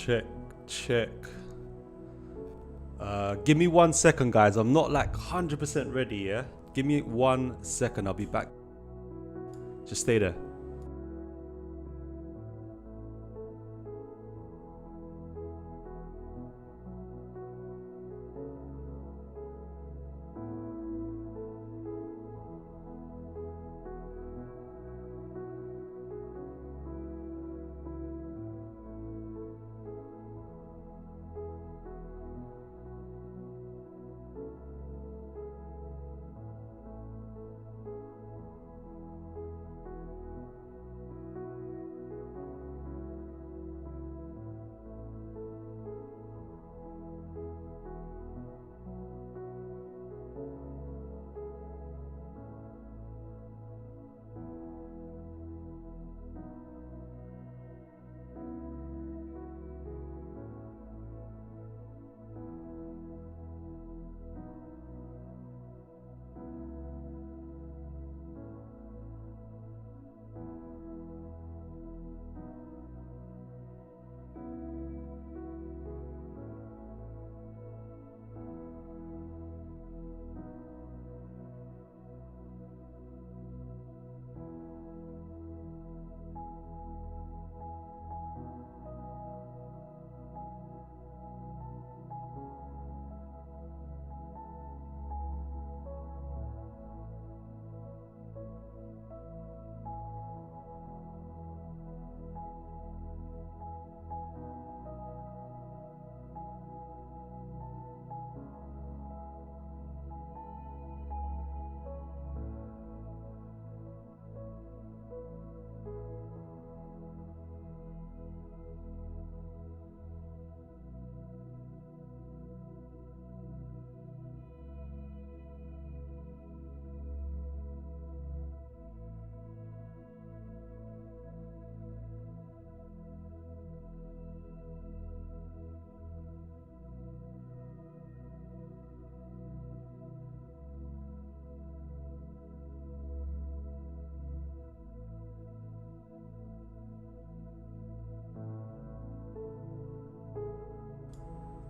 Check, check. Give me 1 second, guys. I'm not like 100% ready, yeah? Give me 1 second. I'll be back. Just stay there.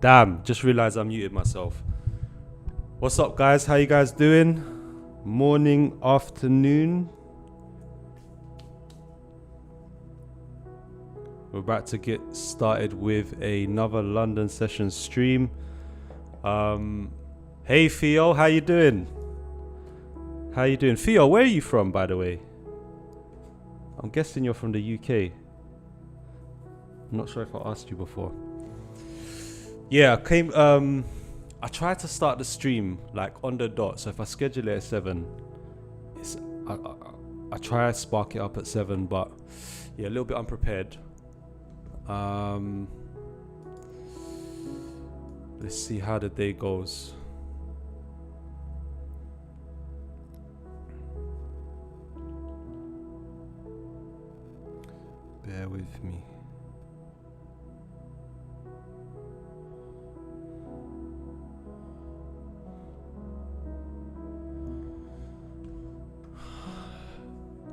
Damn, just realized I muted myself. What's up, guys? How you guys doing? Morning, afternoon. We're about to get started with another London session stream. Hey Theo, how you doing? How you doing? Theo, where are you from, by the way? I'm guessing you're from the UK. I'm not sure if I asked you before. Yeah, I tried to start the stream like on the dot. So if I schedule it at 7, I try to spark it up at 7, but yeah, a little bit unprepared. Let's see how the day goes. Bear with me.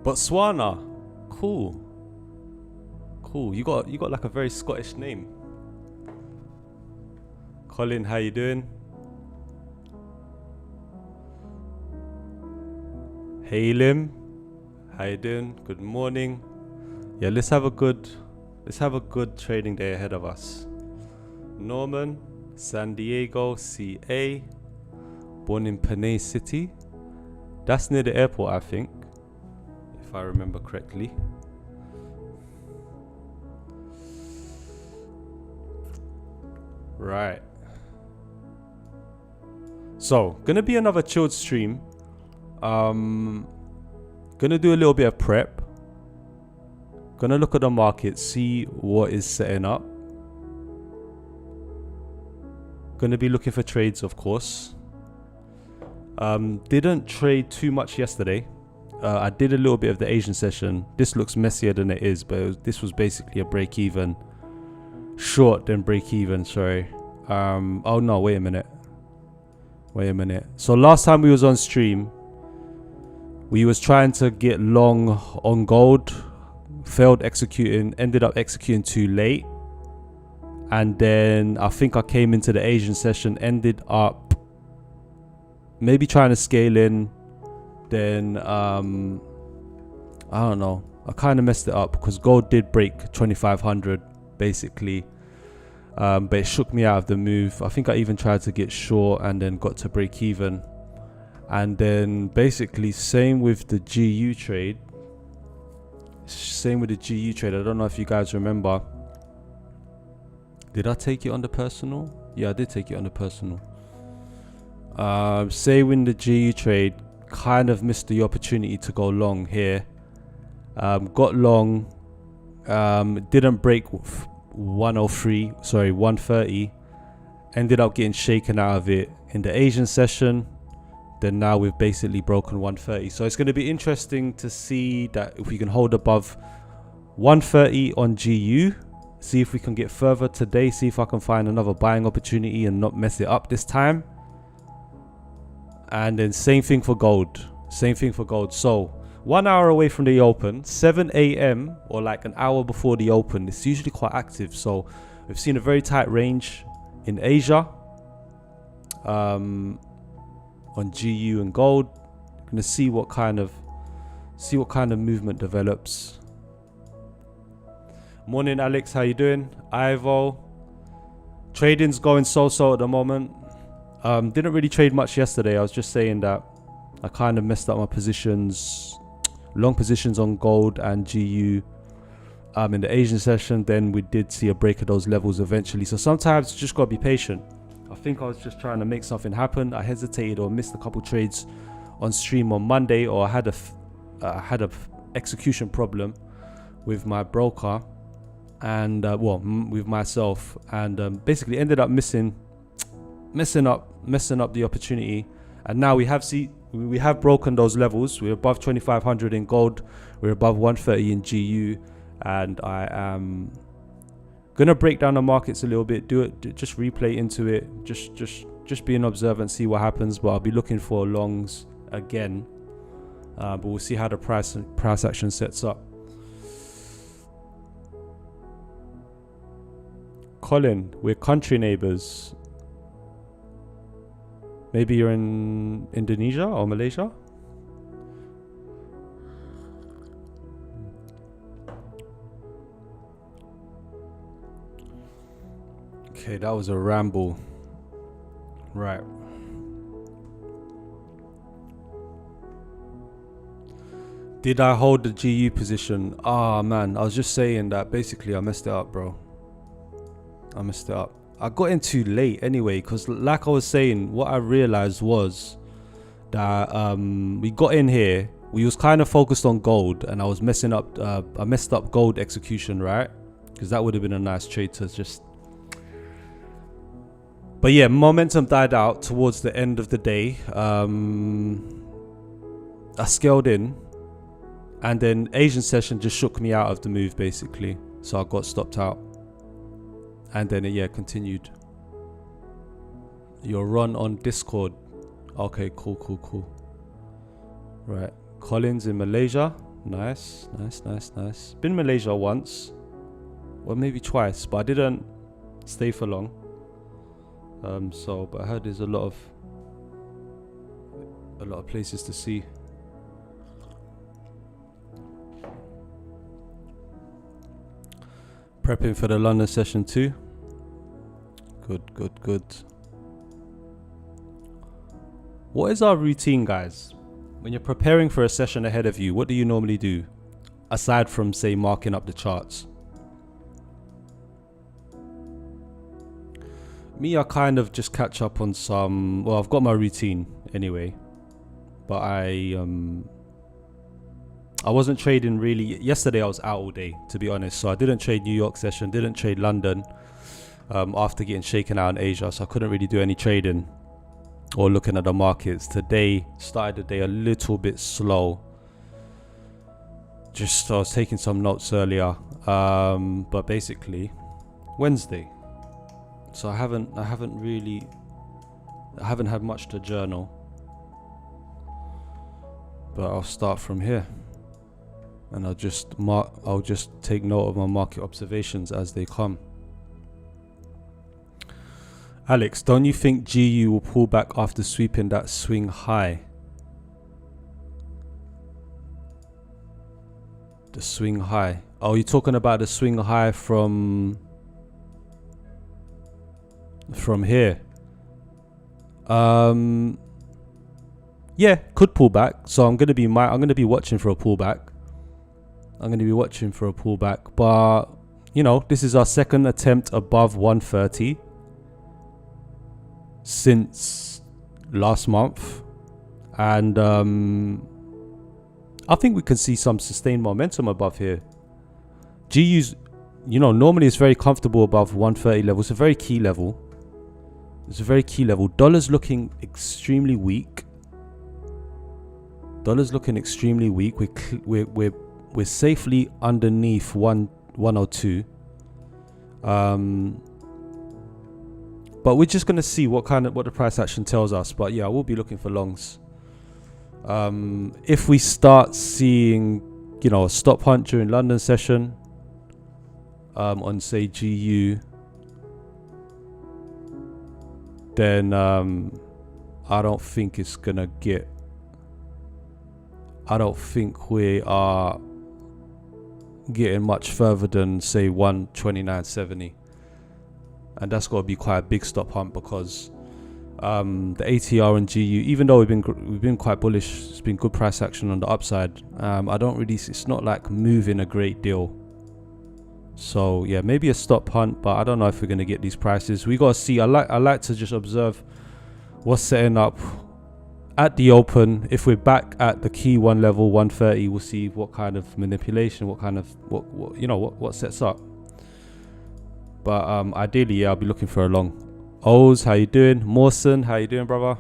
Botswana, cool. You got like a very Scottish name. Colin, how you doing? Hey Lim, how you doing? Good morning. Yeah, let's have a good trading day ahead of us. Norman, San Diego, CA, born in Panay City. That's near the airport, I think, if I remember correctly. Right. So, gonna be another chilled stream. Gonna do a little bit of prep. Gonna look at the market, see what is setting up. Gonna be looking for trades, of course. Didn't trade too much yesterday. I did a little bit of the Asian session. This looks messier than it is, but this was basically a break even. Short then break even, sorry. Oh no, wait a minute. So last time we was on stream, we was trying to get long on gold, failed executing, ended up executing too late. and then I think I came into the Asian session, ended up maybe trying to scale in, then I don't know, I kind of messed it up because gold did break 2500 basically, but it shook me out of the move. I think I even tried to get short and then got to break even. And then basically same with the GU trade. I don't know if you guys remember. Did I take it on the personal? Yeah, I did take it on the personal. Say when the GU trade, kind of missed the opportunity to go long here. Got long, didn't break 130. Ended up getting shaken out of it in the Asian session. Then now we've basically broken 130. So it's going to be interesting to see that if we can hold above 130 on GU, see if we can get further today, see if I can find another buying opportunity and not mess it up this time. And then same thing for gold. So 1 hour away from the open, 7 a.m. or like an hour before the open, it's usually quite active. So we've seen a very tight range in Asia. On GU and gold, gonna see what kind of movement develops. Morning, Alex, how you doing? Ivo, trading's going so at the moment. Didn't really trade much yesterday. I was just saying that I kind of messed up my positions, long positions on gold and GU in the Asian session. Then we did see a break of those levels eventually. So sometimes you just gotta be patient. I think I was just trying to make something happen. I hesitated or missed a couple trades on stream on Monday, or I had a execution problem with my broker and with myself, and basically ended up messing up the opportunity. And now we have broken those levels. We're above 2500 in gold, we're above 130 in GU, and I am gonna break down the markets a little bit, just replay into it, just be an observer and see what happens. But I'll be looking for longs again, but we'll see how the price action sets up. Colin, we're country neighbors. Maybe you're in Indonesia or Malaysia? Okay, that was a ramble. Right. Did I hold the GU position? Ah, man, I was just saying that basically I messed it up, bro. I messed it up. I got in too late anyway, because like I was saying, what I realized was that we got in here, we was kind of focused on gold, and I was messing up, I messed up gold execution, right? Because that would have been a nice trade to just... But yeah, momentum died out towards the end of the day. I scaled in, and then Asian session just shook me out of the move basically. So I got stopped out. And then it continued. Your run on Discord. Okay, cool. Right. Collins in Malaysia. Nice. Been in Malaysia once. Well, maybe twice, but I didn't stay for long. But I heard there's a lot of places to see. Prepping for the London session too. Good. What is our routine, guys? When you're preparing for a session ahead of you, what do you normally do? Aside from, say, marking up the charts. Me, I kind of just catch up on some... Well, I've got my routine anyway. But I wasn't trading really. Yesterday I was out all day, to be honest. So I didn't trade New York session, didn't trade London after getting shaken out in Asia. So I couldn't really do any trading or looking at the markets. Today, started the day a little bit slow. I was taking some notes earlier. But basically, Wednesday. So I haven't had much to journal. But I'll start from here. And I'll just take note of my market observations as they come. Alex, don't you think GU will pull back after sweeping that swing high? The swing high. Oh, you're talking about the swing high from here. Yeah, could pull back. So I'm gonna be watching for a pullback. But you know, this is our second attempt above 130 since last month, and I think we can see some sustained momentum above here. GU's, you know, normally it's very comfortable above 130 level. It's a very key level. Dollar's looking extremely weak. We're safely underneath 102. But we're just gonna see what the price action tells us. But yeah, I will be looking for longs. If we start seeing, you know, a stop hunt during London session, on say GU, then I don't think we are getting much further than say 129.70, and that's got to be quite a big stop hunt, because the ATR and GU, even though we've been quite bullish, it's been good price action on the upside. It's not like moving a great deal. So yeah, maybe a stop hunt, but I don't know if we're gonna get these prices. We gotta see. I like to just observe what's setting up at the open. If we're back at the key one level 130, we'll see what kind of manipulation, what sets up. But ideally, yeah, I'll be looking for a long. Oz, how you doing? Mawson, how you doing, brother?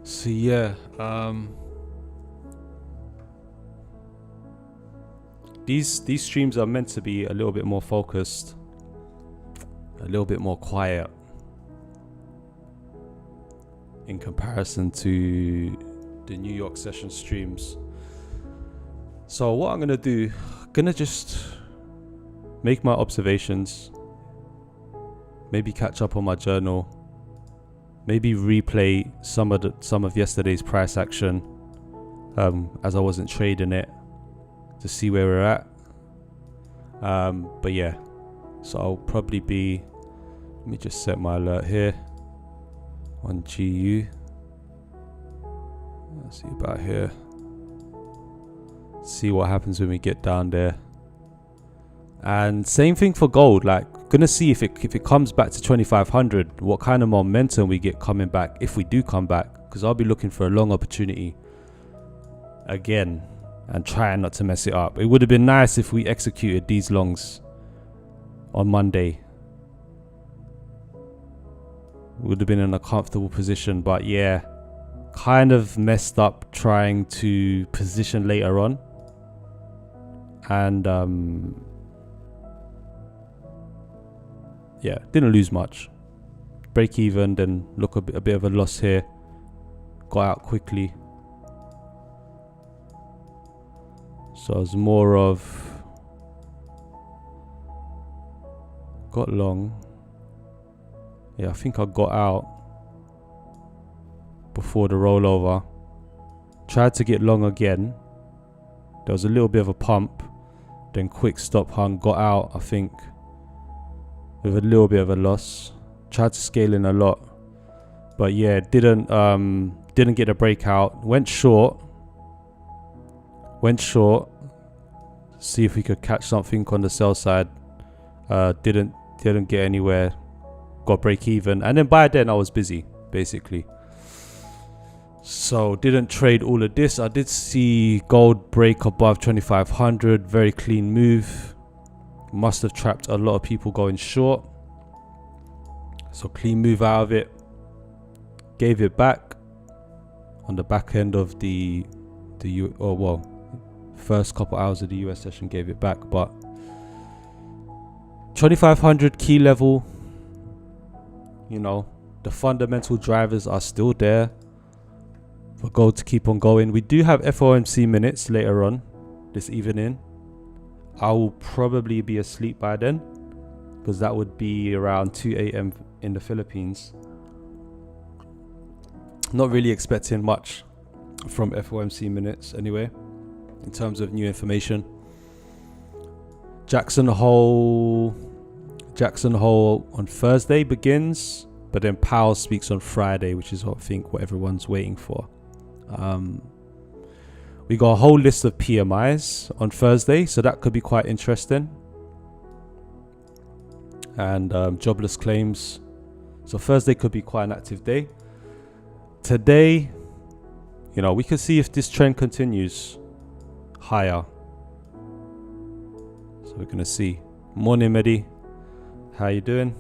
So yeah, these streams are meant to be a little bit more focused, a little bit more quiet in comparison to the New York session streams. So what I'm gonna do, just make my observations, maybe catch up on my journal, maybe replay some of yesterday's price action, as I wasn't trading it, to see where we're at. But yeah, so I'll probably be, let me just set my alert here on GU. Let's see about here. See what happens when we get down there. And same thing for gold. Like, gonna see if it comes back to 2500, what kind of momentum we get coming back, if we do come back, because I'll be looking for a long opportunity again and trying not to mess it up. It would have been nice if we executed these longs on Monday. We would have been in a comfortable position, but yeah, kind of messed up trying to position later on, and yeah, didn't lose much. Break even, then look a bit of a loss here. Got out quickly. So it's more of got long. Yeah, I think I got out before the rollover. Tried to get long again. There was a little bit of a pump, then quick stop hunt, got out, I think, with a little bit of a loss. Tried to scale in a lot, but yeah, didn't get a breakout. Went short. See if we could catch something on the sell side. Didn't get anywhere. Got break even, and then by then I was busy basically. So didn't trade all of this. I did see gold break above 2500. Very clean move. Must have trapped a lot of people going short. So clean move out of it. Gave it back on the back end of first couple hours of the US session. Gave it back, but 2500 key level. You know, the fundamental drivers are still there for gold to keep on going. We do have FOMC minutes later on this evening. I will probably be asleep by then, because that would be around 2 a.m. in the Philippines. Not really expecting much from FOMC minutes anyway, in terms of new information. Jackson Hole on Thursday begins, but then Powell speaks on Friday, which is I think what everyone's waiting for. We got a whole list of PMIs on Thursday, so that could be quite interesting. And jobless claims. So Thursday could be quite an active day. Today, we can see if this trend continues higher. So we're gonna see. Morning, Mehdi. How you doing?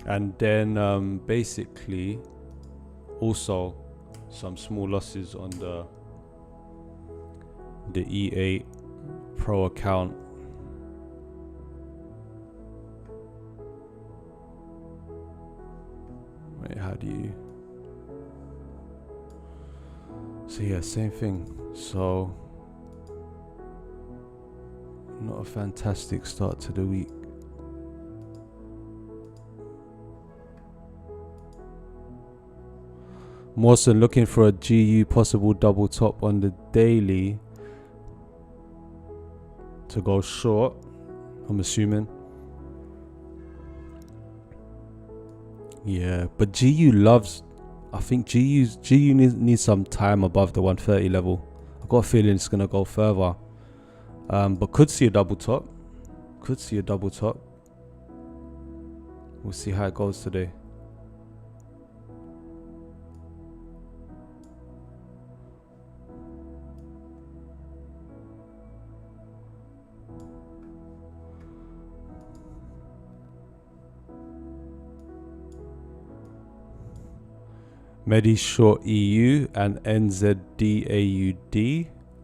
And then basically also some small losses on the E8 Pro account. Wait, how do you? So yeah, same thing. So not a fantastic start to the week. Mawson looking for a GU possible double top on the daily to go short, I'm assuming. Yeah, but GU loves, I think GU needs some time above the 130 level. I've got a feeling it's going to go further. But could see a double top. We'll see how it goes today. Medi short EU and NZDAUD.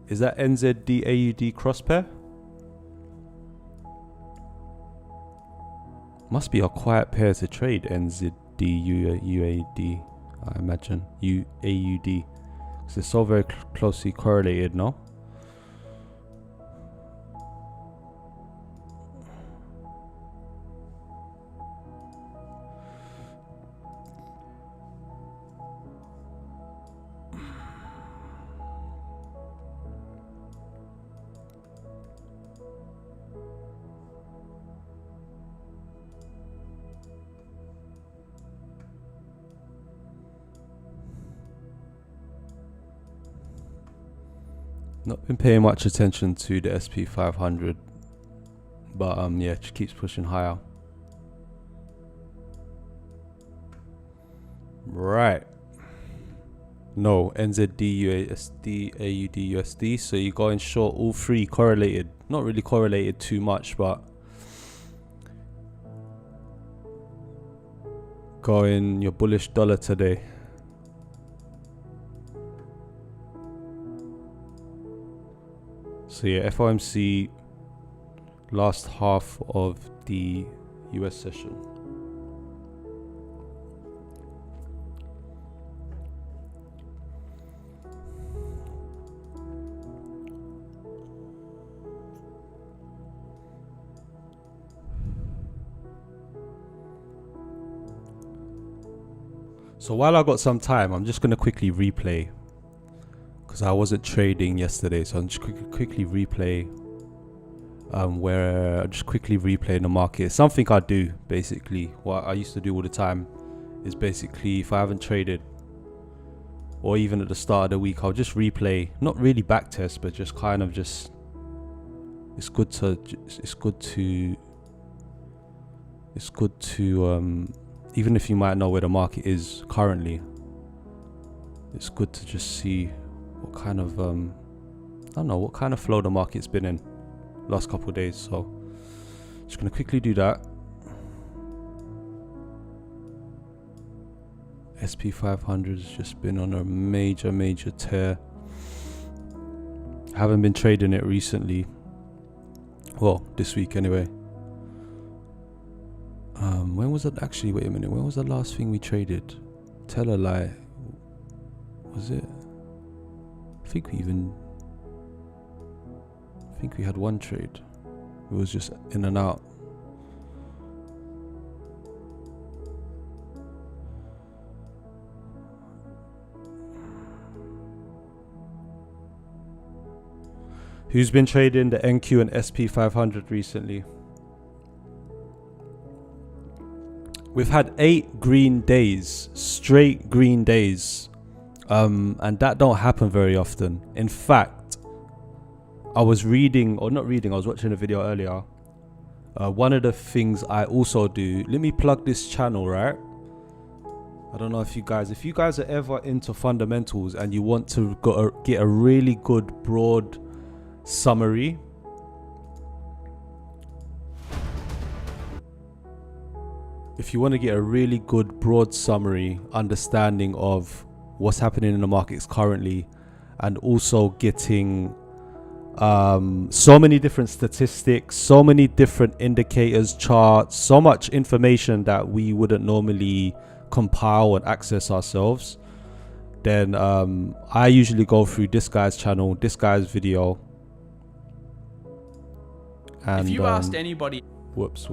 Is that NZDAUD crosspair? Must be a quiet pair to trade, NZDUAD, I imagine. UAUD. Because they're so very closely correlated, no? Not been paying much attention to the SP 500, but yeah, it just keeps pushing higher. Right. No, NZD, AUD, USD. So you're going short all three correlated. Not really correlated too much, but going your bullish dollar today. So yeah, FOMC last half of the US session. So while I got some time, I'm just going to quickly replay, because I wasn't trading yesterday, so I'm just quickly replay where I just quickly replay the market. Something I do basically, what I used to do all the time is basically, if I haven't traded or even at the start of the week, I'll just replay, not really backtest, but just kind of just, it's good to even if you might know where the market is currently, it's good to just see what kind of I don't know what kind of flow the market's been in last couple of days. So just gonna quickly do that. SP 500 has just been on a major tear. Haven't been trading it recently, well, this week anyway. was it actually? Wait a minute. When was the last thing we traded? Tell a lie. Was it? I think we had one trade. It was just in and out. Who's been trading the NQ and SP 500 recently? We've had 8 green days, straight green days. And that don't happen very often. In fact, I was watching a video earlier. One of the things I also do, let me plug this channel, right? I don't know if you guys are ever into fundamentals and you want to get a really good broad summary. If you want to get a really good broad summary understanding of what's happening in the markets currently, and also getting so many different statistics, so many different indicators, charts, so much information that we wouldn't normally compile and access ourselves, then I usually go through this guy's channel, this guy's video. And if you asked anybody, whoops.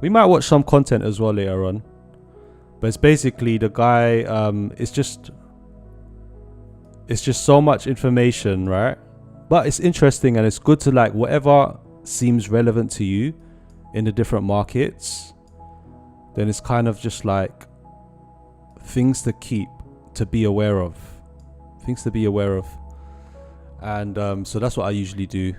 We might watch some content as well later on. But it's basically the guy, it's just so much information, right? But it's interesting and it's good to like whatever seems relevant to you in the different markets. Then it's kind of just like things to be aware of. And so that's what I usually do.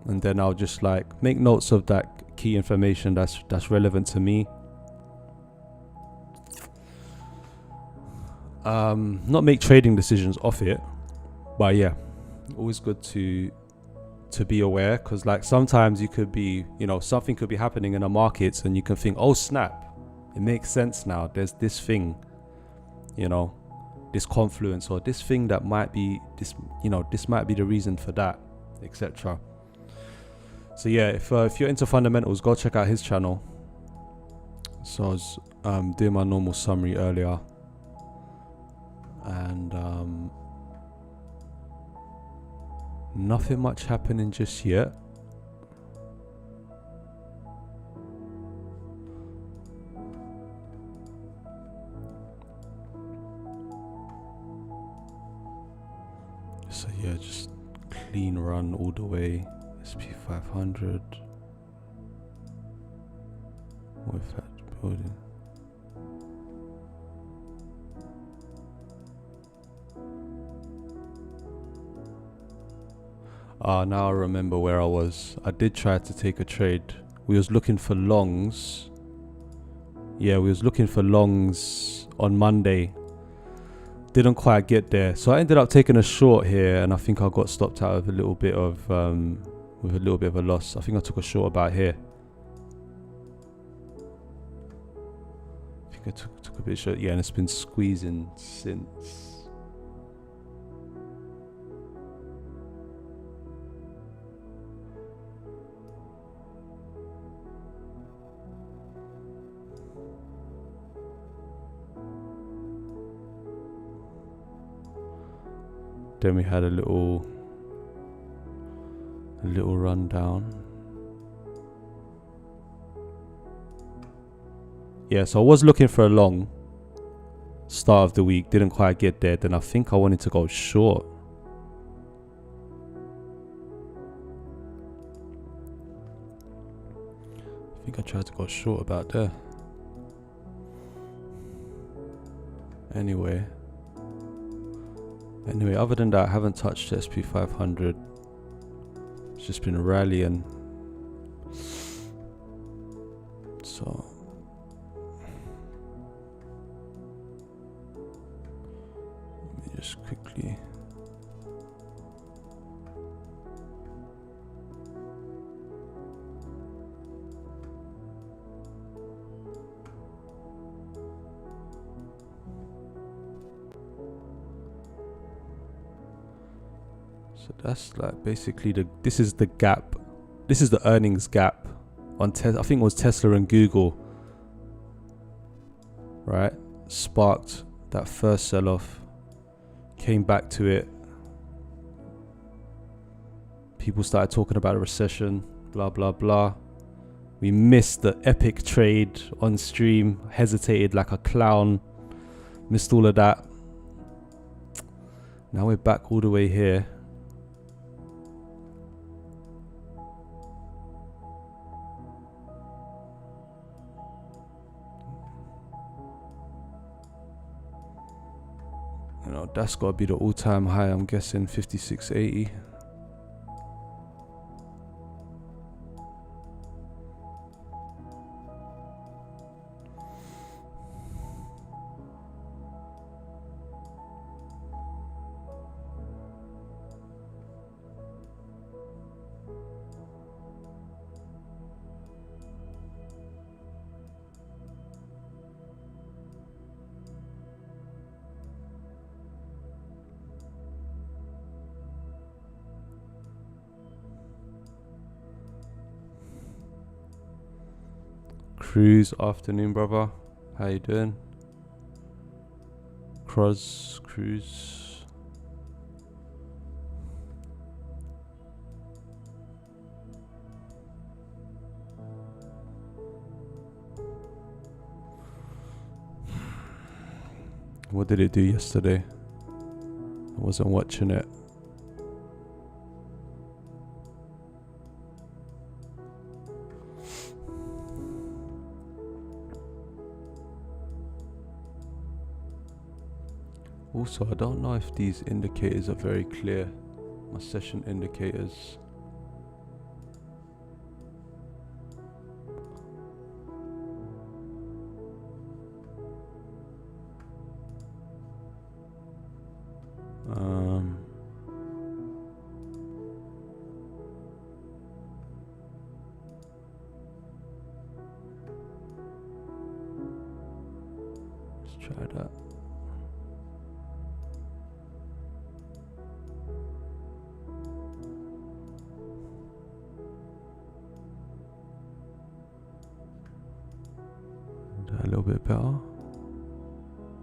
And then I'll just like make notes of that key information that's relevant to me. Not make trading decisions off it, but yeah, always good to be aware, because like sometimes you could be, something could be happening in the markets and you can think, oh snap, it makes sense now, there's this thing, this confluence, or this thing that might be this, this might be the reason for that, etc. So yeah, if you're into fundamentals, go check out his channel. So I was doing my normal summary earlier, and nothing much happening just yet. So yeah, just clean run all the way. SP 500 with that building. Now I remember where I was. I did try to take a trade. We was looking for longs. Yeah, we was looking for longs on Monday. Didn't quite get there. So I ended up taking a short here, and I think I got stopped out of with a little bit of a loss. I think I took a short about here. I think I took a bit short. Yeah, and it's been squeezing since. Then we had a little rundown. Yeah, so I was looking for a long start of the week, didn't quite get there. Then I think I wanted to go short. I think I tried to go short about there. Anyway, other than that, I haven't touched SP 500. It's just been rallying. So let me just quickly. So that's like basically this is the gap. This is the earnings gap on I think it was Tesla and Google, right? Sparked that first sell-off, came back to it. People started talking about a recession, blah, blah, blah. We missed the epic trade on stream, hesitated like a clown, missed all of that. Now we're back all the way here. You know, that's got to be the all-time high, I'm guessing 56.80. Cruise, afternoon, brother. How you doing? Cruise. What did it do yesterday? I wasn't watching it. Also, I don't know if these indicators are very clear. My session indicators. Let's try that. A little bit better.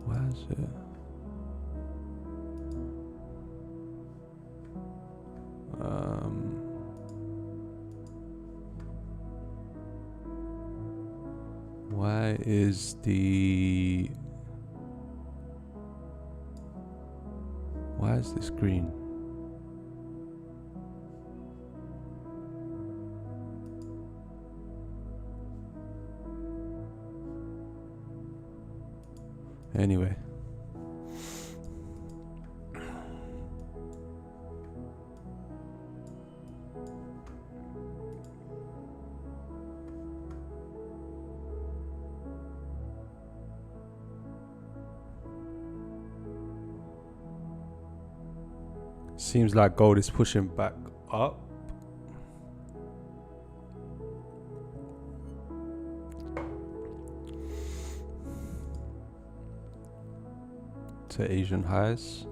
Where is it? Why is this green? Anyway. Seems like gold is pushing back up. To Asian highs.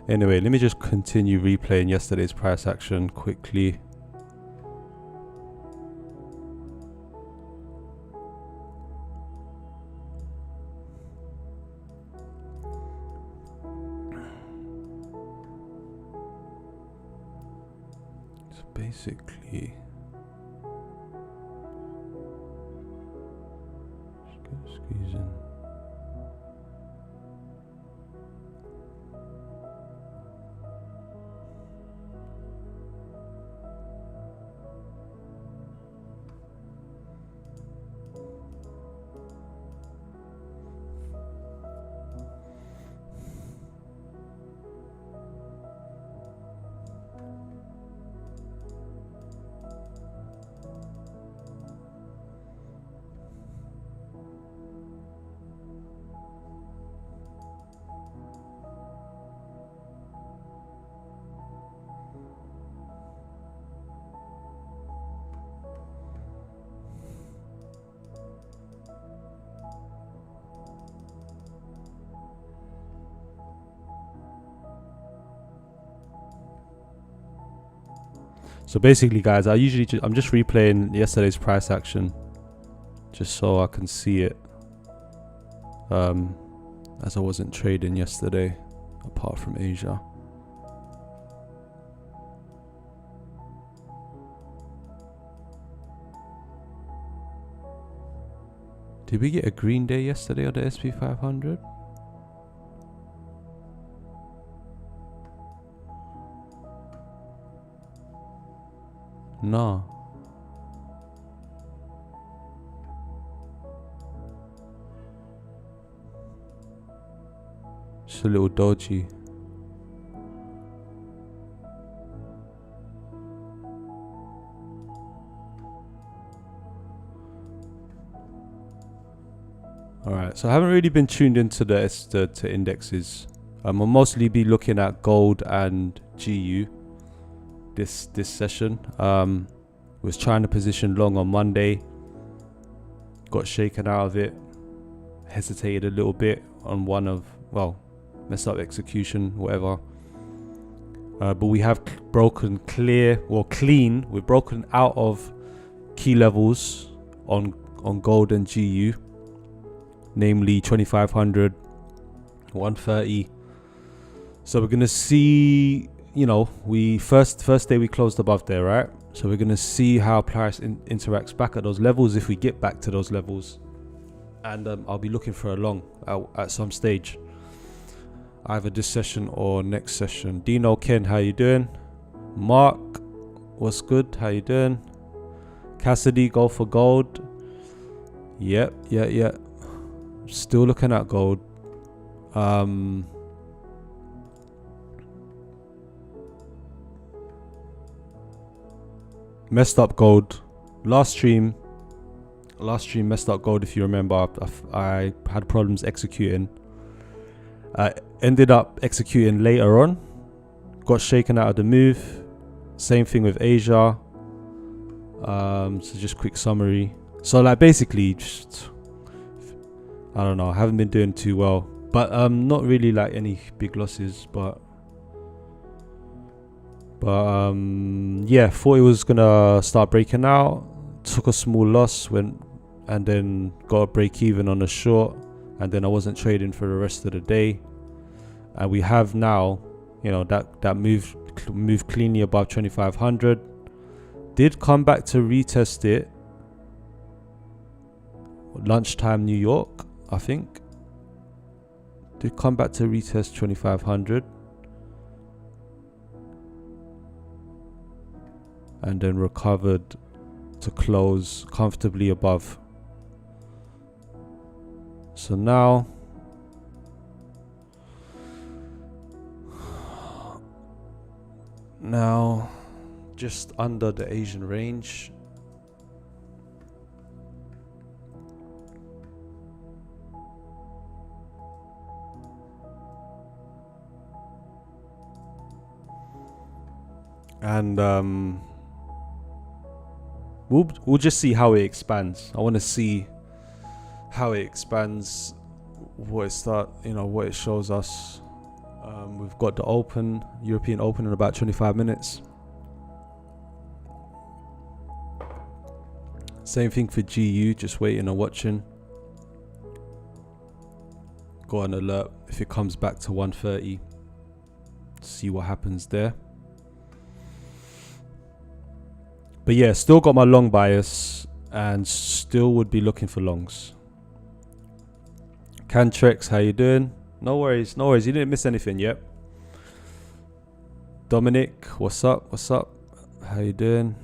Anyway, let me just continue replaying yesterday's price action quickly. So basically, just go squeeze in. So basically, guys, I'm just replaying yesterday's price action, just so I can see it. As I wasn't trading yesterday, apart from Asia. Did we get a green day yesterday on the SP 500? No. Just a little dodgy. Alright, so I haven't really been tuned into to indexes. I'll mostly be looking at gold and GU this session. Was trying to position long on Monday, got shaken out of it, hesitated a little bit on one of, well, messed up execution, whatever. But we have broken clean. We've broken out of key levels on gold and GU, namely 2500, 130. So we're gonna see, you know, we first day we closed above there, right? So we're gonna see how price interacts back at those levels, if we get back to those levels. And I'll be looking for a long at some stage, either this session or next session. Dino, Ken, how you doing? Mark, what's good? How you doing? Cassidy, go for gold. Yep, yeah. Still looking at gold. Messed up gold. Last stream messed up gold, if you remember. I had problems executing. Ended up executing later on. Got shaken out of the move. Same thing with Asia. So just quick summary. So like basically just, I don't know, I haven't been doing too well. But not really like any big losses, but yeah, thought it was gonna start breaking out. Took a small loss and then got a break even on a short, and then I wasn't trading for the rest of the day. And we have now, you know, that move cleanly above 2500. Did come back to retest it lunchtime New York, I think. Did come back to retest 2500. And then recovered to close comfortably above. So now just under the Asian range. And we'll just see how it expands. I want to see how it expands, what it shows us. We've got the European Open in about 25 minutes. Same thing for GU, just waiting and watching. Got an alert if it comes back to 130. See what happens there. But yeah, still got my long bias and still would be looking for longs. Cantrex, how you doing? No worries. You didn't miss anything yet. Dominic, what's up? How you doing?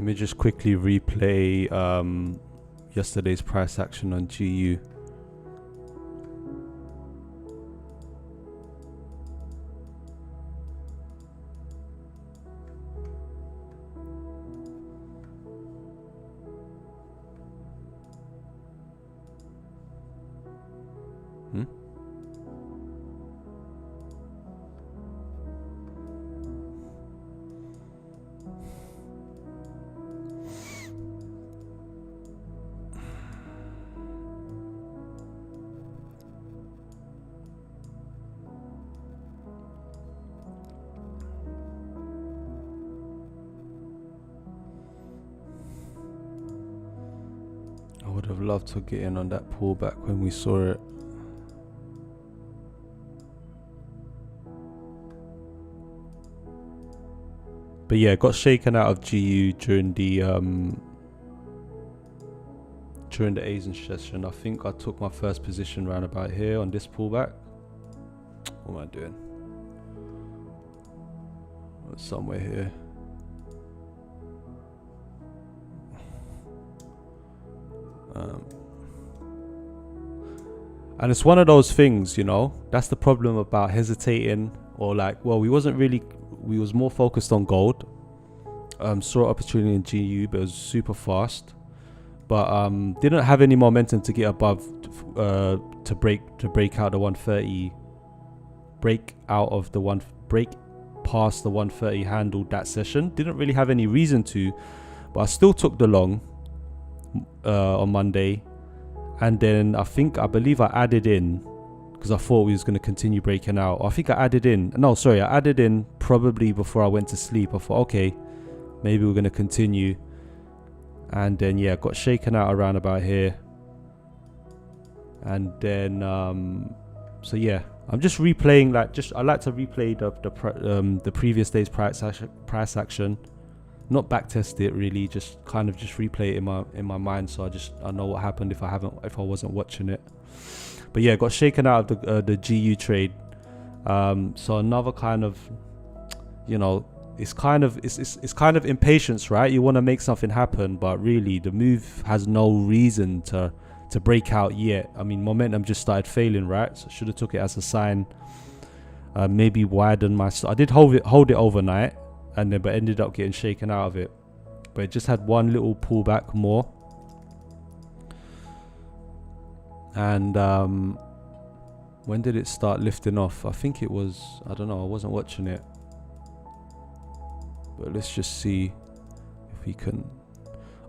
Let me just quickly replay yesterday's price action on GU. I would have loved to get in on that pullback when we saw it. But yeah, got shaken out of GU during the Asian session. I think I took my first position round about here on this pullback. What am I doing? Somewhere here. And it's one of those things, you know, that's the problem about hesitating, or like, well, we was more focused on gold. Saw opportunity in GU, but it was super fast, but didn't have any momentum to get above to break out the 130, break past the 130 handle that session. Didn't really have any reason to, but I still took the long on Monday. And then I believe I added in, because I thought we was going to continue breaking out. I added in probably before I went to sleep. I thought, okay, maybe we're going to continue. And then, yeah, got shaken out around about here. And then, so yeah, I'm just replaying, I like to replay the previous day's price action. Not backtest it really, just kind of just replay it in my mind, so I know what happened if I wasn't watching it. But yeah, got shaken out of the GU trade. So another kind of, you know, it's kind of impatience, right? You want to make something happen, but really the move has no reason to break out yet. I mean, momentum just started failing, right? So should have took it as a sign. Maybe widen I did hold it overnight. And then, but ended up getting shaken out of it. But it just had one little pullback more. And when did it start lifting off? I think it was, I don't know, I wasn't watching it. But let's just see if we can.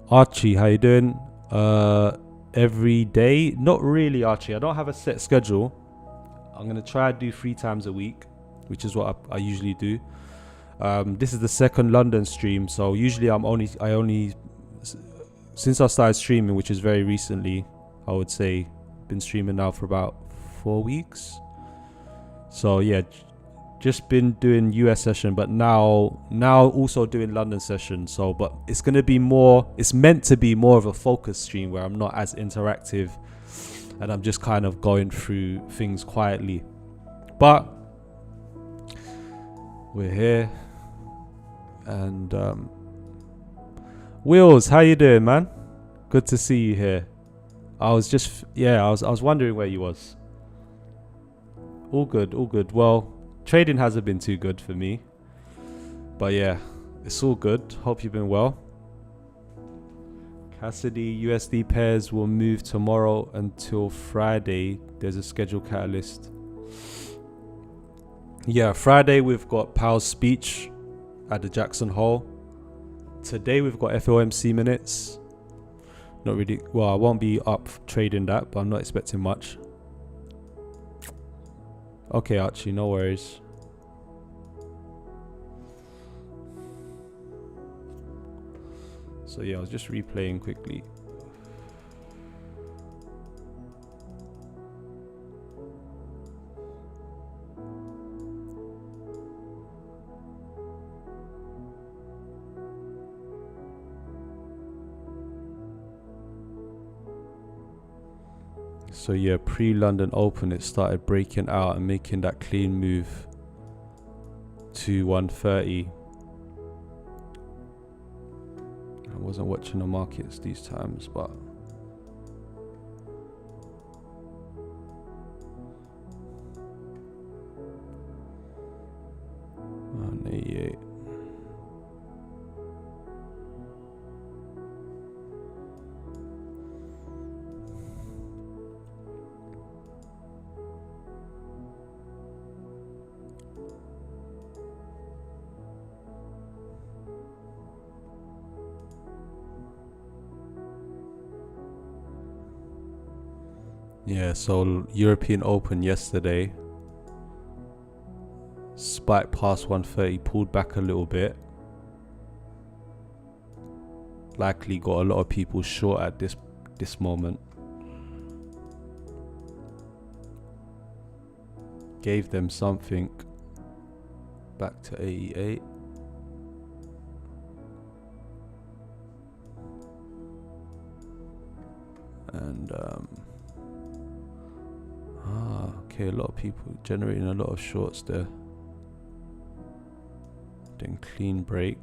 Archie, how you doing? Every day? Not really, Archie. I don't have a set schedule. I'm going to try to do 3 times a week, which is what I usually do. This is the second London stream, so usually I only since I started streaming, which is very recently, I would say, been streaming now for about 4 weeks. So yeah, just been doing US session, but now also doing London session. So, but it's meant to be more of a focus stream where I'm not as interactive and I'm just kind of going through things quietly. But we're here. And Wills, how you doing, man? Good to see you here. I was wondering where you was. All good. Well, trading hasn't been too good for me, but yeah, it's all good. Hope you've been well. Cassidy, USD pairs will move tomorrow until Friday. There's a scheduled catalyst. Yeah, Friday we've got Powell's speech at the Jackson Hole. Today we've got FOMC minutes. Not really, well, I won't be up trading that, but I'm not expecting much. Okay, Archie, no worries. So yeah, I was just replaying quickly. So yeah, pre-London Open, it started breaking out and making that clean move to 130. wasn't watching the markets these times, but 188. Yeah, so European Open yesterday, spiked past 130, pulled back a little bit. Likely got a lot of people short at this moment. Gave them something back to 88. And okay, a lot of people generating a lot of shorts there. Then clean break.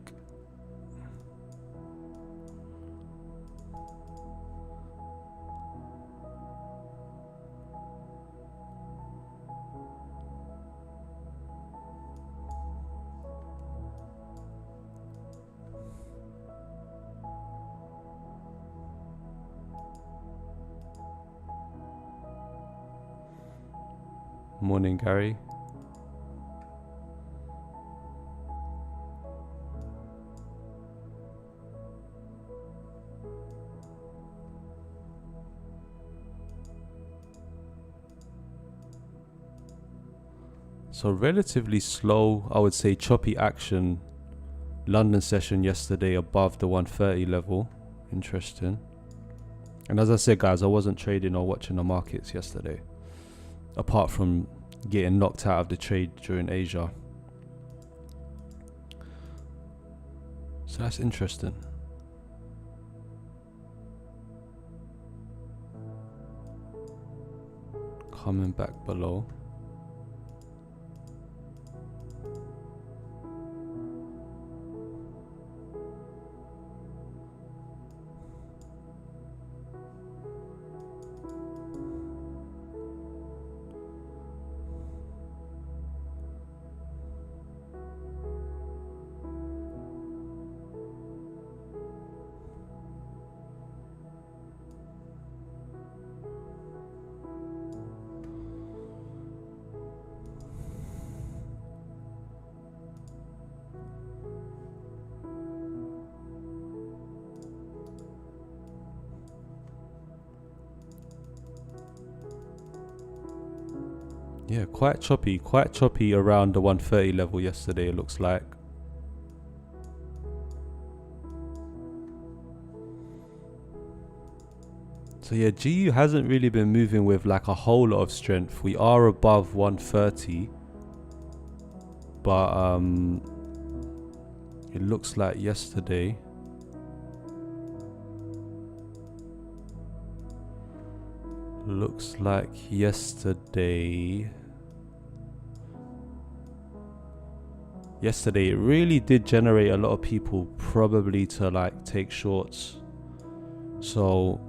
Morning, Gary. So relatively slow, I would say choppy action. London session yesterday above the 130 level. Interesting. And as I said, guys, I wasn't trading or watching the markets yesterday, apart from getting knocked out of the trade during Asia. So that's interesting. Coming back below. Yeah, quite choppy around the 130 level yesterday, it looks like. So yeah, GU hasn't really been moving with like a whole lot of strength. We are above 130, but it looks like yesterday it really did generate a lot of people probably to like take shorts. So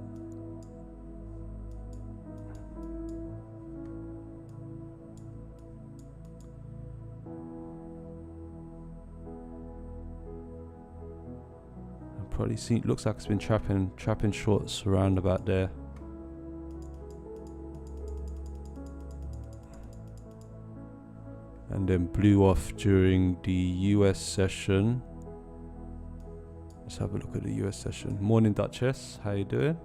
probably seen, looks like it's been trapping shorts around about there. And then blew off during the US session. Let's have a look at the US session. Morning, Duchess. How you doing?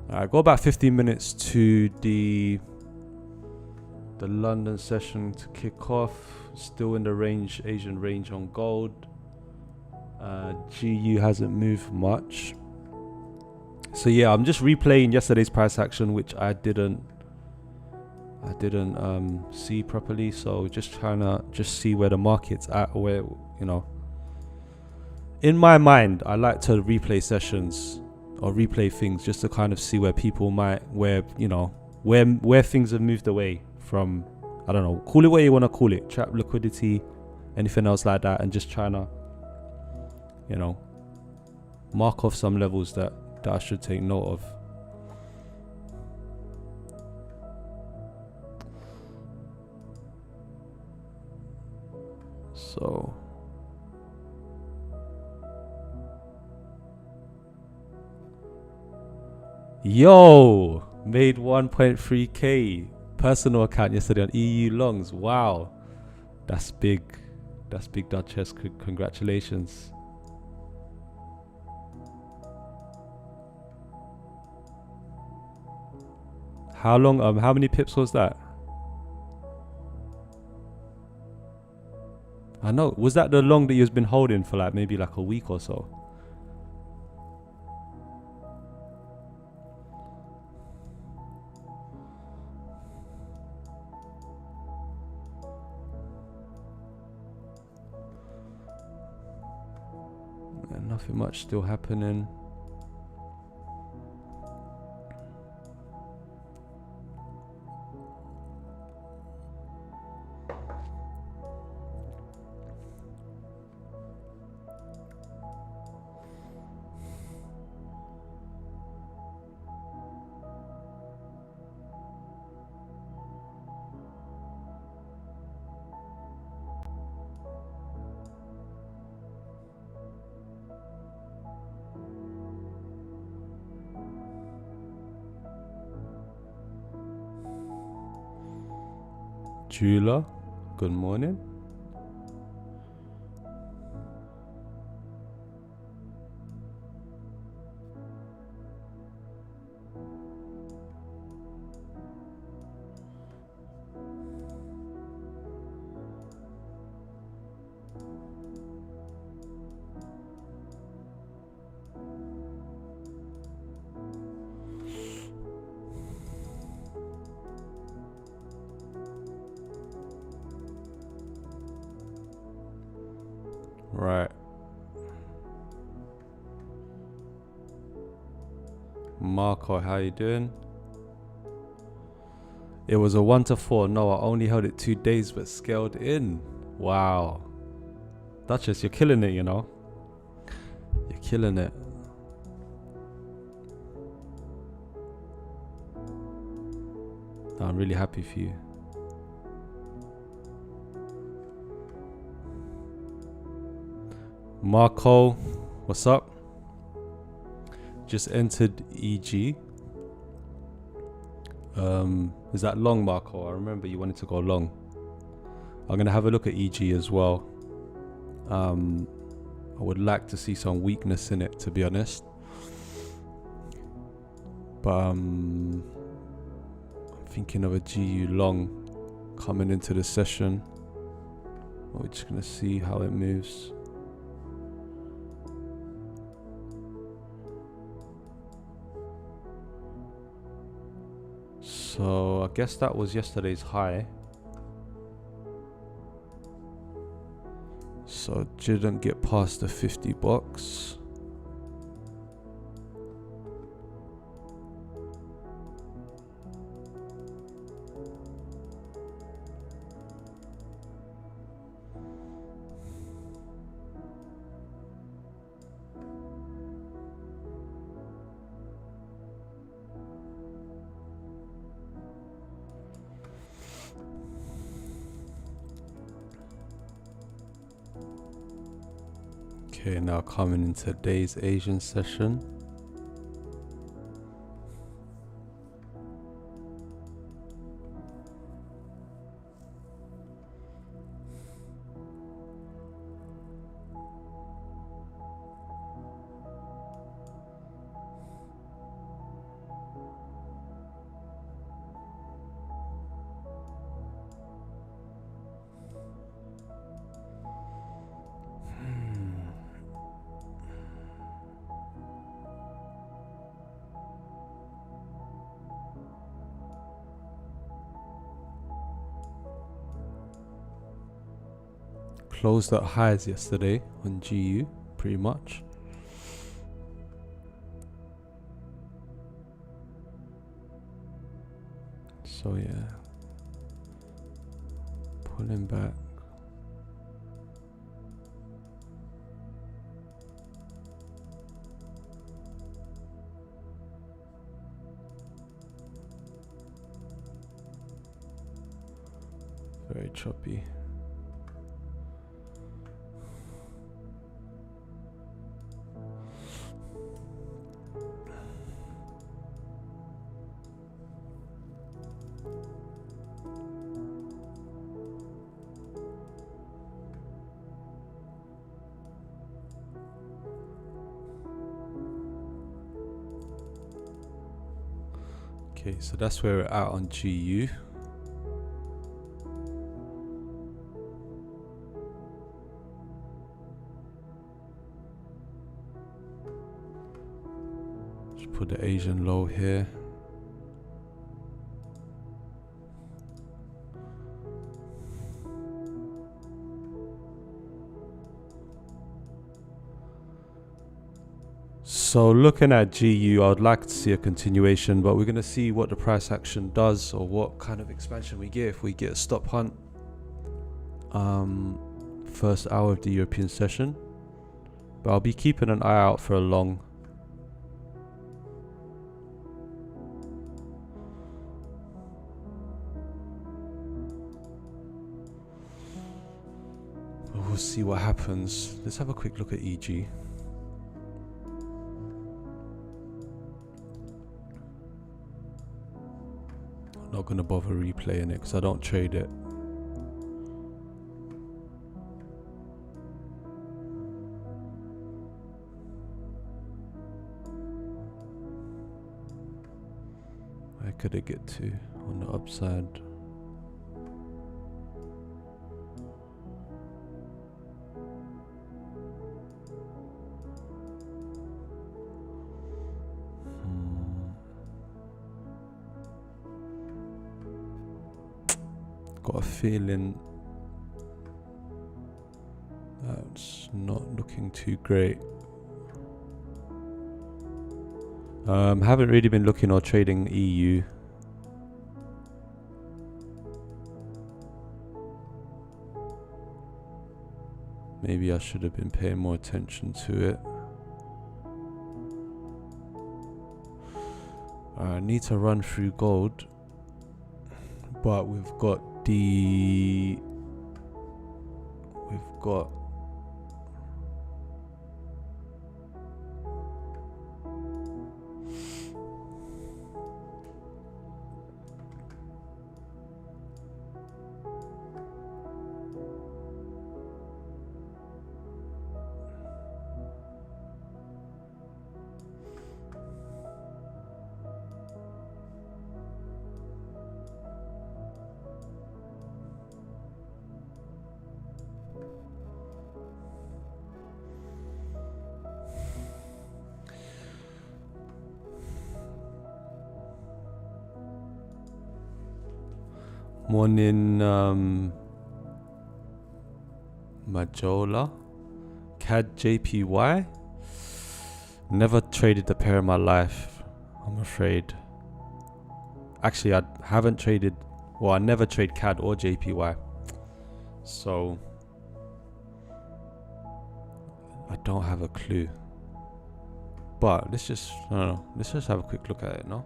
Alright, got about 15 minutes to the London session to kick off. Still in the range, Asian range on gold. GU hasn't moved much. So yeah, I'm just replaying yesterday's price action, which I didn't see properly. So just trying to see where the market's at, where, you know. In my mind, I like to replay sessions or replay things just to kind of see where people might, where things have moved away from. I don't know, call it what you want to call it, trap liquidity, anything else like that, and just trying to, you know, mark off some levels that I should take note of. So yo, made 1.3k personal account yesterday on EU longs. Wow, that's big. That's big, Duchess. Congratulations. How long? How many pips was that? I know. Was that the long that you've been holding for like maybe like a week or so? And nothing much still happening. Jula, good morning. Right. Marco, how you doing? It was a 1 to 4. No, I only held it 2 days, but scaled in. Wow. Duchess, you're killing it, you know. You're killing it. I'm really happy for you. Marco, what's up? Just entered EG. Is that long, Marco? I remember you wanted to go long. I'm gonna have a look at EG as well. I would like to see some weakness in it, to be honest. But I'm thinking of a GU long coming into the session. We're just gonna see how it moves. So I guess that was yesterday's high. So didn't get past the 50 bucks. Okay, now coming into today's Asian session. Closed at highs yesterday on GU, pretty much. So yeah, pulling back. Very choppy. Okay, so that's where we're at on GU. Just put the Asian low here. So looking at GU, I would like to see a continuation, but we're going to see what the price action does or what kind of expansion we get if we get a stop hunt. First hour of the European session. But I'll be keeping an eye out for a long. We'll see what happens. Let's have a quick look at EG. Not gonna bother replaying it because I don't trade it. Where could it get to on the upside? Got a feeling that's not looking too great. Haven't really been looking or trading EU. Maybe I should have been paying more attention to it. I need to run through gold, but we've got morning Majola CAD JPY. Never traded the pair in my life, I'm afraid. Actually, I haven't traded, well, I never trade CAD or JPY, so I don't have a clue. But let's just, I don't know, let's just have a quick look at it, no?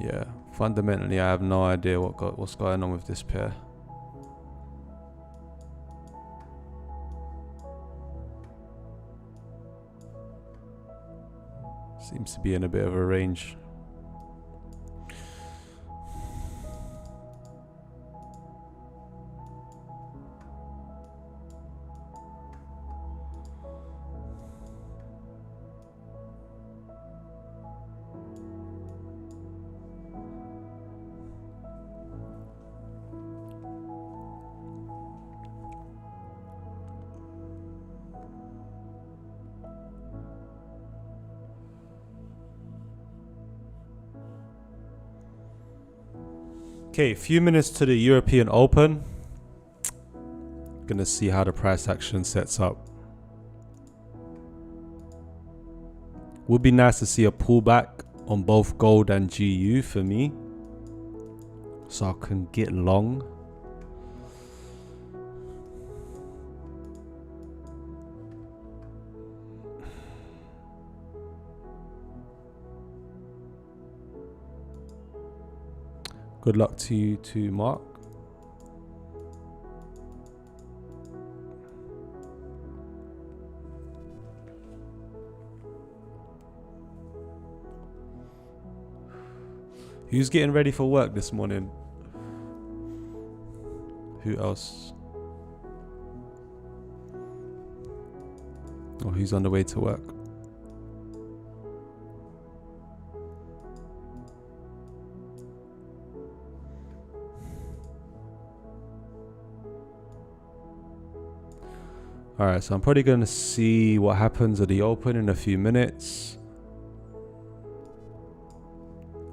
Yeah, fundamentally I have no idea what's going on with this pair. Seems to be in a bit of a range. Okay, a few minutes to the European Open. Gonna see how the price action sets up. Would be nice to see a pullback on both gold and GU for me, so I can get long. Good luck to you too, Mark. Who's getting ready for work this morning? Who else? Or who's on the way to work? Alright, so I'm probably going to see what happens at the open in a few minutes.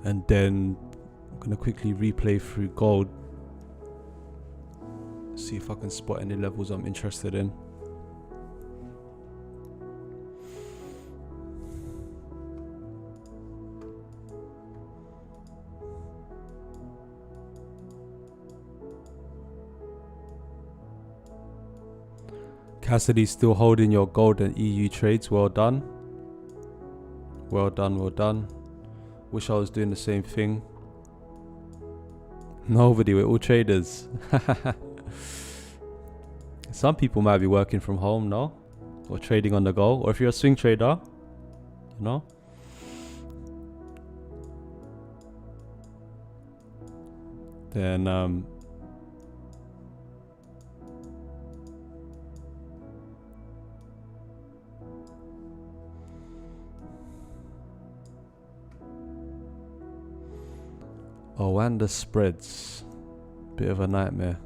And then I'm going to quickly replay through gold. See if I can spot any levels I'm interested in. Cassidy still holding your gold and EU trades. Well done. Well done, well done. Wish I was doing the same thing. Nobody, we're all traders. Some people might be working from home, no? Or trading on the go. Or if you're a swing trader, you know? Then, oh, and the spreads. Bit of a nightmare.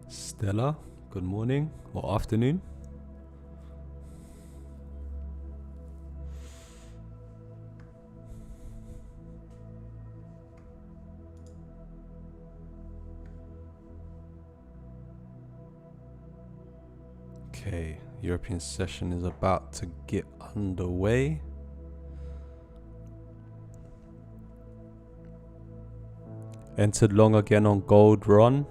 Stella, good morning or afternoon. Okay, European session is about to get underway. Entered long again on gold run.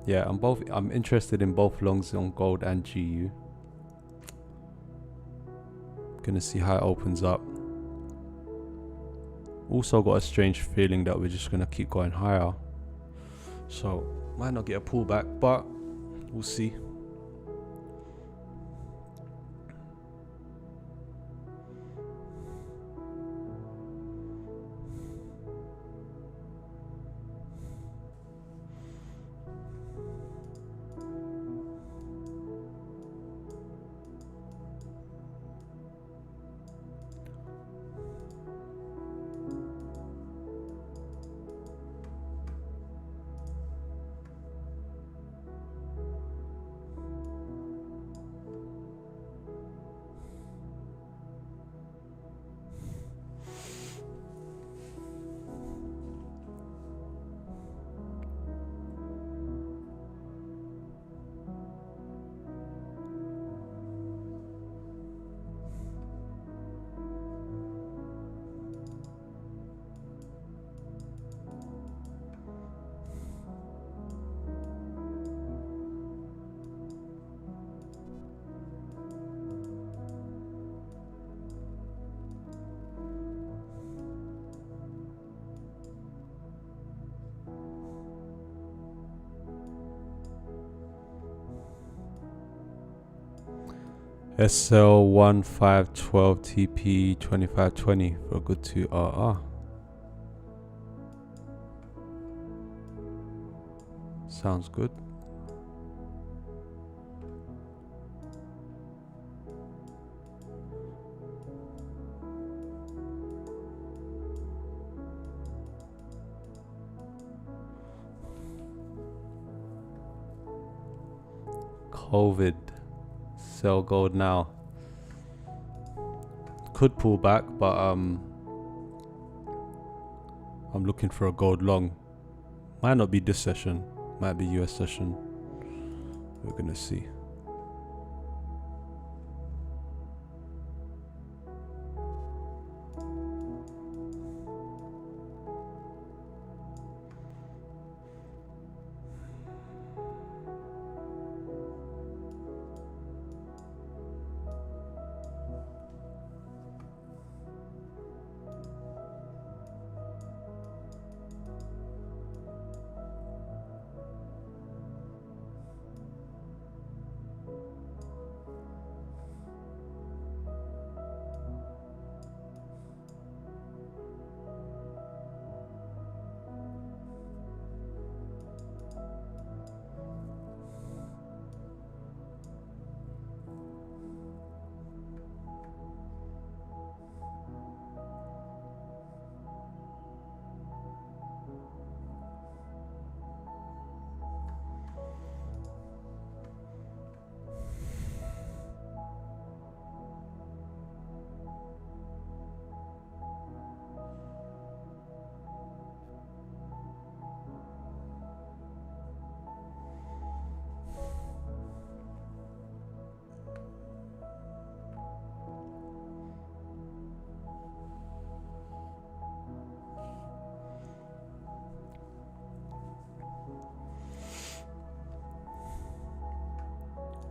Yeah, I'm interested in both longs on gold and GU. Gonna see how it opens up. Also got a strange feeling that we're just gonna keep going higher. So might not get a pullback, but we'll see. SL 1512 TP 2520 for a good 2 RR. Sounds good. COVID. Sell gold now. Could pull back, but I'm looking for a gold long. Might not be this session. Might be US session. We're gonna see.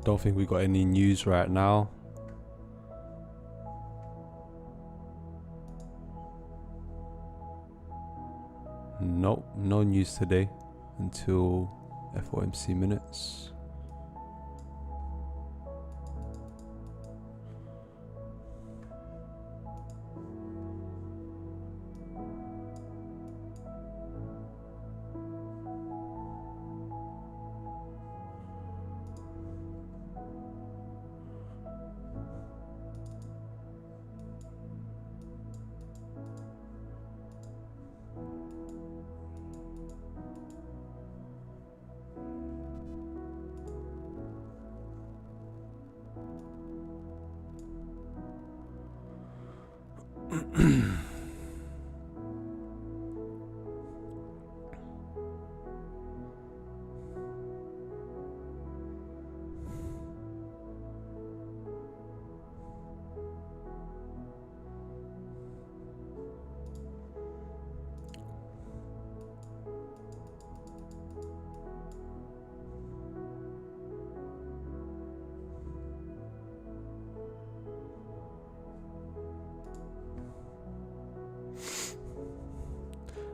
Don't think we got any news right now. Nope, no news today until FOMC minutes.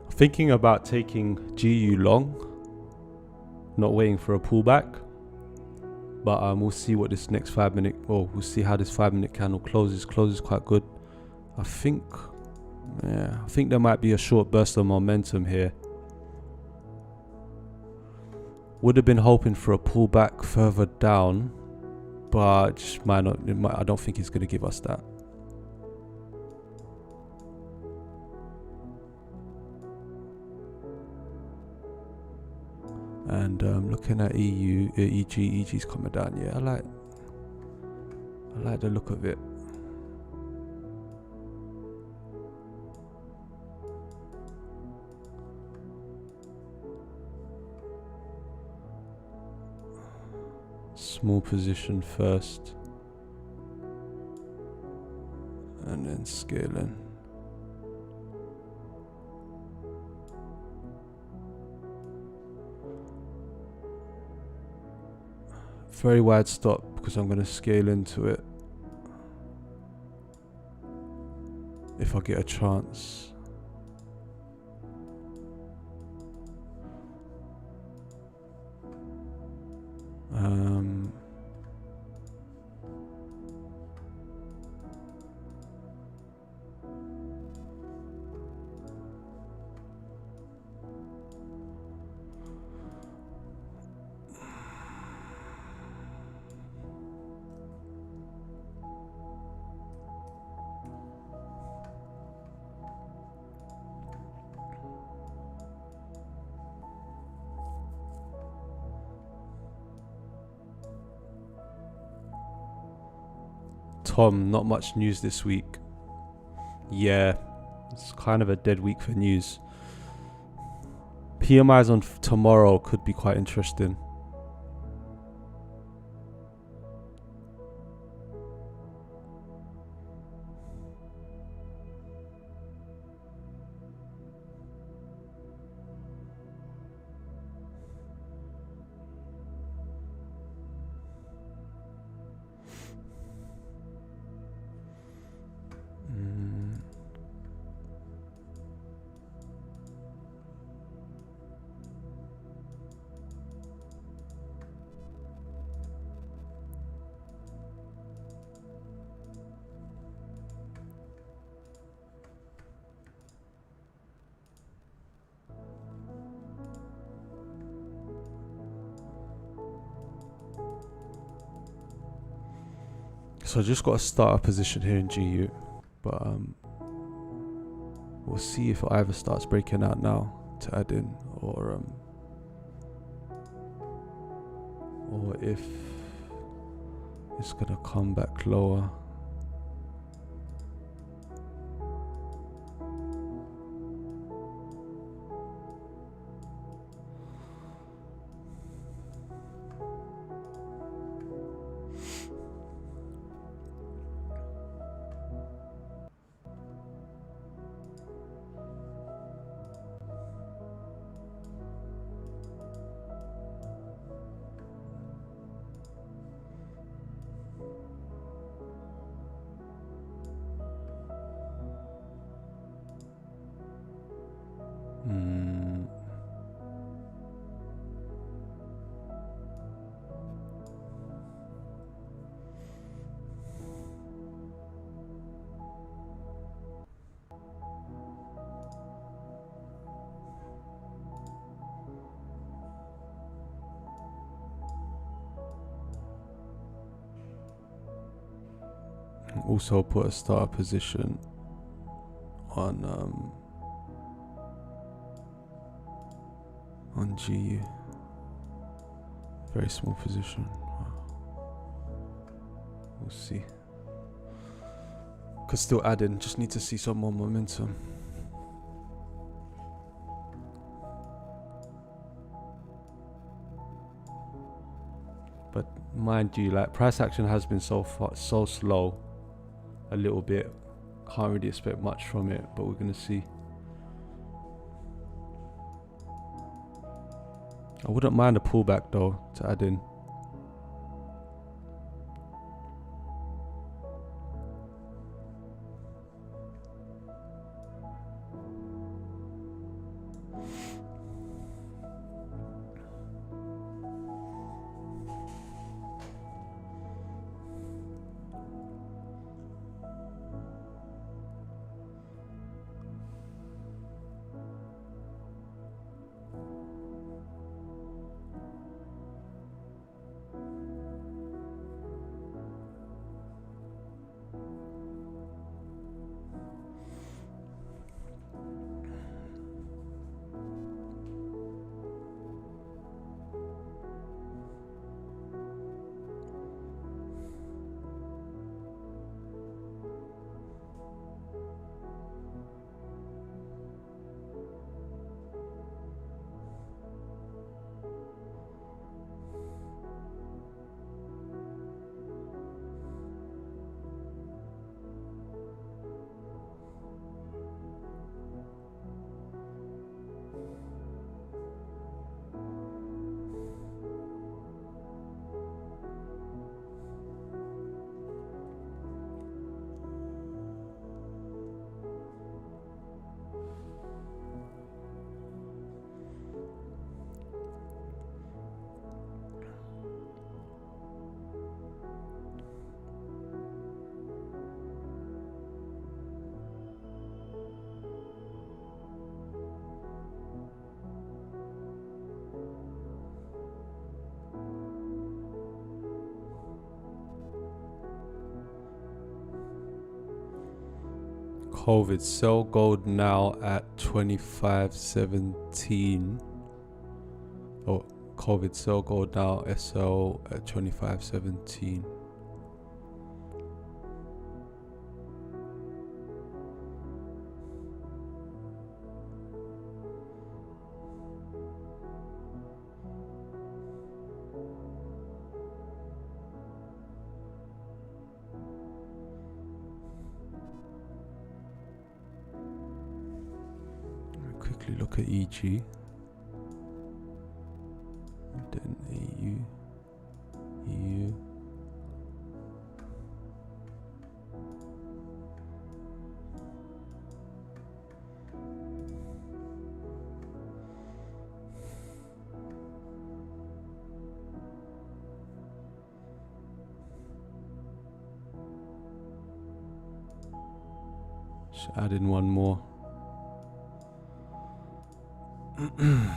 Thinking about taking GU long, not waiting for a pullback, but we'll see what this next 5 minute, or we'll see how this 5 minute candle closes. Closes quite good. I think there might be a short burst of momentum here. Would have been hoping for a pullback further down, but just might not. I don't think it's going to give us that. And looking at EU, EG's coming down. Yeah, I like the look of it. Small position first, and then scaling. Very wide stop because I'm going to scale into it if I get a chance. Tom, not much news this week. Yeah, it's kind of a dead week for news. PMIs on tomorrow could be quite interesting. So I just got a starter position here in GU, but we'll see if it either starts breaking out now to add in, or if it's gonna come back lower. Also put a starter position on GU. Very small position. We'll see. Could still add in, just need to see some more momentum. But mind you, like, price action has been so slow, a little bit. Can't really expect much from it, but we're gonna see. I wouldn't mind a pullback though to add in. COVID sell gold now at 25.17. Oh, COVID sell gold now SL at 25.17. quickly look at EG. Then AU, EU. Just add in one more. Hmm.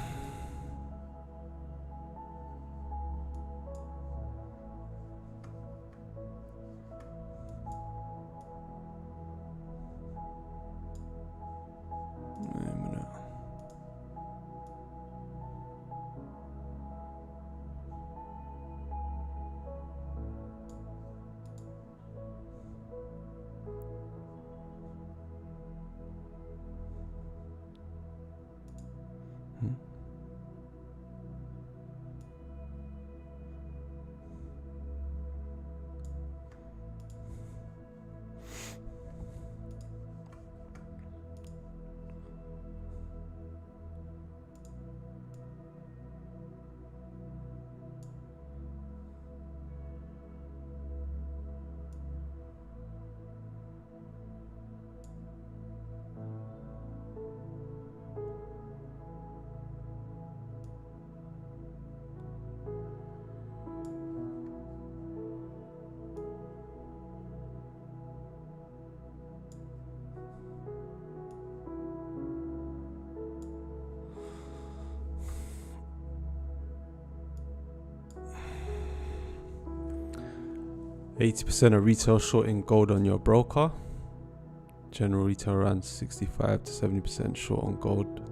80% of retail shorting gold on your broker. General retail around 65 to 70% short on gold.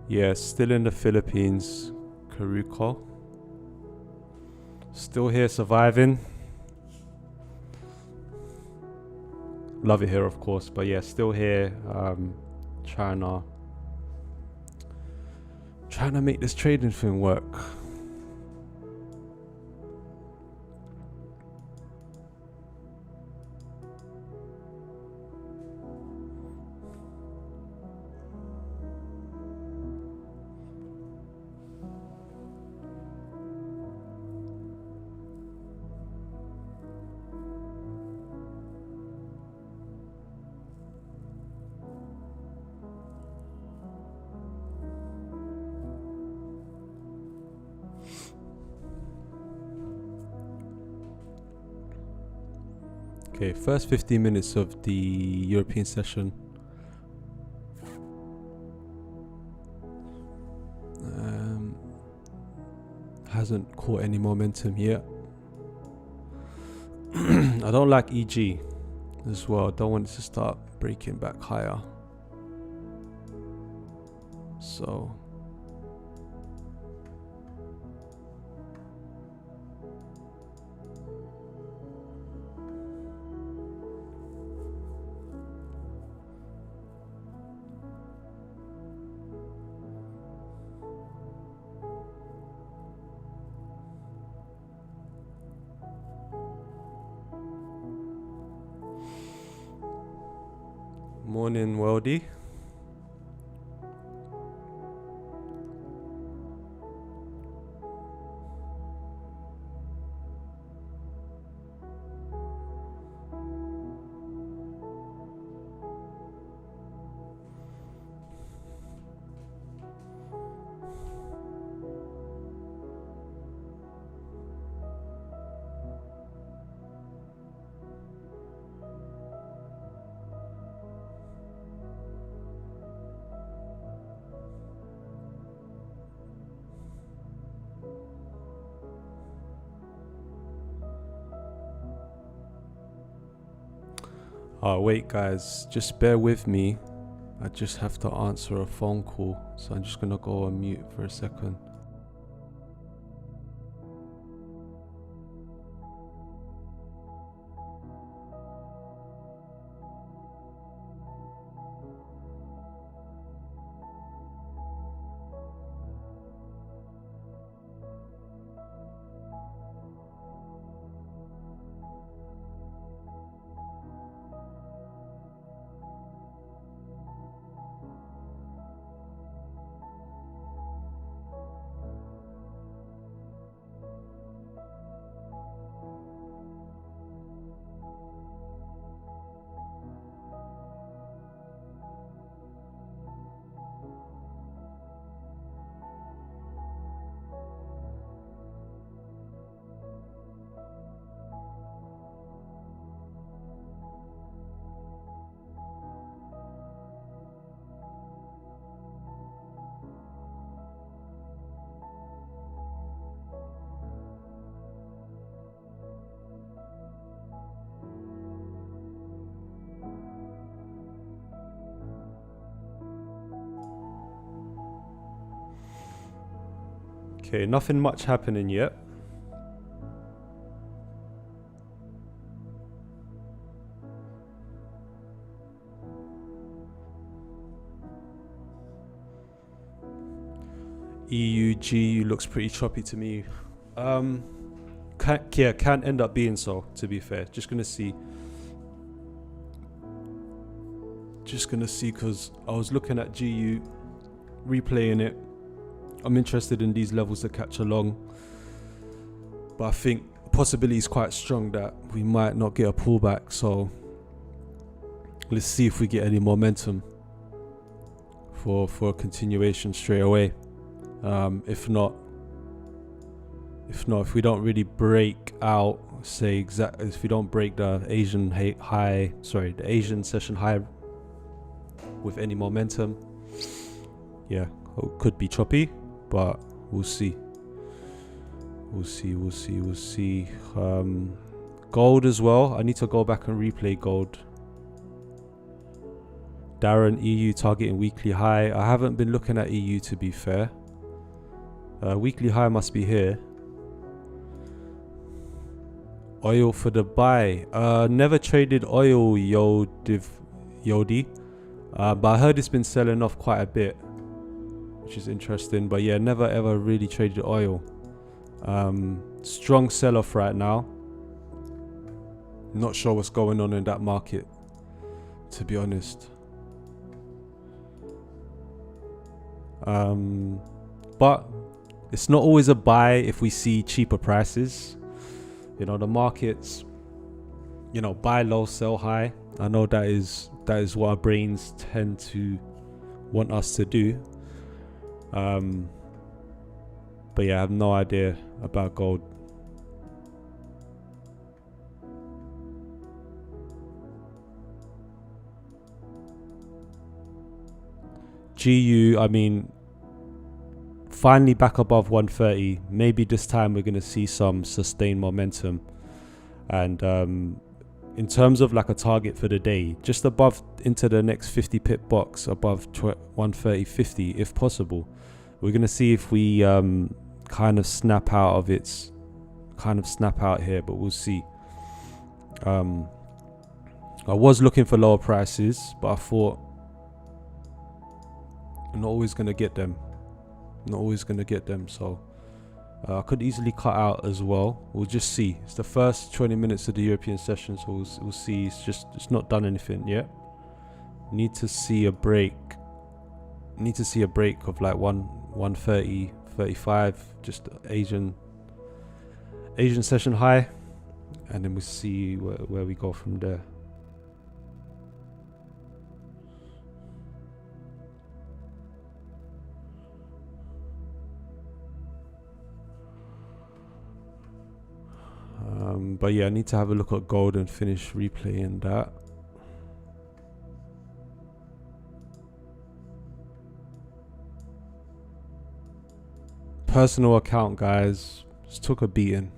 Yeah, still in the Philippines, Caruco. Still here surviving. Love it here, of course, but yeah, still here, trying to make this trading thing work. Okay, first 15 minutes of the European session. Hasn't caught any momentum yet. I don't like EG as well. I don't want it to start breaking back higher. So morning, Worldy. Oh, wait, guys, just bear with me. I just have to answer a phone call, so I'm just gonna go on mute for a second. Okay, nothing much happening yet. EU, GU looks pretty choppy to me. Can't end up being so, to be fair. Just gonna see because I was looking at GU, replaying it. I'm interested in these levels to catch along, but I think the possibility is quite strong that we might not get a pullback. So let's see if we get any momentum for a continuation straight away. If we don't really break out, if we don't break the Asian session high with any momentum, yeah, it could be choppy, but we'll see. Gold as well. I need to go back and replay gold. Darren, EU targeting weekly high. I haven't been looking at EU, to be fair. Weekly high must be here. Oil for the buy. Never traded oil, Yodi. But I heard it's been selling off quite a bit, which is interesting. But yeah, never ever really traded oil. Strong sell-off right now. Not sure what's going on in that market, to be honest. But it's not always a buy if we see cheaper prices. You know, the markets, buy low, sell high. I know that is what our brains tend to want us to do. But yeah, I have no idea about gold. GU, I mean, finally back above 130. Maybe this time we're going to see some sustained momentum. And in terms of like a target for the day, just above into the next 50 pip box, above 130.50 if possible. We're going to see if we kind of snap out here, but we'll see. I was looking for lower prices, but I thought I'm not always going to get them. So I could easily cut out as well. We'll just see. It's the first 20 minutes of the European session, so we'll see. It's not done anything yet. Need to see a break of like 130.35, just Asian session high, and then we'll see where we go from there. But yeah, I need to have a look at gold and finish replaying that. Personal account, guys, just took a beating.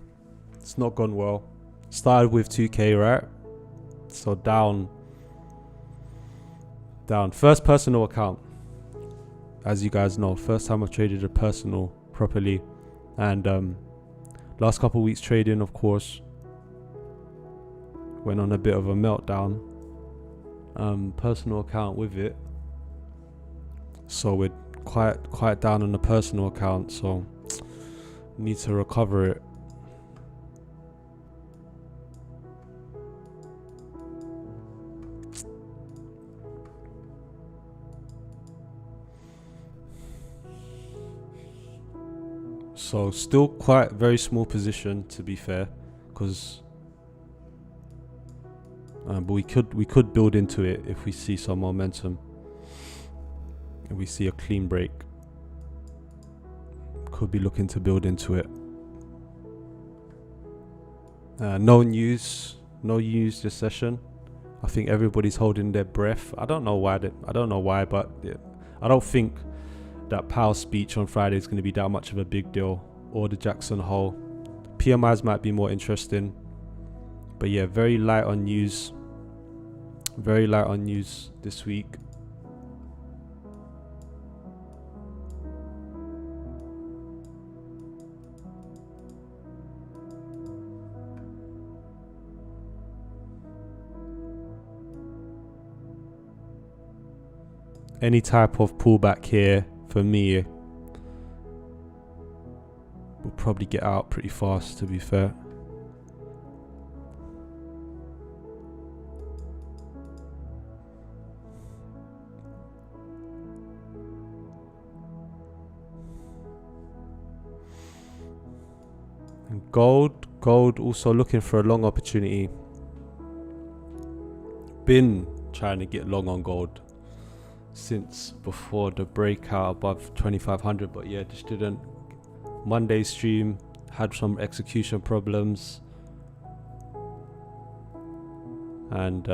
It's not gone well. Started with 2k, right? So down. First personal account, as you guys know, first time I've traded a personal properly, and last couple of weeks trading, of course, went on a bit of a meltdown. Personal account with it, so we're quite down on the personal account, so need to recover it. So still quite very small position, to be fair, because but we could build into it if we see some momentum and we see a clean break. Could be looking to build into it. No news this session. I think everybody's holding their breath. I don't know why, but I don't think that Powell speech on Friday is going to be that much of a big deal, or the Jackson Hole. PMIs might be more interesting, but yeah, very light on news this week. any type of pullback here for me will probably get out pretty fast, to be fair. And gold also looking for a long opportunity. Been trying to get long on gold since before the breakout above 2500, but yeah, just didn't. Monday stream had some execution problems, and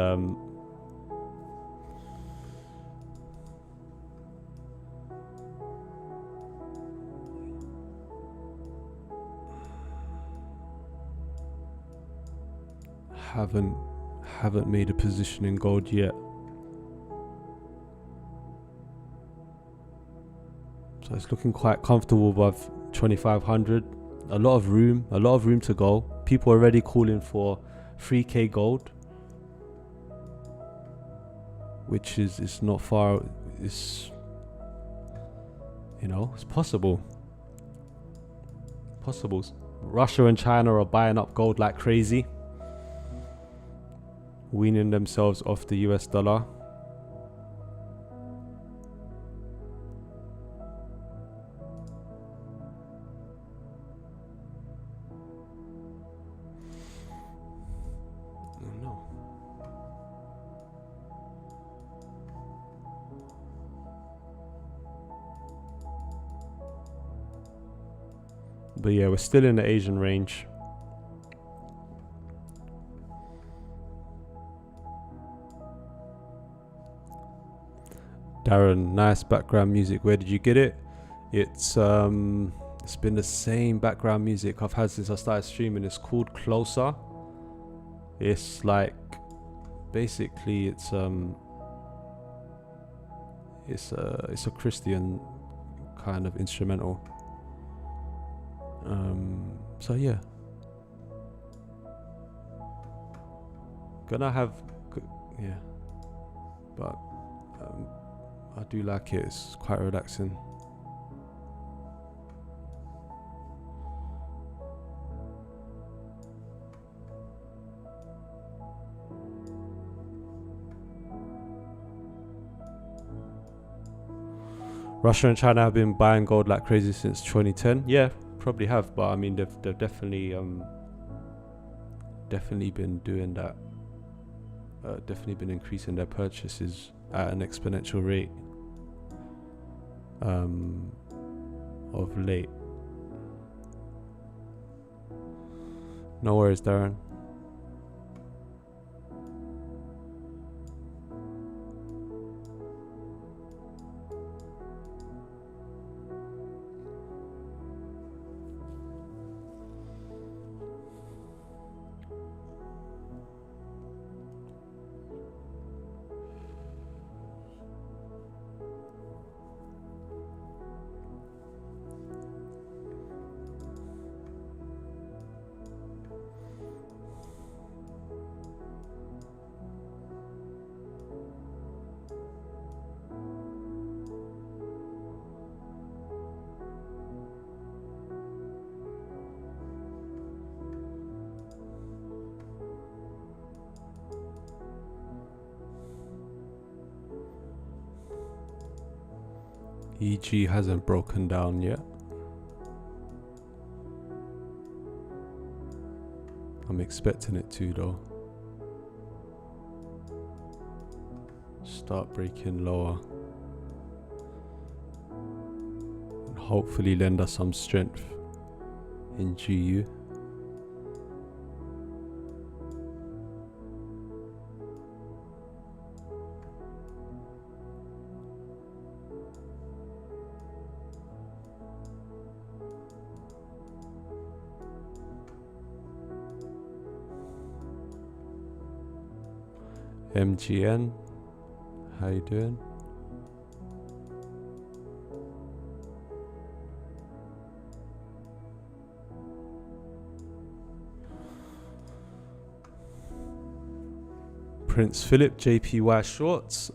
haven't made a position in gold yet. So it's looking quite comfortable above 2500. A lot of room to go. People are already calling for 3k gold, which is not far. It's, you know, it's possible. Russia and China are buying up gold like crazy, weaning themselves off the US dollar. But yeah, we're still in the Asian range. Darren, nice background music. Where did you get it? It's been the same background music I've had since I started streaming. It's called Closer. It's like, basically it's a Christian kind of instrumental. So yeah, gonna have yeah, but I do like it. It's quite relaxing. Russia and China have been buying gold like crazy since 2010. Yeah, probably have, but I mean they've definitely been doing that. Definitely been increasing their purchases at an exponential rate of late. No worries, Darren. EG hasn't broken down yet. I'm expecting it to though. Start breaking lower. And hopefully lend us some strength in GU. MGN, how you doing? Prince Philip, JPY shorts.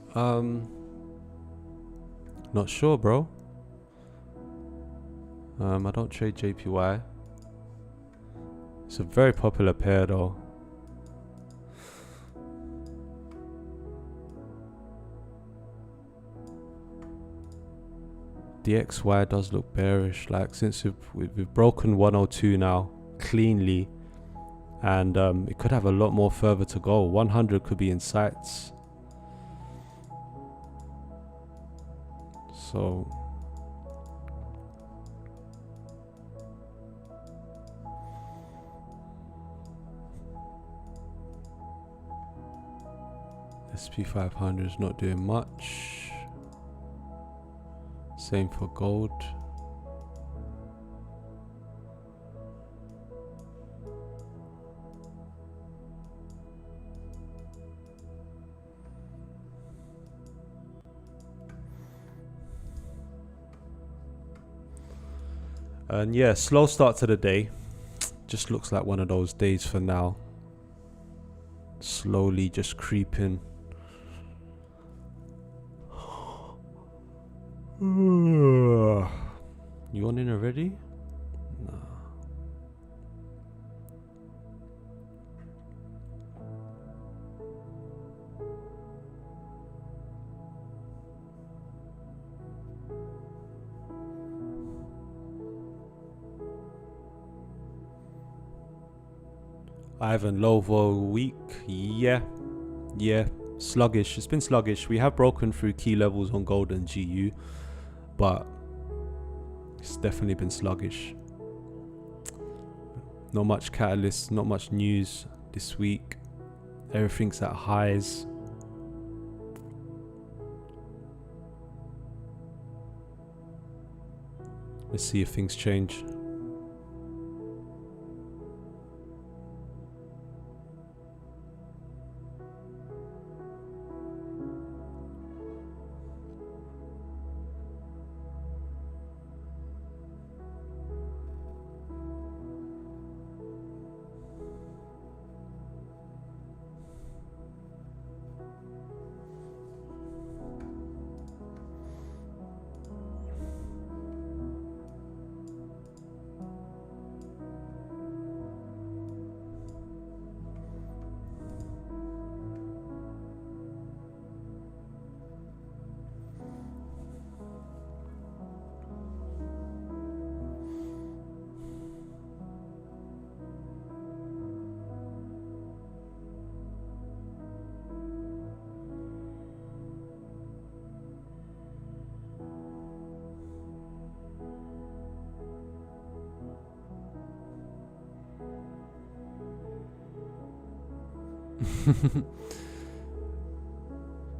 Not sure, bro. I don't trade JPY. It's a very popular pair though. The XY does look bearish, like since we've broken 102 now cleanly, and it could have a lot more further to go. 100 could be in sights. So SP 500 is not doing much. Same for gold. And yeah, slow start to the day. Just looks like one of those days for now. Slowly just creeping. You on in already? Nah. Ivan Lovo week. Yeah. Sluggish. It's been sluggish. We have broken through key levels on gold and GU, but it's definitely been sluggish. Not much catalyst, not much news this week. Everything's at highs. Let's see if things change.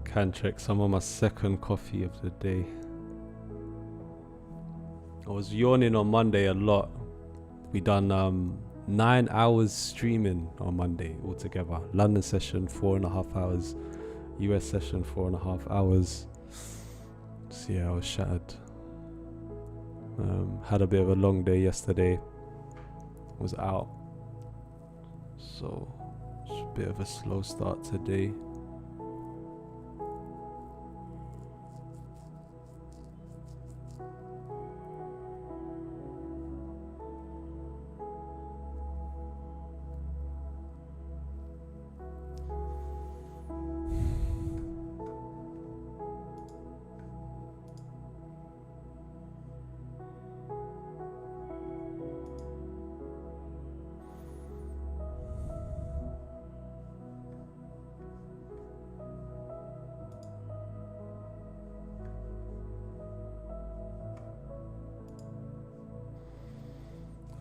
Can check. I'm on my second coffee of the day. I was yawning on Monday a lot. We done 9 hours streaming on Monday altogether. London session 4.5 hours, US session 4.5 hours. So yeah, I was shattered. Had a bit of a long day yesterday. Was out, so it's a bit of a slow start today.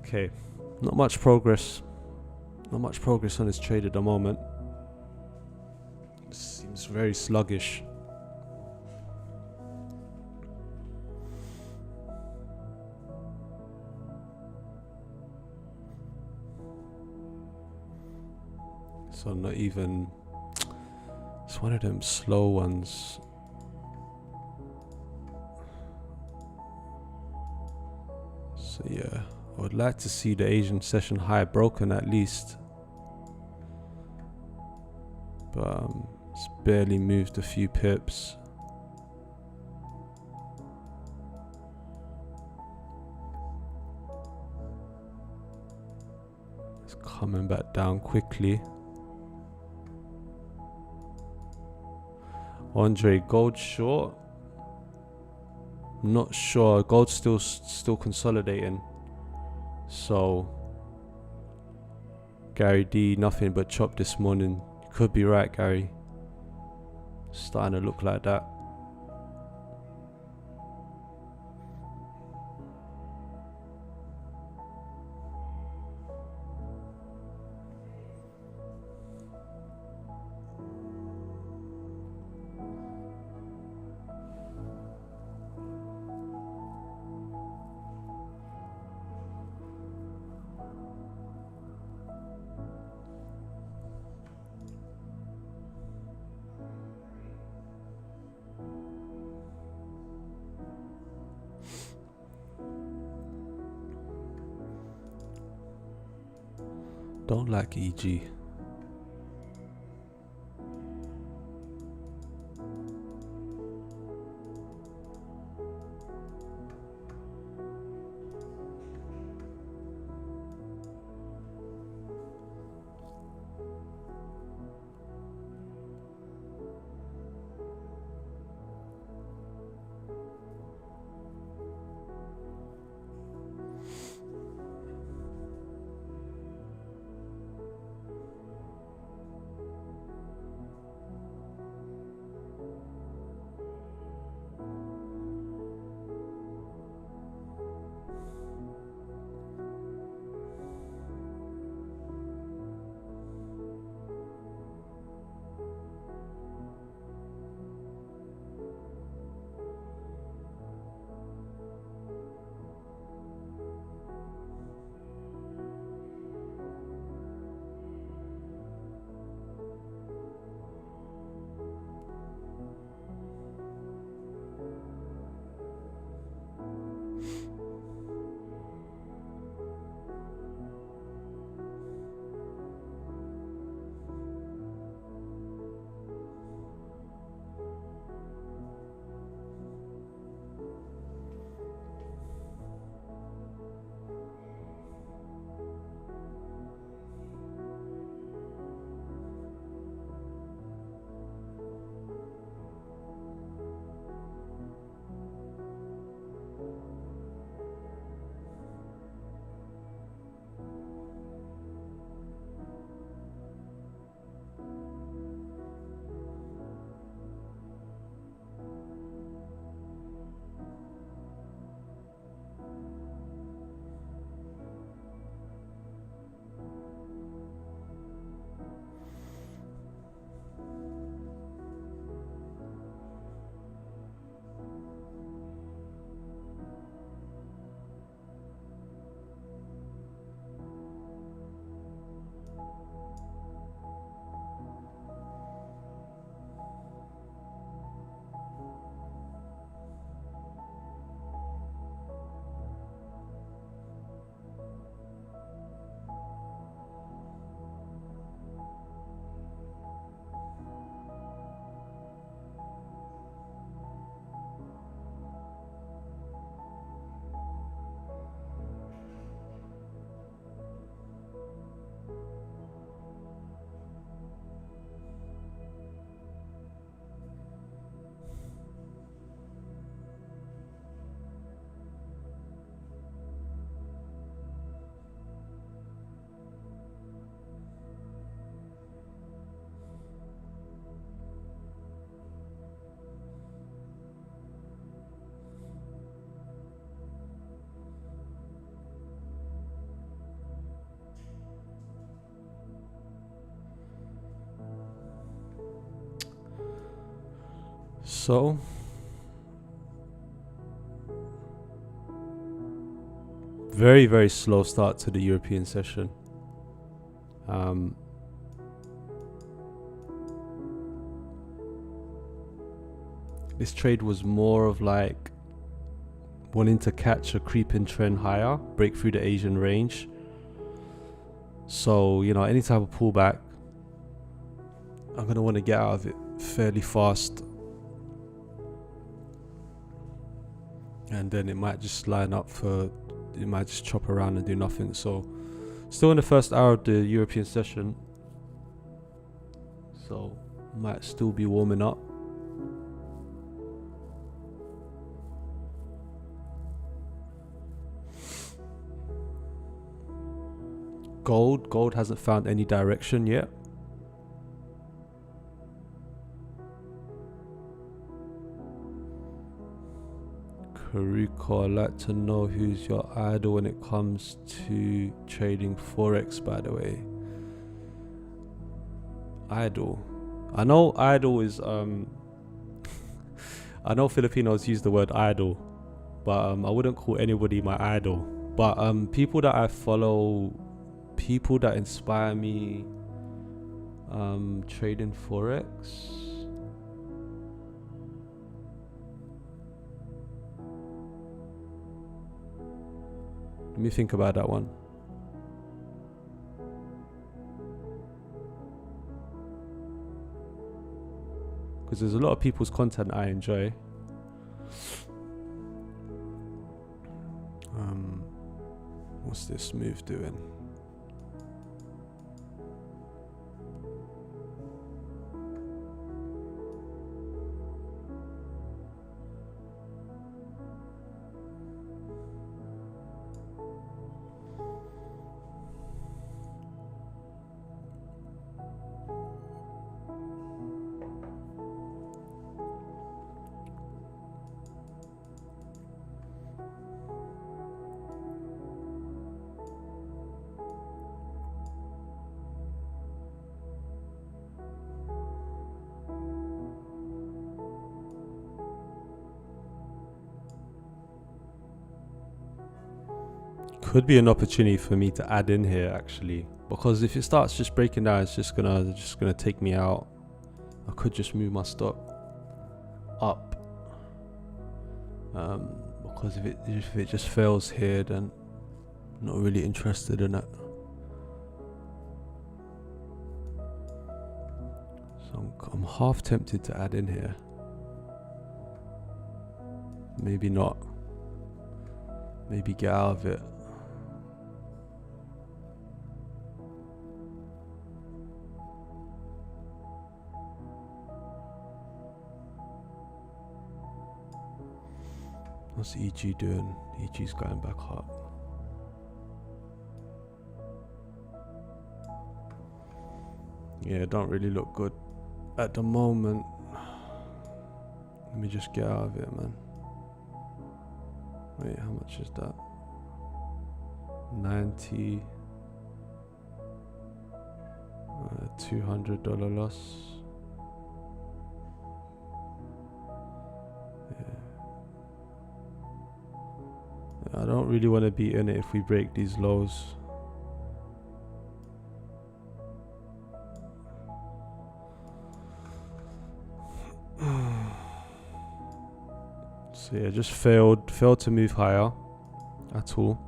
Okay, not much progress. Not much progress on this trade at the moment. Seems very sluggish. So not even, it's one of them slow ones. So yeah, I would like to see the Asian session high broken at least. But it's barely moved a few pips. coming back down quickly. Andre, gold short. Not sure. Gold's still consolidating. So Gary D, nothing but chop this morning. You could be right, Gary. Starting to look like that. Don't like EG. So very, very slow start to the European session. This trade was more of like wanting to catch a creeping trend higher, break through the Asian range. So, you know, any type of pullback, I'm going to want to get out of it fairly fast. And then it might just line up for, it might just chop around and do nothing. So Still in the first hour of the European session, so might still be warming up. Gold hasn't found any direction yet. Karuko, I'd like to know who's your idol when it comes to trading Forex, by the way. Idol. I know idol is I know Filipinos use the word idol, but I wouldn't call anybody my idol. But people that I follow, people that inspire me trading Forex. Let me think about that one. Because there's a lot of people's content I enjoy. What's this move doing? Could be an opportunity for me to add in here actually, because if it starts just breaking down, it's just gonna take me out. I could just move my stock up, because if it just fails here, then I'm not really interested in it. So I'm half tempted to add in here. Maybe not. Maybe get out of it. What's EG doing? EG's going back up. Yeah, it don't really look good at the moment. Let me just get out of it, man. Wait, how much is that? 90. $200 loss. I don't really want to be in it if we break these lows. So yeah, just failed to move higher at all.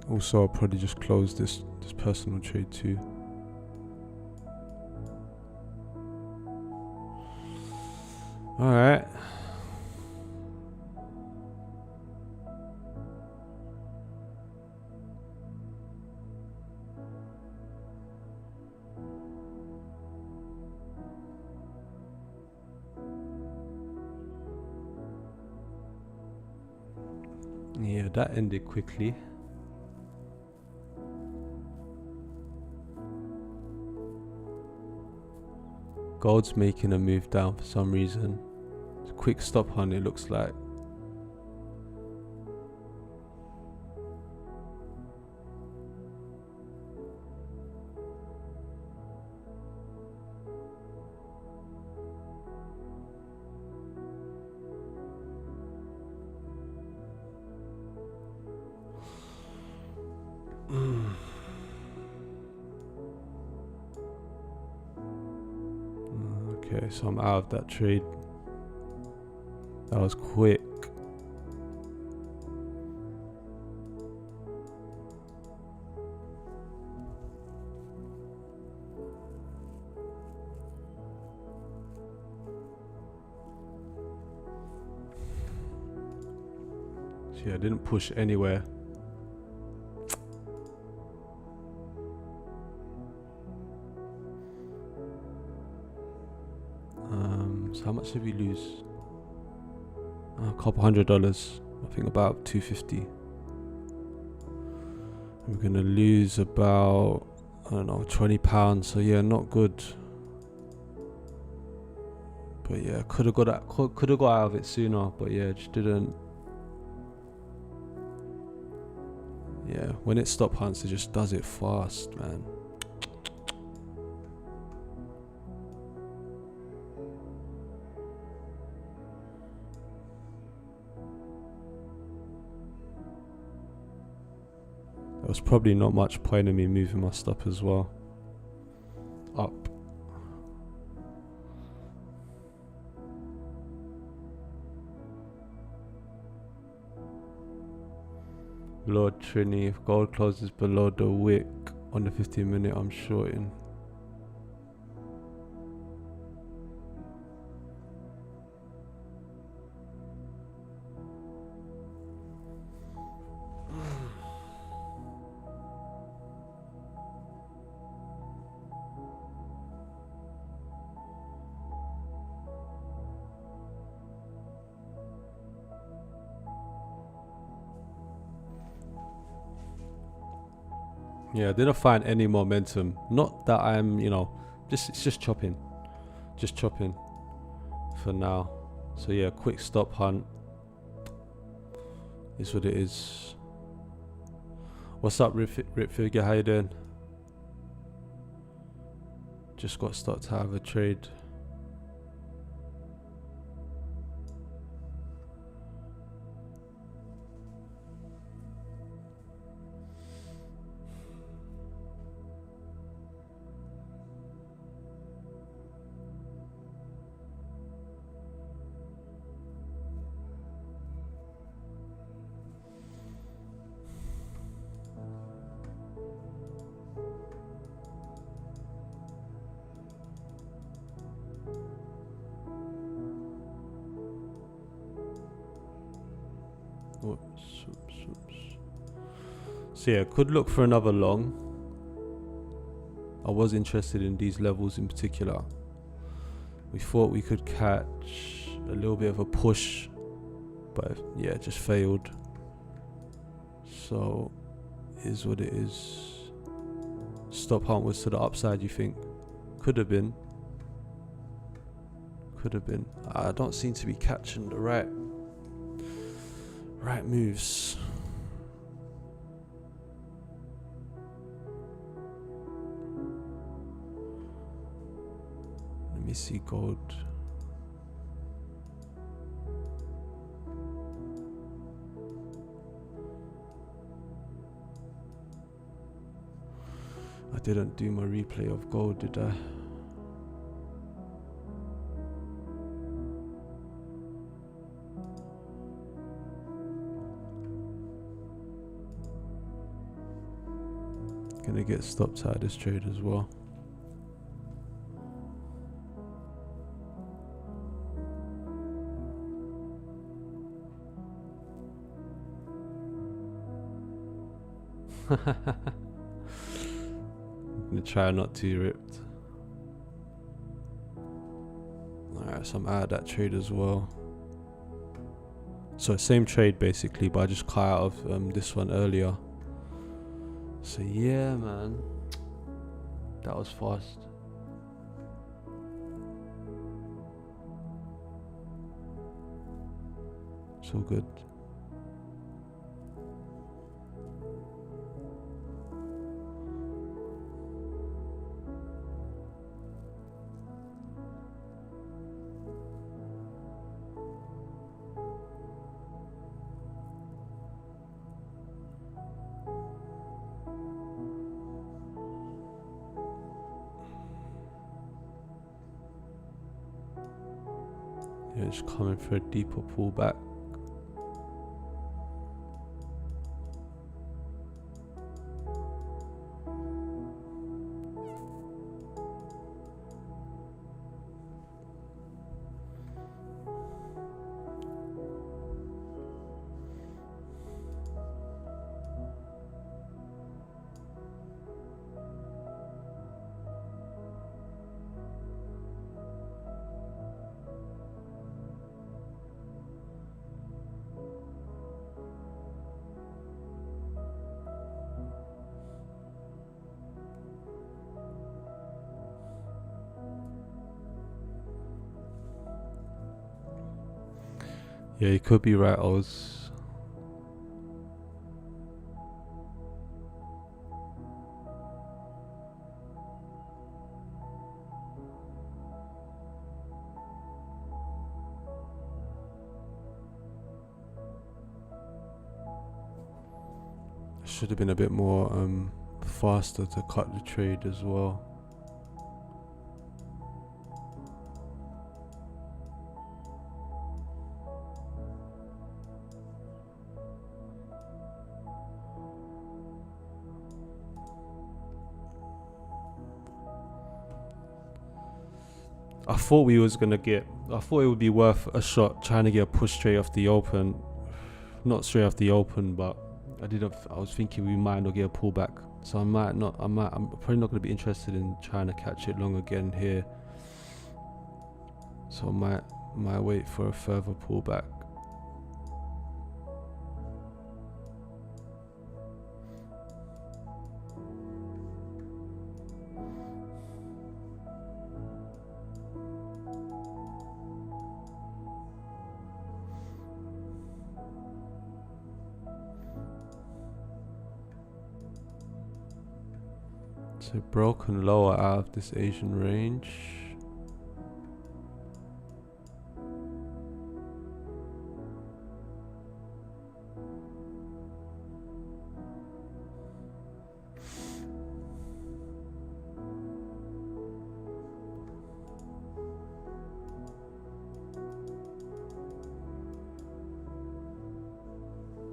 Also, I'll probably just close this personal trade too. All right. Yeah, that ended quickly. Gold's making a move down for some reason. It's a quick stop hunt, it looks like. Okay, so I'm out of that trade. That was quick. Yeah, I didn't push anywhere. So how much did we lose? A couple $100. I think about 250. We're gonna lose about, I don't know, £20. So yeah, not good. But yeah, could have got out of it sooner. But yeah, just didn't. Yeah, when it stop hunts, it just does it fast, man. There was probably not much point in me moving my stop as well. Up. Lord Trini, if gold closes below the wick on the 15-minute, I'm shorting. Yeah, I didn't find any momentum. Not that I'm, it's just chopping. Just chopping for now. So yeah, quick stop hunt is what it is. What's up, Rip Figure? How you doing? Just got stuck to have a trade. Oops. So yeah, could look for another long. I was interested in these levels in particular. We thought we could catch a little bit of a push, but yeah, it just failed. So is what it is. Stop hunt was to the upside, you think? Could have been. I don't seem to be catching the right moves. Let me see gold. I didn't do my replay of gold, did I? Gonna get stopped out of this trade as well. I'm gonna try not to ripped. Alright, so I'm out of that trade as well. So same trade basically, but I just cut out of this one earlier. So yeah, man, that was fast. It's all good. Yeah, it's coming for a deeper pullback. Yeah, you could be right. Should have been a bit more faster to cut the trade as well. I thought it would be worth a shot trying to get a push straight off the open. Not straight off the open, but I was thinking we might not get a pullback. So I'm probably not going to be interested in trying to catch it long again here. So I might wait for a further pullback. So broken lower out of this Asian range.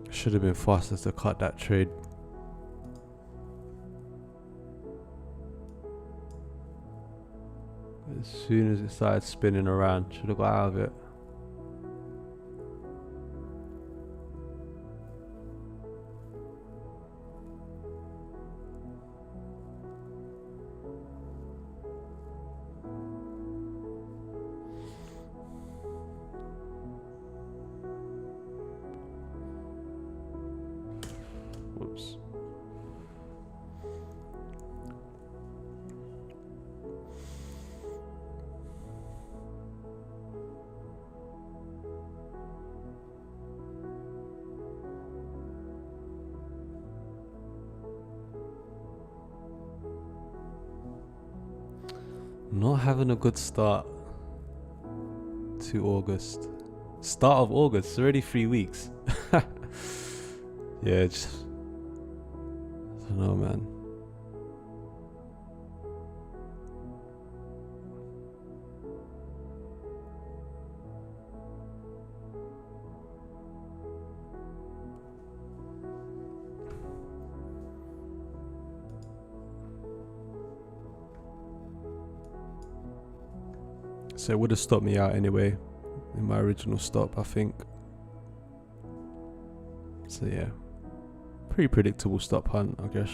Should have been faster to cut that trade. As soon as it started spinning around, should have got out of it. Whoops. Not having a good start to August. Start of August, it's already 3 weeks. Yeah, just, I don't know, man. So it would have stopped me out anyway in my original stop, I think. So yeah, pretty predictable stop hunt, I guess.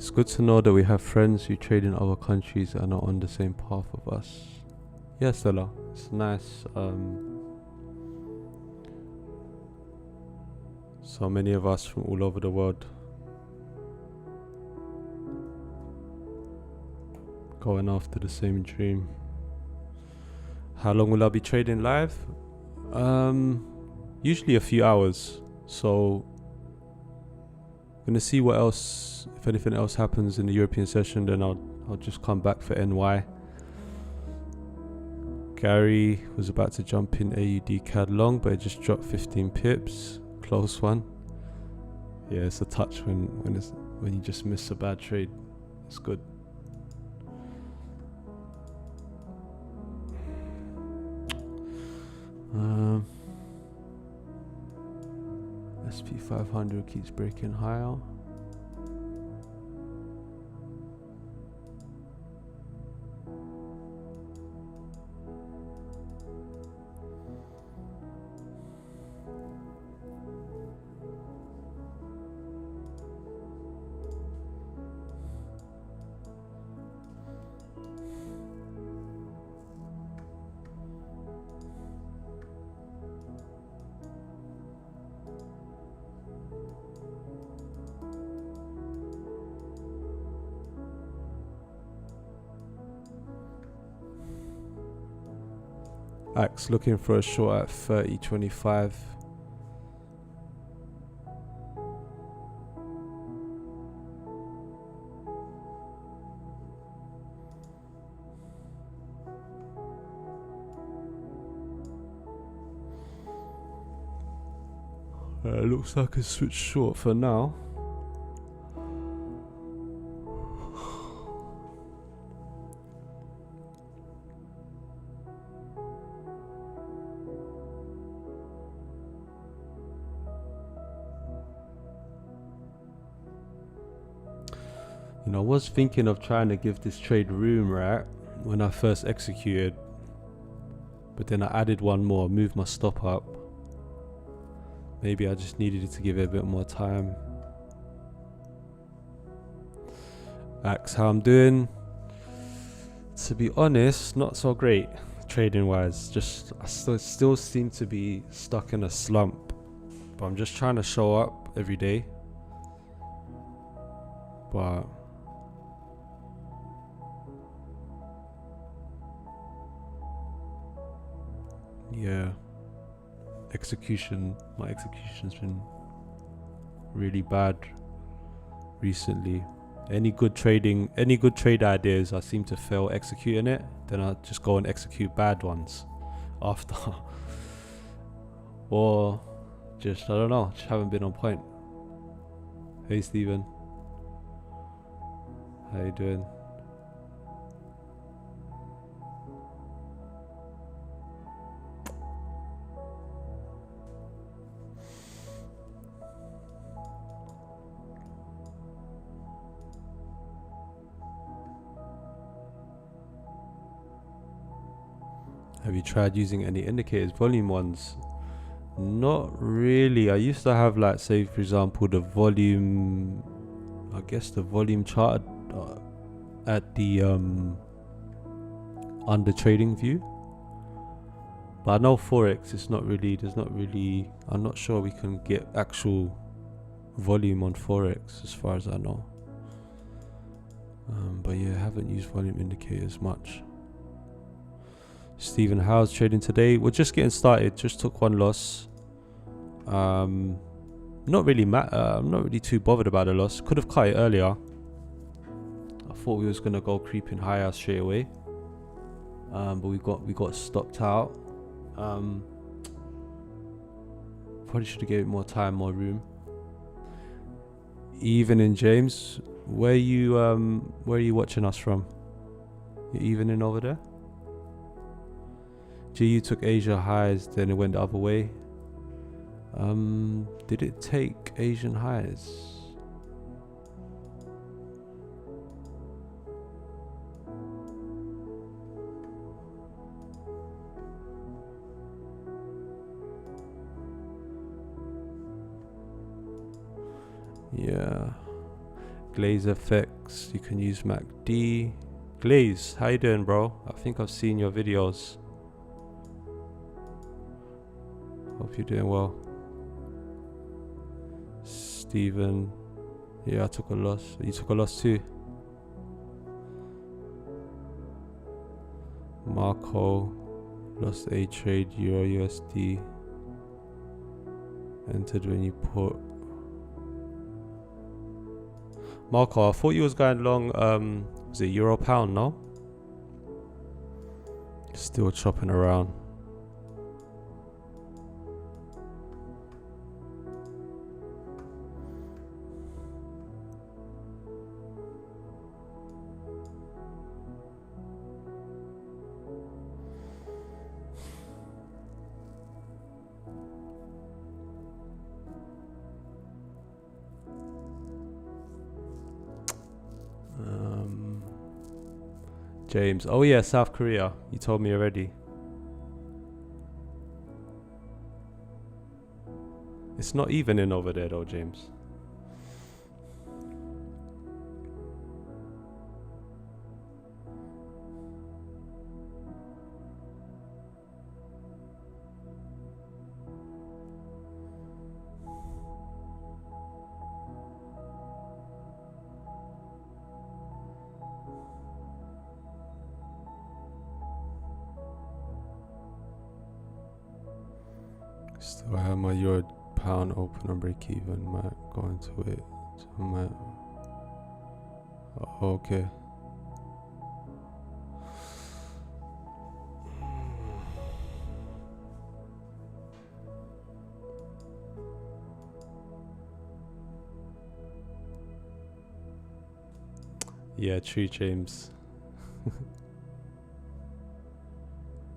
It's good to know that we have friends who trade in other countries and are on the same path of us. Yeah, Stella, it's nice. So many of us from all over the world going after the same dream. How long will I be trading live? Usually a few hours. So gonna see what else, if anything else happens in the European session, then I'll just come back for NY. Gary was about to jump in AUD CAD long, but it just dropped 15 pips. Close one. Yeah, it's a touch when you just miss a bad trade. It's good. SP 500 keeps breaking higher. Axe looking for a short at 30.25. Looks like a switch short for now. You know, I was thinking of trying to give this trade room, right, when I first executed, but then I added one more, moved my stop up. Maybe I just needed it to give it a bit more time. Axe, how I'm doing? To be honest, not so great trading wise. Just I still seem to be stuck in a slump, but I'm just trying to show up every day. But yeah, my execution's been really bad recently. Any good trade ideas, I seem to fail executing it. Then I just go and execute bad ones after. Or just, I don't know, just haven't been on point. Hey Steven, how you doing? Have you tried using any indicators, volume ones? Not really. I used to have, like, say for example, the volume, I guess the volume chart at the under trading view. But I know Forex, I'm not sure we can get actual volume on Forex as far as I know. But yeah, I haven't used volume indicators much. Stephen, how's trading today? We're just getting started. Just took one loss. I'm not really too bothered about the loss. Could have cut it earlier. I thought we was gonna go creeping higher straight away. But we got stopped out. Probably should have gave it more time, more room. Evening, James. Where are you watching us from? You evening over there? GU took Asia highs, then it went the other way. Did it take Asian highs? Yeah. Glaze effects, you can use MACD. Glaze, how you doing, bro? I think I've seen your videos. Hope you're doing well. Steven, yeah, I took a loss. You took a loss too. Marco, lost a trade, Euro USD. Entered when you put. Marco, I thought you was going long, was it Euro Pound, no? Still chopping around. James, oh yeah, South Korea. You told me already. It's not even in over there though, James. Still have my Euro Pound open and break even. Might go into it. So might. Oh, okay. Yeah, true, James.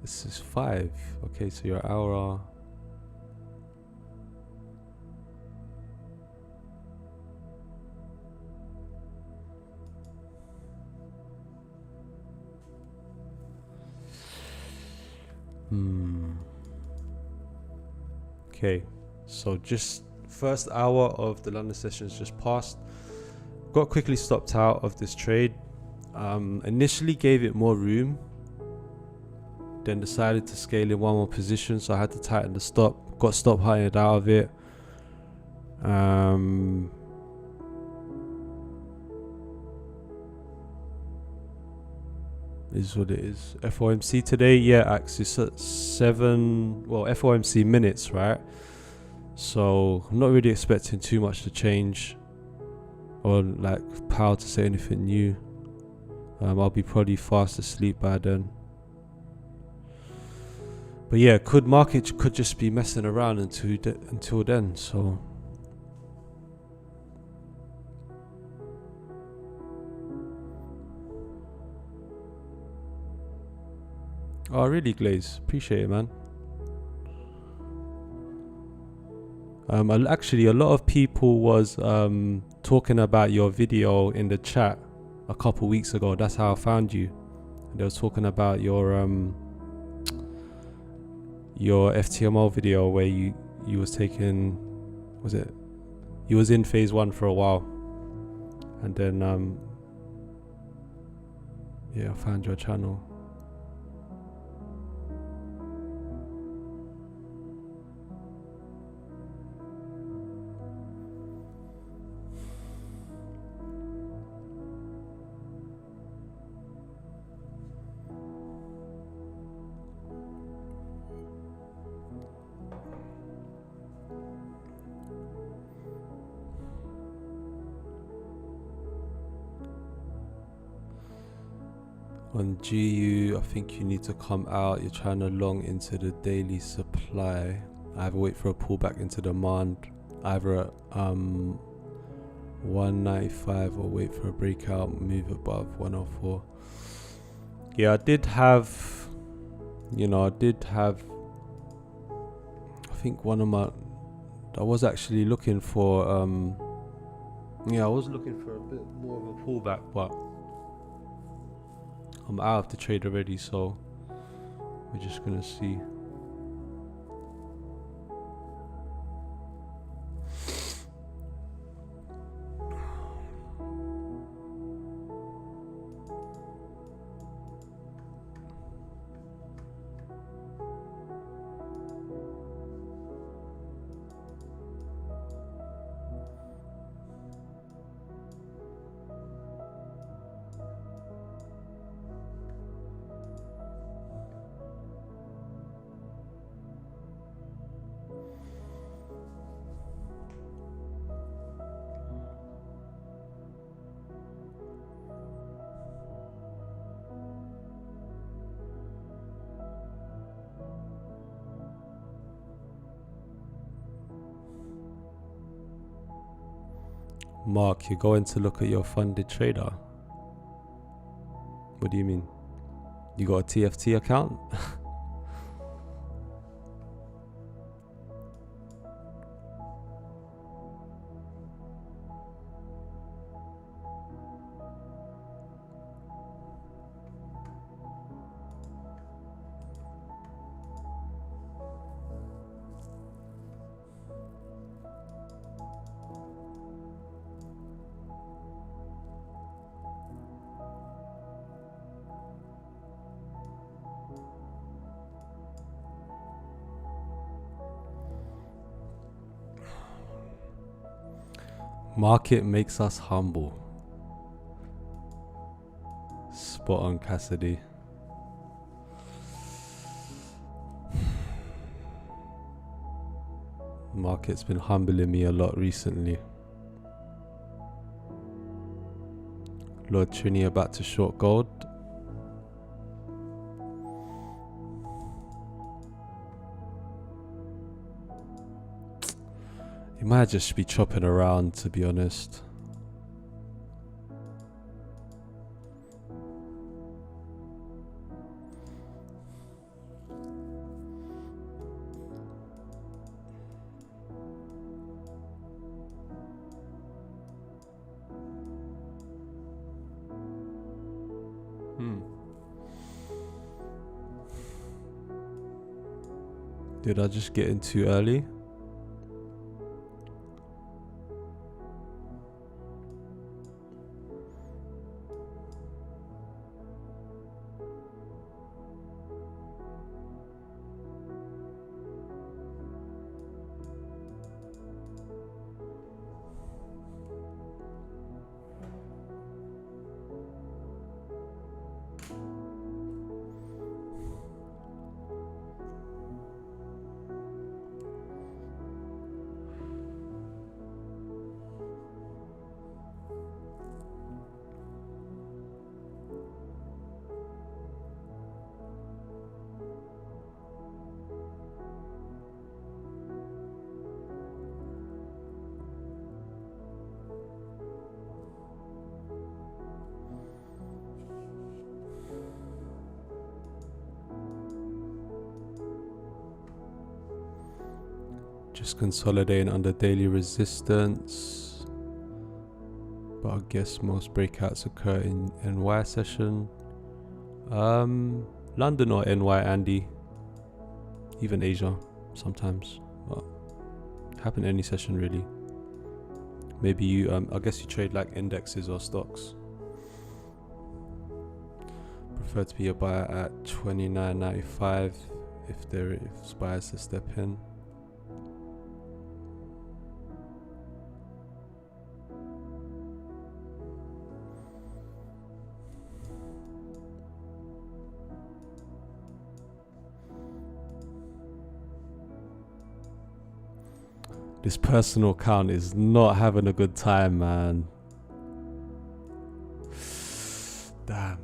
This is 5. Okay, so your hour. Okay, so just first hour of the London sessions just passed. Got quickly stopped out of this trade. Initially gave it more room, then decided to scale in one more position, so I had to tighten the stop. Got stop heightened out of it. Is what it is. FOMC today, yeah, axis at 7, well, FOMC minutes, right? So I'm not really expecting too much to change or like Powell to say anything new. I'll be probably fast asleep by then. But yeah, market could just be messing around until then, so. Oh, really, Glaze? Appreciate it, man. Actually, a lot of people was talking about your video in the chat a couple weeks ago. That's how I found you. They was talking about your FTMO video where you was taking, was it? You was in phase 1 for a while, and then yeah, I found your channel. On GU, I think you need to come out. You're trying to long into the daily supply. Either wait for a pullback into demand, either at 195 or wait for a breakout, move above 104. Yeah, I did have, I think one of my, I was actually looking for, I was looking for a bit more of a pullback, but I'm out of the trade already, so we're just gonna see. Mark, you're going to look at your funded trader. What do you mean? You got a TFT account? Market makes us humble. Spot on, Cassidy. Market's been humbling me a lot recently. Lord Trini about to short gold. You might just be chopping around, to be honest. Did I just get in too early? Just consolidating under daily resistance, but I guess most breakouts occur in NY session. London or NY, Andy, even Asia sometimes, but happen any session really. Maybe you I guess you trade like indexes or stocks. Prefer to be a buyer at 29.95 if buyers to step in. This personal account is not having a good time, man. Damn.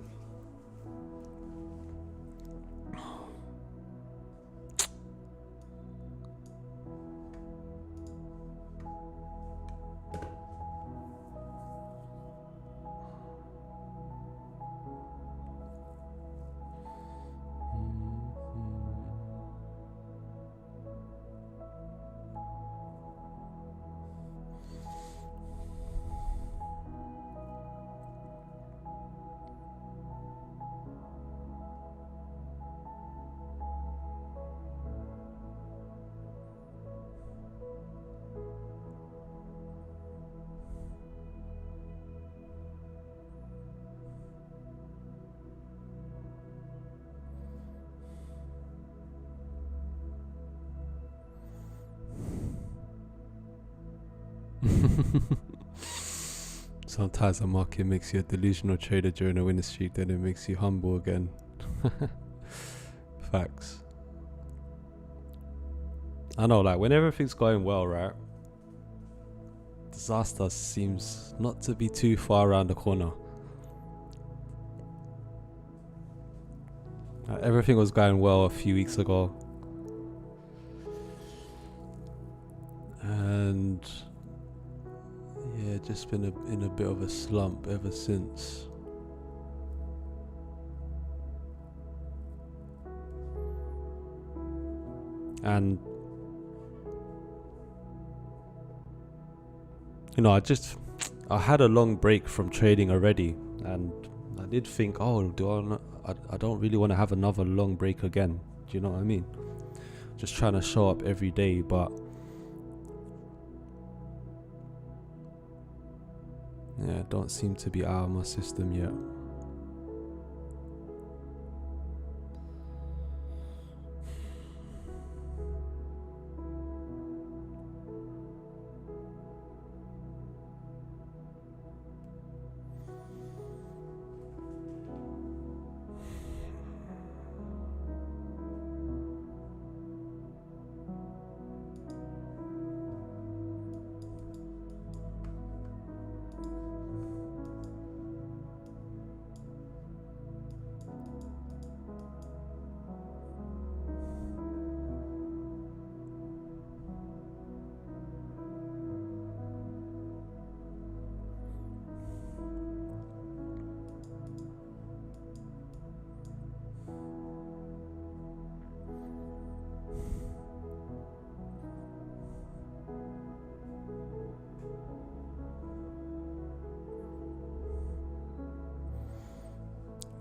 Sometimes the market makes you a delusional trader during a winning streak, then it makes you humble again. Facts. I know, like when everything's going well, right? Disaster seems not to be too far around the corner. Everything was going well a few weeks ago, and Yeah, just been in a bit of a slump ever since. And you know, I had a long break from trading already, and I did think, oh, I don't really want to have another long break again. Do you know what I mean? Just trying to show up every day, but yeah, don't seem to be out of my system yet.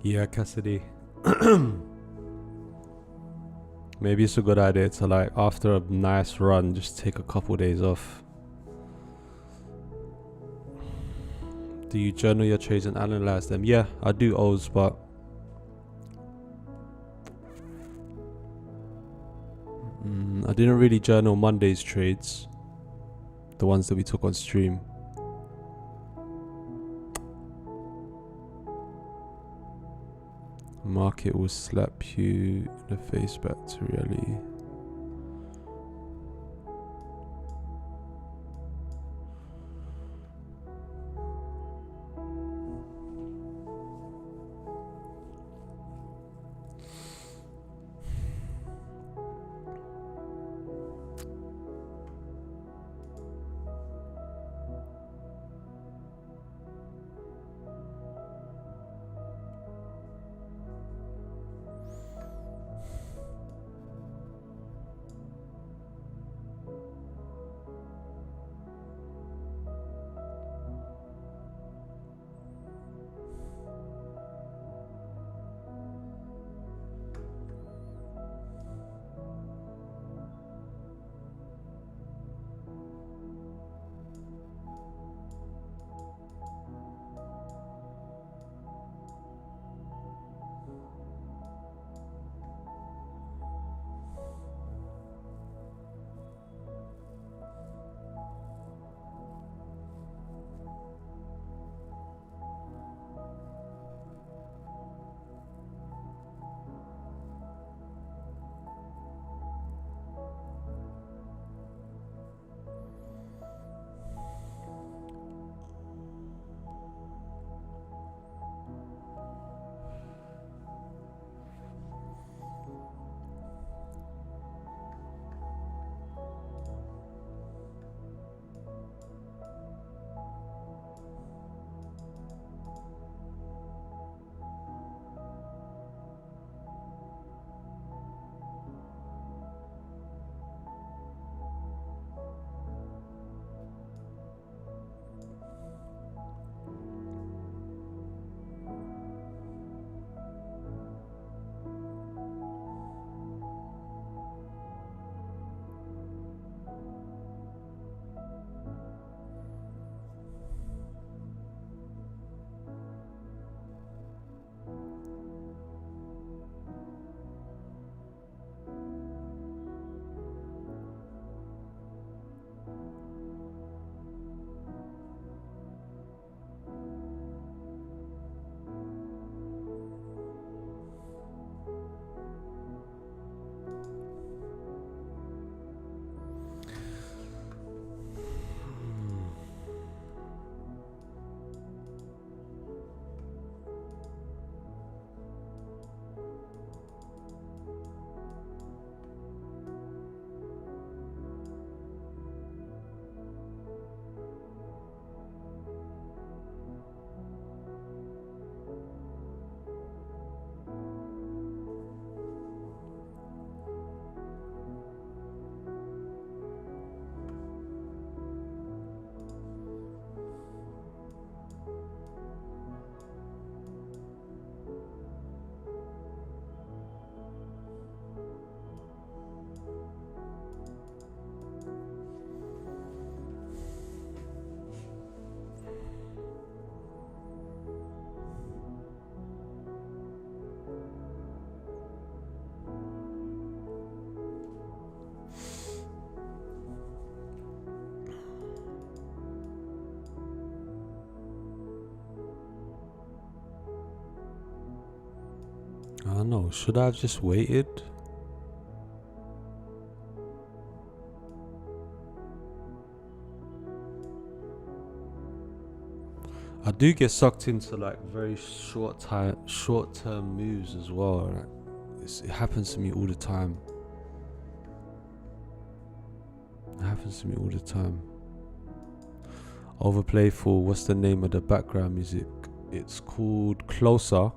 Yeah, Cassidy. Maybe it's a good idea to, like, after a nice run, just take a couple days off. Do you journal your trades and analyze them? Yeah, I do O's, but I didn't really journal Monday's trades, the ones that we took on stream. Market will slap you in the face back to reality. I don't know, should I have just waited? I do get sucked into like very short-term moves as well. Like, it happens to me all the time. It happens to me all the time. Overplayful, what's the name of the background music? It's called Closer.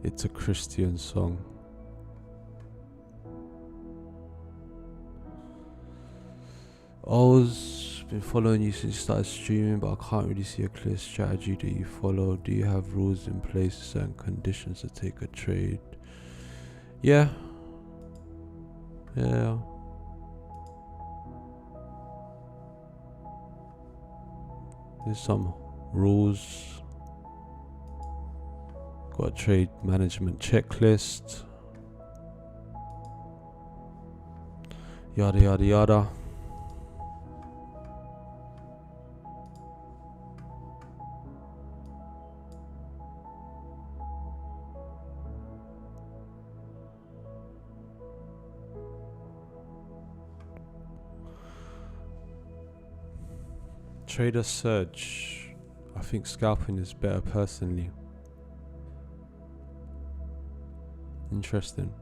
It's a Christian song. O's been following you since you started streaming, but I can't really see a clear strategy that you follow. Do you have rules in place, certain conditions to take a trade? Yeah. There's some rules. Got a trade management checklist. Yada yada yada. Trader Surge. I think scalping is better personally. Interesting.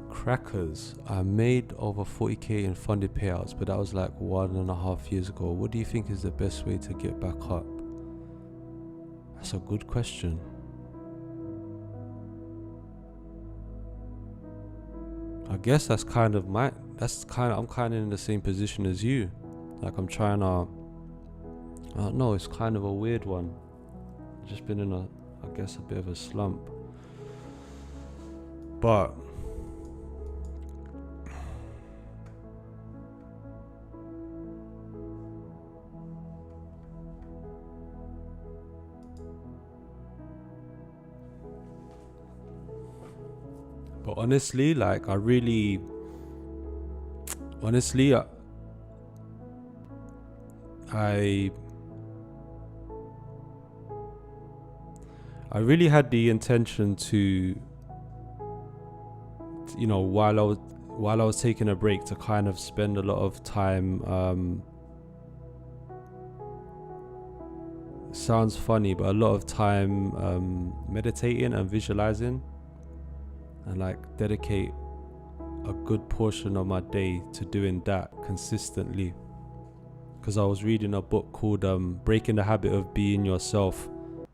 Crackers. I made over 40k in funded payouts, but that was like 1.5 years ago. What do you think is the best way to get back up? That's a good question. I guess I'm kind of in the same position as you. Like I'm trying to, I don't know, it's kind of a weird one. I've just been in I guess a bit of a slump. But honestly, like I really had the intention to, you know, while I was taking a break, to kind of spend a lot of time, sounds funny, but a lot of time meditating and visualizing, and like dedicate a good portion of my day to doing that consistently. Because I was reading a book called Breaking the Habit of Being Yourself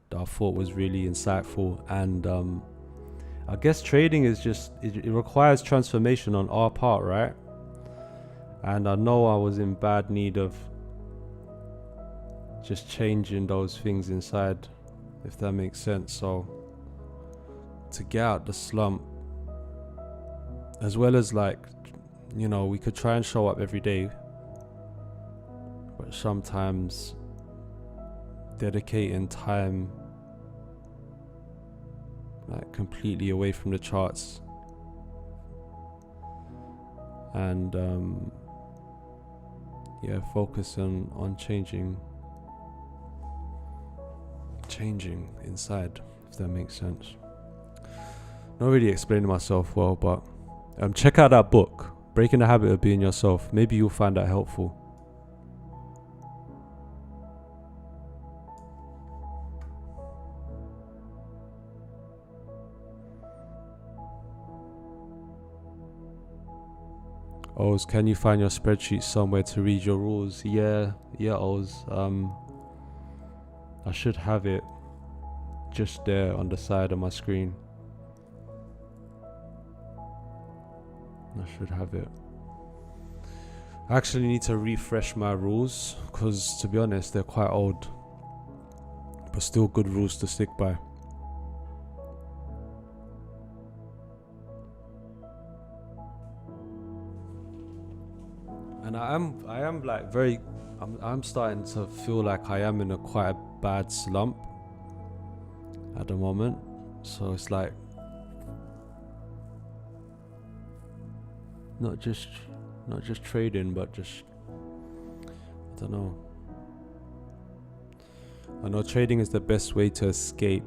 that I thought was really insightful. And I guess trading is just, it requires transformation on our part, right? And I know I was in bad need of just changing those things inside, if that makes sense. So to get out the slump, as well as like, you know, we could try and show up every day, but sometimes dedicating time like completely away from the charts and focus on changing inside, if that makes sense. Not really explaining myself well, but check out that book, Breaking the Habit of Being Yourself. Maybe you'll find that helpful. Oz, can you find your spreadsheet somewhere to read your rules? Yeah, Oz. I should have it just there on the side of my screen. I should have it. I actually need to refresh my rules because, to be honest, they're quite old, but still good rules to stick by. And I am like I'm starting to feel like I am in a quite a bad slump at the moment. So it's like not just trading, but just, I don't know. I know trading is the best way to escape,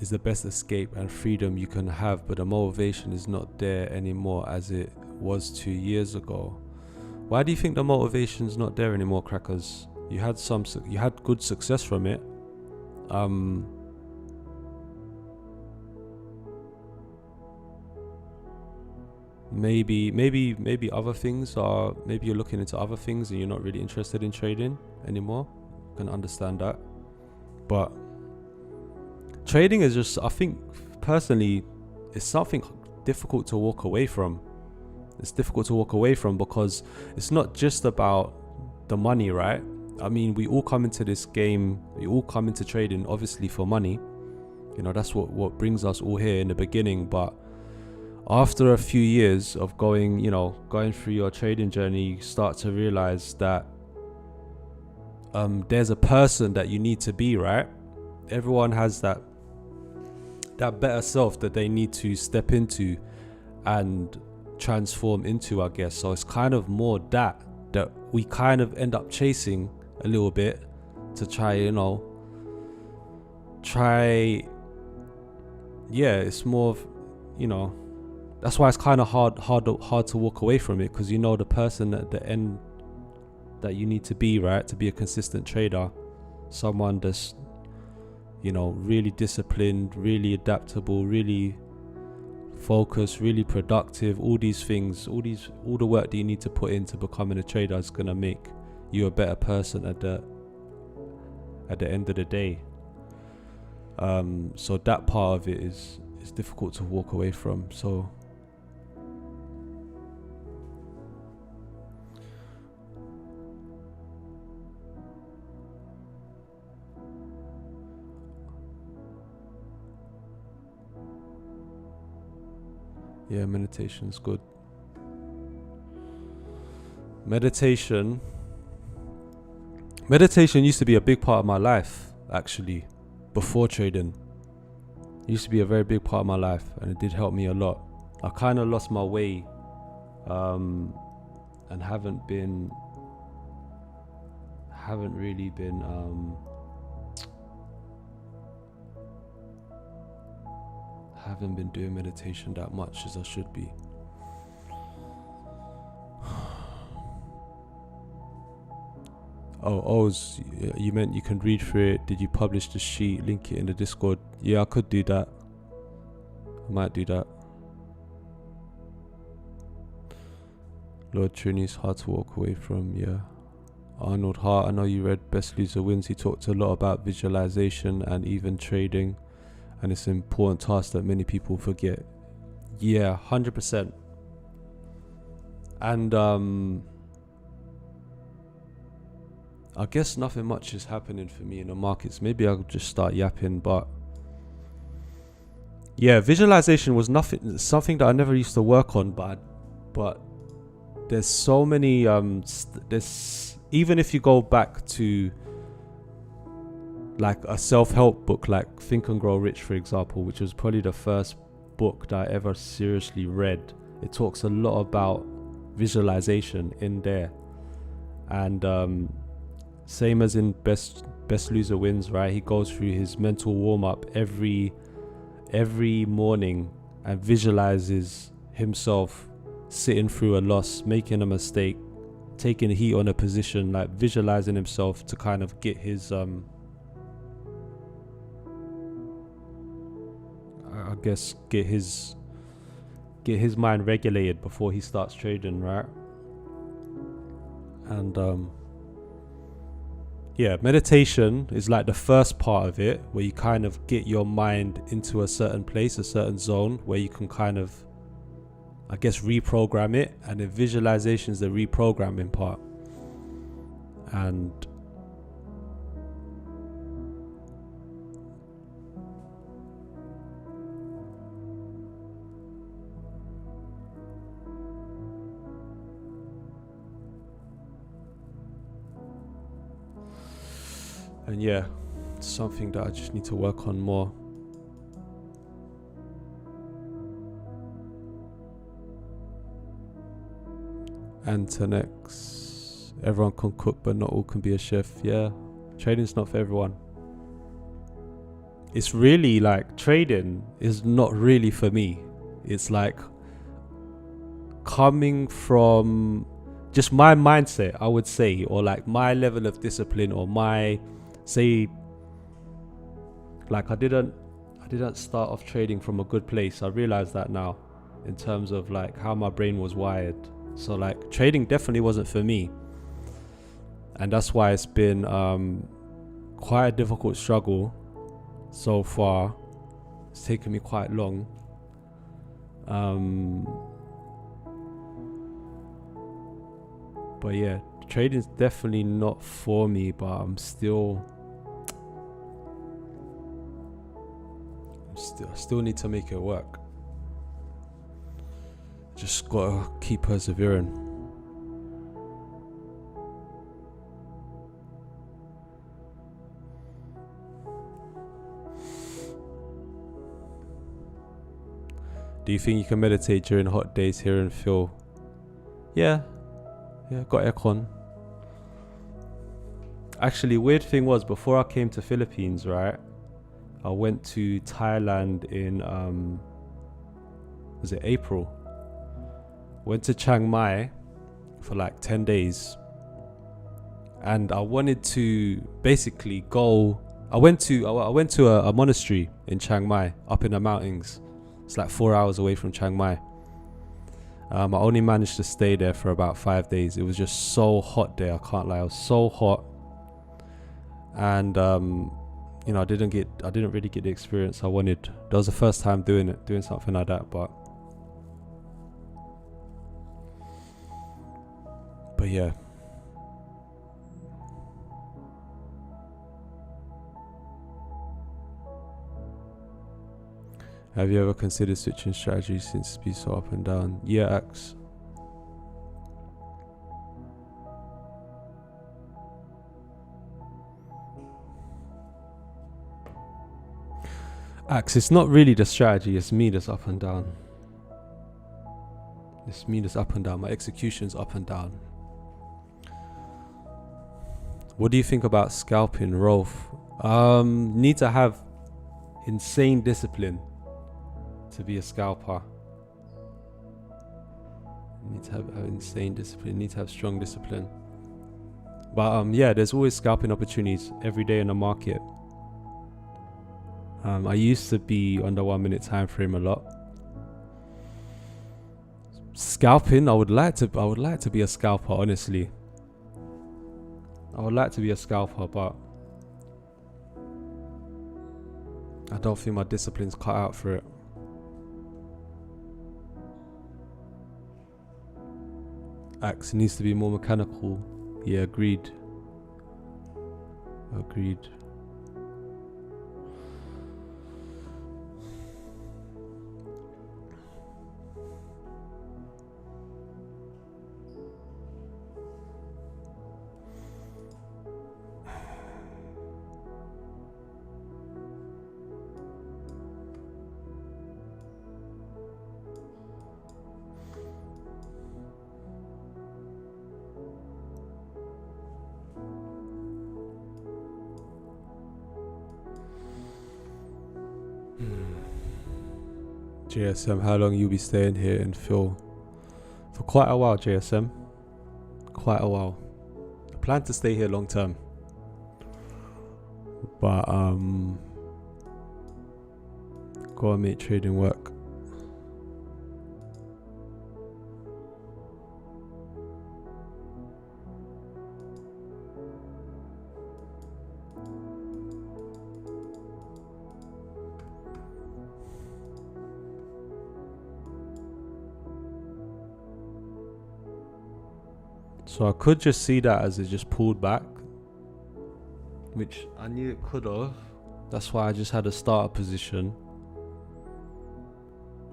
is the best escape and freedom you can have, but the motivation is not there anymore as it was 2 years ago. Why do you think the motivation's not there anymore, Crackers? You had good success from it. Maybe other things are, maybe you're looking into other things and you're not really interested in trading anymore. I can understand that. But trading is just, I think personally, it's something difficult to walk away from. It's difficult to walk away from because it's not just about the money, right? I mean, we all come into this game, we all come into trading obviously for money. You know, that's what brings us all here in the beginning. But after a few years of going through your trading journey, you start to realize that there's a person that you need to be, right? Everyone has that better self that they need to step into and transform into, I guess. So it's kind of more that we kind of end up chasing a little bit to try, it's more of, that's why it's kind of hard to walk away from it, because the person at the end that you need to be, right, to be a consistent trader, someone that's really disciplined, really adaptable, really focused, really productive. All these things, all the work that you need to put into becoming a trader is going to make you a better person at the end of the day. So that part of it is difficult to walk away from. So yeah, meditation's good. Meditation used to be a big part of my life, actually, before trading. It used to be a very big part of my life, and it did help me a lot. I kind of lost my way, and haven't really been doing meditation that much as I should be. Oz, you meant you can read through it. Did you publish the sheet, link it in the Discord? Yeah, I could do that. I might do that. Lord Trini's hard to walk away from, yeah. Arnold Hart, I know you read Best Loser Wins. He talked a lot about visualization and even trading, and it's an important task that many people forget. Yeah, 100%. And I guess nothing much is happening for me in the markets. Maybe I'll just start yapping, but yeah, visualization was something that I never used to work on, but there's so many even if you go back to like a self-help book like Think and Grow Rich, for example, which was probably the first book that I ever seriously read. It talks a lot about visualization in there, and same as in Best Loser Wins, right? He goes through his mental warm-up every morning and visualizes himself sitting through a loss, making a mistake, taking heat on a position, like visualizing himself to kind of get his get his mind regulated before he starts trading, right? And yeah, meditation is like the first part of it, where you kind of get your mind into a certain place, a certain zone, where you can kind of I guess, reprogram it, and then visualization is the reprogramming part. And yeah, it's something that I just need to work on more. Antonex, everyone can cook, but not all can be a chef. Yeah, trading's not for everyone. It's really like, trading is not really for me. It's like coming from just my mindset, I would say, or like my level of discipline, or my, say, like I didn't start off trading from a good place. I realize that now, in terms of like how my brain was wired. So like trading definitely wasn't for me, and that's why it's been quite a difficult struggle so far. It's taken me quite long. But yeah, trading's definitely not for me, but I still need to make it work. Just gotta keep persevering. Do you think you can meditate during hot days here in Phil? Yeah, got aircon. Actually, weird thing was, before I came to Philippines, right, I went to Thailand in was it April? Went to Chiang Mai for like 10 days, and I wanted to basically go. I went to a monastery in Chiang Mai, up in the mountains. It's like 4 hours away from Chiang Mai. I only managed to stay there for about 5 days. It was just so hot there, I can't lie. It was so hot, and I didn't really get the experience I wanted. That was the first time doing something like that. But yeah. Have you ever considered switching strategy since it's been so up and down? Yeah, Axe. It's not really the strategy, it's me that's up and down. My execution's up and down. What do you think about scalping, Rolf? Need to have insane discipline to be a scalper. Need to have insane discipline. Need to have strong discipline. But yeah, there's always scalping opportunities every day in the market. I used to be on the 1 minute time frame a lot. Scalping, I would like to be a scalper, honestly. I would like to be a scalper, but I don't think my discipline's cut out for it. Axe needs to be more mechanical. Yeah, agreed. JSM, how long you be staying here in Phil? For quite a while, JSM. Quite a while. I plan to stay here long term. But gotta make trading work. So I could just see that as it just pulled back, which I knew it could have. That's why I just had a starter position.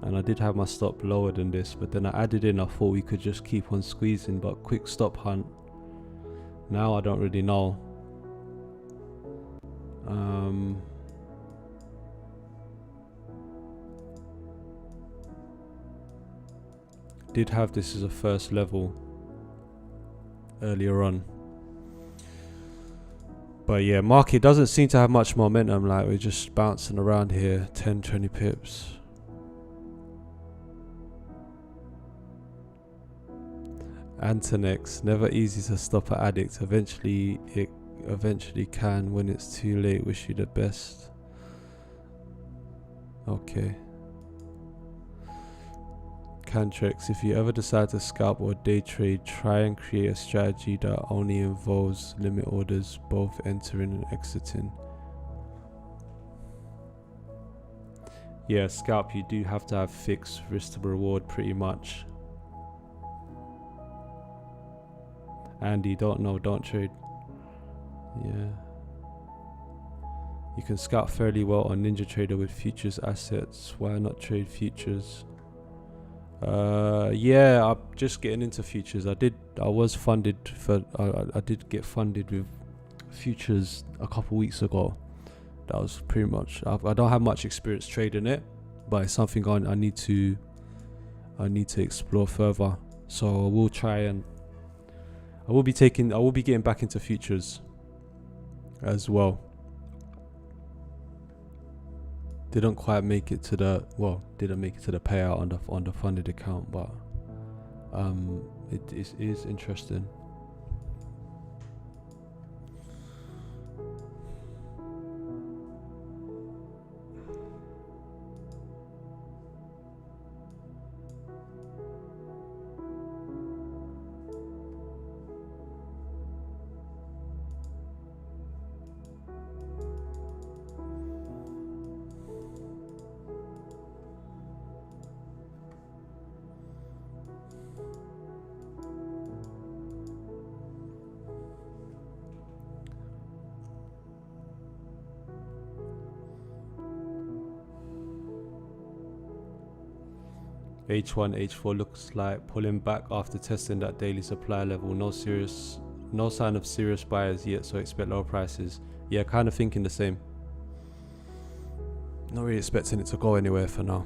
And I did have my stop lower than this, but then I added in, I thought we could just keep on squeezing, but quick stop hunt. Now I don't really know. Did have this as a first level earlier on. But yeah, market doesn't seem to have much momentum. Like, we're just bouncing around here, 10, 20 pips. Antonex, never easy to stop an addict. Eventually can when it's too late. Wish you the best. Okay. Cantrex, if you ever decide to scalp or day trade, try and create a strategy that only involves limit orders, both entering and exiting. Yeah, scalp, you do have to have fixed risk to reward pretty much. Andy, don't trade. Yeah. You can scalp fairly well on Ninja Trader with futures assets. Why not trade futures? Yeah, I'm just getting into futures. I was funded for, I did get funded with futures a couple weeks ago. That was pretty much, I don't have much experience trading it, but it's something I need to explore further. So I will try, and I will be getting back into futures as well. Didn't quite make it to the payout on the funded account, but it is interesting. H1, H4 looks like pulling back after testing that daily supply level. No sign of serious buyers yet, so expect lower prices. Yeah, kind of thinking the same. Not really expecting it to go anywhere for now.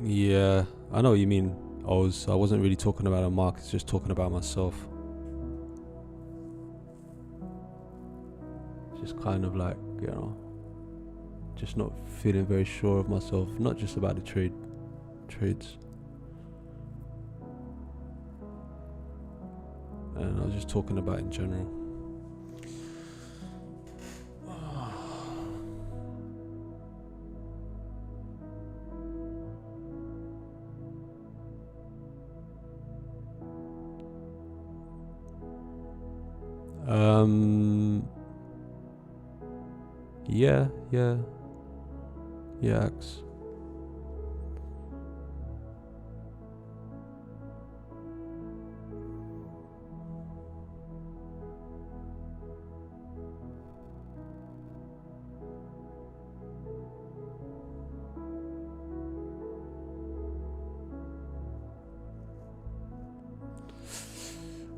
Yeah, I know what you mean, Oz. I wasn't really talking about a market, just talking about myself. Just kind of like, you know, just not feeling very sure of myself, not just about the trades. And I was just talking about in general. Yeah, Axe.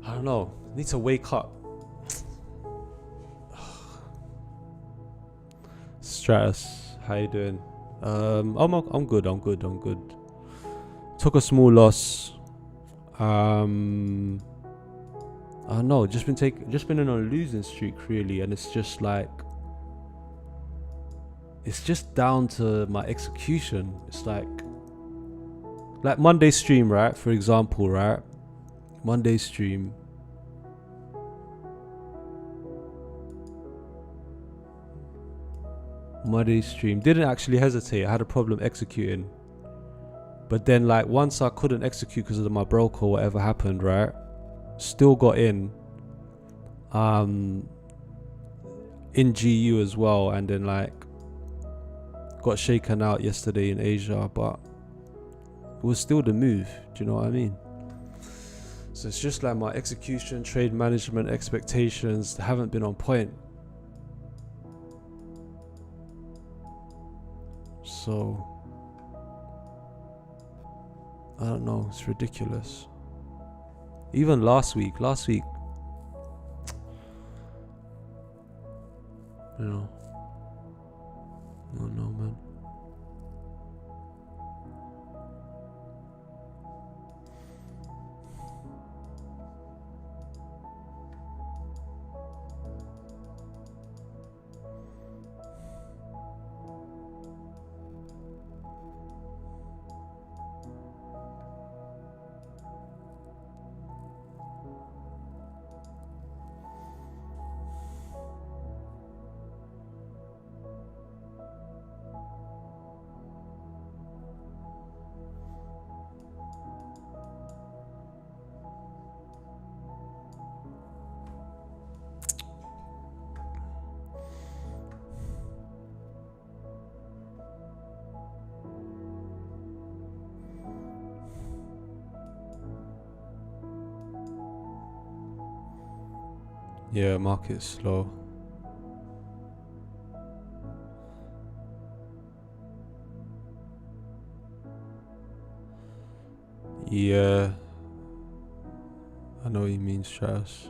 I don't know. I need to wake up. Stratus, how you doing? I'm good. Took a small loss. I don't know, just been in a losing streak really, and it's just like, it's just down to my execution. It's like Monday stream, right? For example, right? Monday stream. Didn't actually hesitate. I had a problem executing. But then like once I couldn't execute because of my broker or whatever happened, right? Still got in GU as well, and then like got shaken out yesterday in Asia, but was still the move. Do you know what I mean? So it's just like my execution, trade management, expectations haven't been on point. So I don't know, it's ridiculous. Even last week, you know, I don't know, man. Yeah, market's slow. Yeah, I know what you mean, Strauss.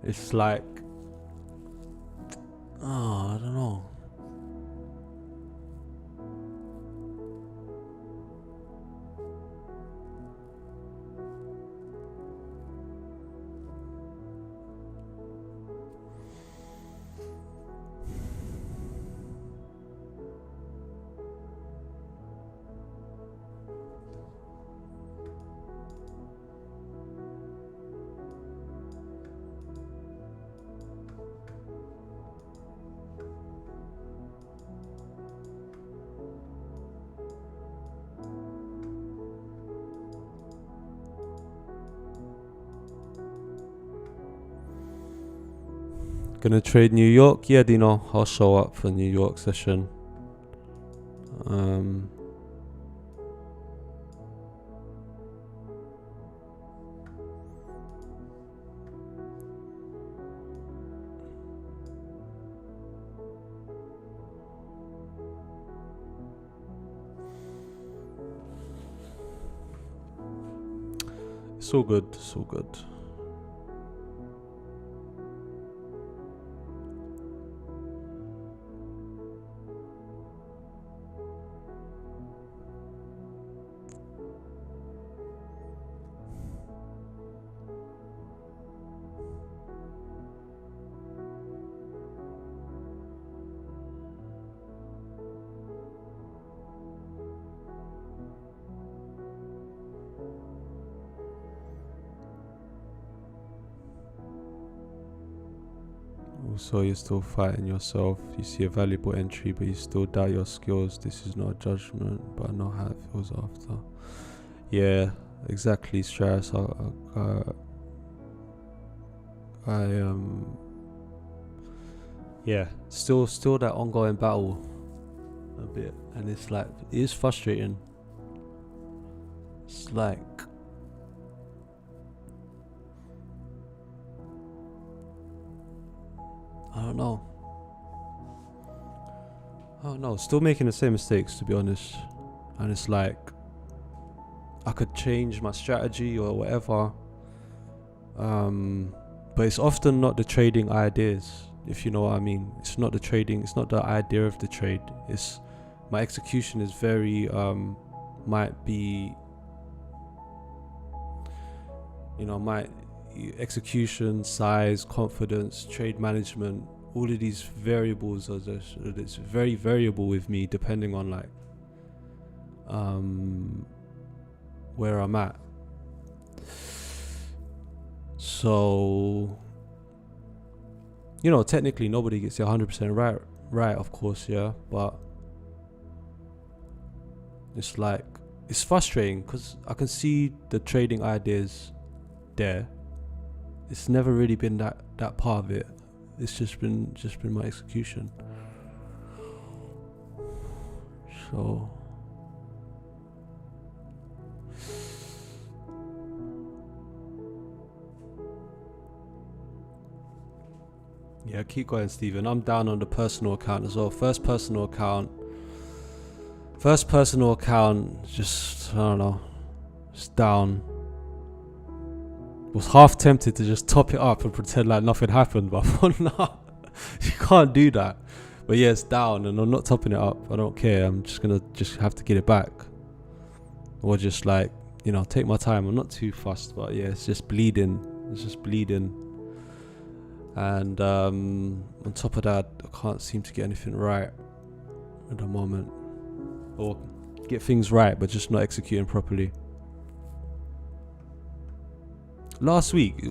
It's like, I don't know. Gonna trade New York? Yeah, Dino, I'll show up for New York session. It's all good, it's all good. Also, you're still fighting yourself. You see a valuable entry, but you still doubt your skills. This is not a judgment, but I know how it feels after. Yeah, exactly, Strauss. Yeah, still that ongoing battle a bit, and it's like, it is frustrating. It's like, I don't know, still making the same mistakes, to be honest. And it's like, I could change my strategy or whatever, but it's often not the trading ideas, if you know what I mean. It's not the trading, it's not the idea of the trade. It's my execution is very might be, you know, my execution, size, confidence, trade management, all of these variables are just, it's very variable with me depending on like where I'm at. So, you know, technically nobody gets it 100% right, of course, yeah, but it's like, it's frustrating because I can see the trading ideas there. It's never really been that part of it. It's just been my execution. So yeah, keep going, Stephen. I'm down on the personal account as well. First personal account, just, I don't know, just down. Was half tempted to just top it up and pretend like nothing happened, but I thought, no, you can't do that. But yeah, it's down and I'm not topping it up. I don't care. I'm just gonna have to get it back. Or just like, you know, take my time. I'm not too fussed, but yeah, it's just bleeding. And on top of that, I can't seem to get anything right at the moment. Or get things right, but just not executing properly. Last week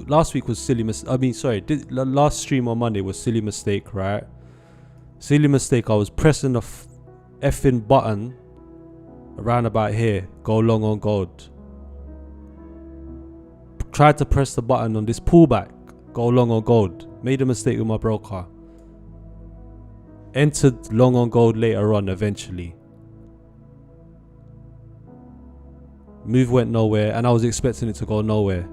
was silly last stream on Monday was silly mistake, right? Silly mistake. I was pressing the effing button around about here, go long on gold. Tried to press the button on this pullback, go long on gold. Made a mistake with my broker. Entered long on gold later on eventually. Move went nowhere and I was expecting it to go nowhere.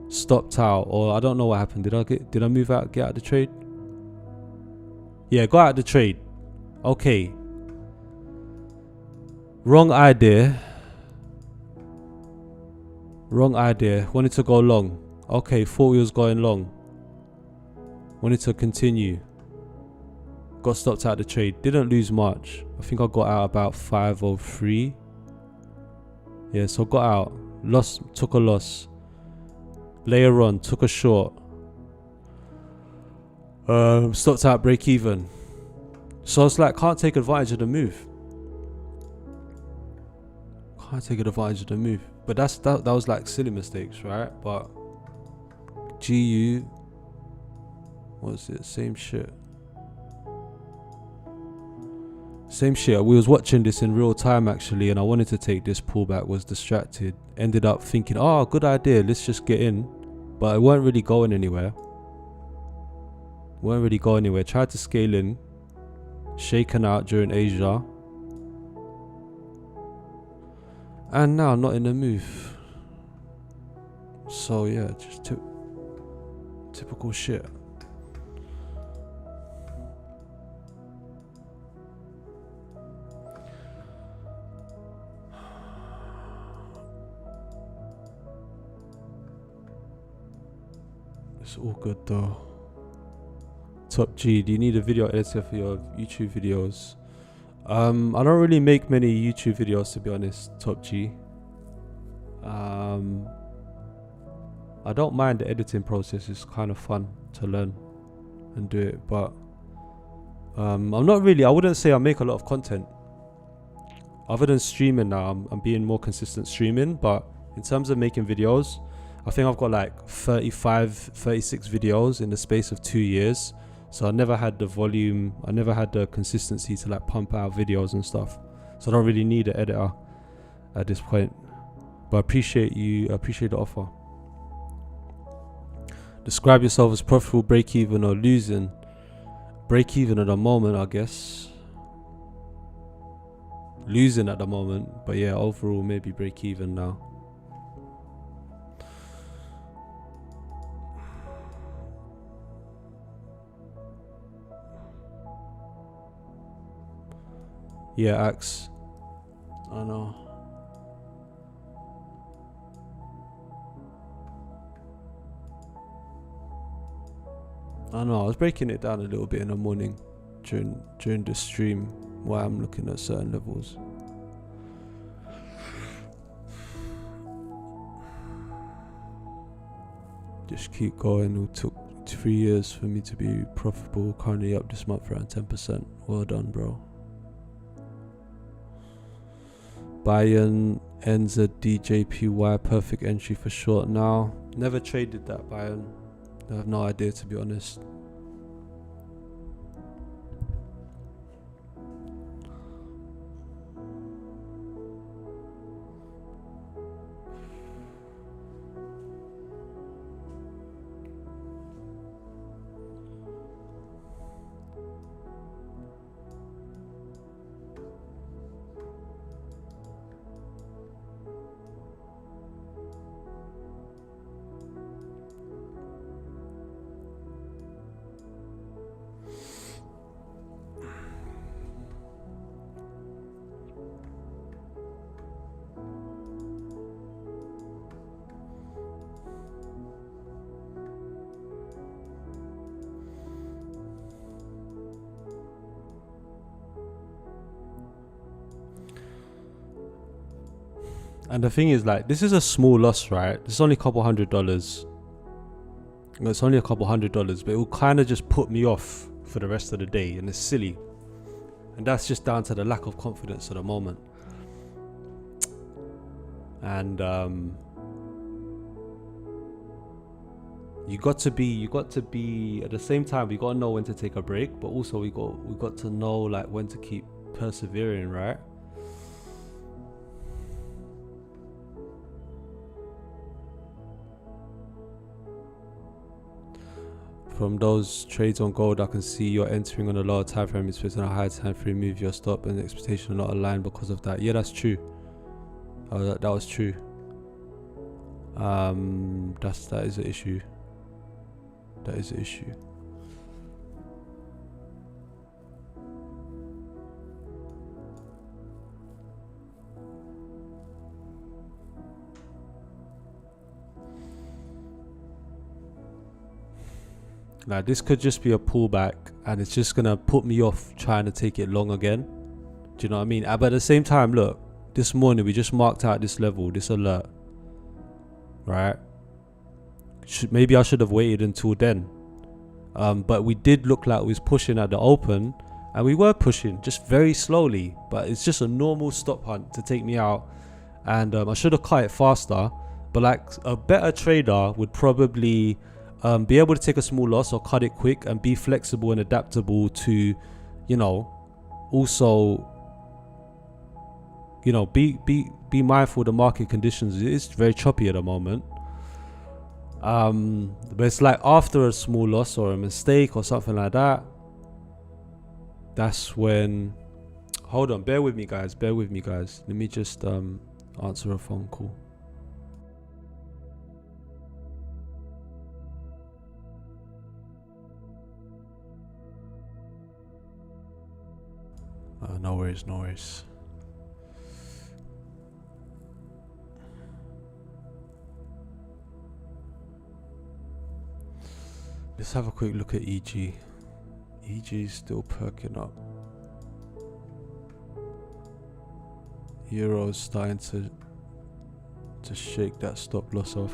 Stopped out, or I don't know what happened. Did I move out, get out of the trade? Yeah, got out of the trade. Okay. Wrong idea. Wanted to go long. Okay, thought we was going long. Wanted to continue. Got stopped out of the trade. Didn't lose much. I think I got out about 503. Yeah, so got out. Took a loss. Later on, took a short. Stopped out break even. So it's like, can't take advantage of the move. But that was like silly mistakes, right? But GU, what was it? Same shit. We was watching this in real time actually, and I wanted to take this pullback, was distracted. Ended up thinking, oh, good idea, let's just get in. But it weren't really going anywhere. Tried to scale in. Shaken out during Asia. And now not in the move. So yeah, just typical shit. It's all good though. Top G, do you need a video editor for your YouTube videos? I don't really make many YouTube videos, to be honest, Top G. I don't mind the editing process. It's kind of fun to learn and do it, but I'm not really, I wouldn't say I make a lot of content other than streaming. Now I'm being more consistent streaming, but in terms of making videos, I think I've got like 36 videos in the space of 2 years. So I never had the volume, I never had the consistency to like pump out videos and stuff. So I don't really need an editor at this point. But I appreciate the offer. Describe yourself as profitable, break even, or losing. Break even at the moment, I guess. Losing at the moment, but yeah, overall maybe break even now. Yeah, Axe. I know. I was breaking it down a little bit in the morning during the stream while I'm looking at certain levels. Just keep going. It took 3 years for me to be profitable. Currently up this month around 10%. Well done, bro. Bayern ends at DJPY, perfect entry for short now. Never traded that Bayern. I have no idea, to be honest. And the thing is, like, this is a small loss, right? It's only a couple $100. It's only a couple $100, but it will kind of just put me off for the rest of the day, and it's silly. And that's just down to the lack of confidence at the moment. And you got to be at the same time, we got to know when to take a break, but also we got to know like when to keep persevering, right? From those trades on gold, I can see you're entering on a lower time frame, expecting a higher time frame move. Your stop and expectation are not aligned because of that. Yeah, that's true. That was true. That is an issue. That is an issue. Like, this could just be a pullback, and it's just gonna put me off trying to take it long again. Do you know what I mean? But at the same time, look, this morning we just marked out this level, this alert, right? Maybe I should have waited until then. But we did look like we was pushing at the open, and we were pushing just very slowly, but it's just a normal stop hunt to take me out. And I should have cut it faster, but like a better trader would probably be able to take a small loss or cut it quick and be flexible and adaptable to, you know, also, you know, be mindful of the market conditions. It is very choppy at the moment. But it's like after a small loss or a mistake or something like that, that's when, hold on, bear with me guys. Let me just answer a phone call. No worries. Let's have a quick look at EG. EG is still perking up. Euro's starting to shake that stop loss off.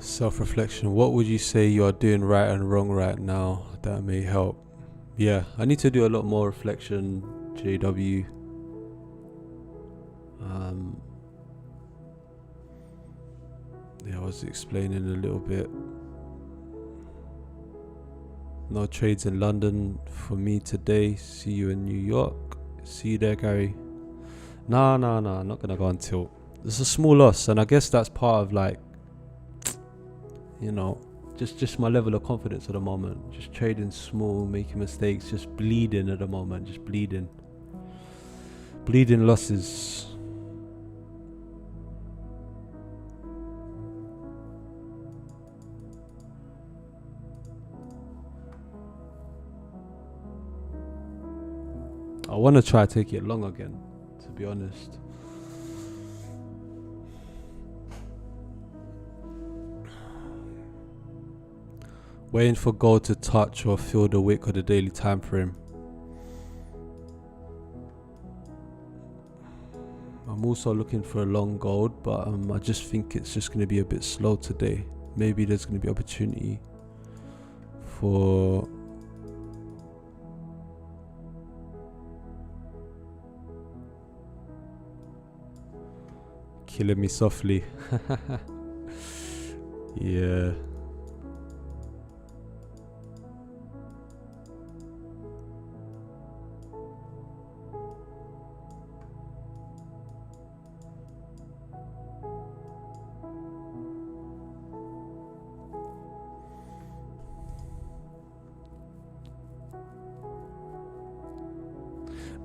Self-reflection. What would you say you are doing right and wrong right now that may help? Yeah, I need to do a lot more reflection, JW. Yeah, I was explaining a little bit. No trades in London for me today. See you in New York. See you there, Gary. Nah, I'm not gonna go on tilt. It's a small loss, and I guess that's part of, like, you know, just my level of confidence at the moment. Just trading small, making mistakes, just bleeding at the moment, just bleeding losses. I want to try to take it long again, to be honest. Waiting for gold to touch or fill the wick of the daily time frame. I'm also looking for a long gold, but I just think it's just going to be a bit slow today. Maybe there's going to be opportunity for killing me softly. Yeah.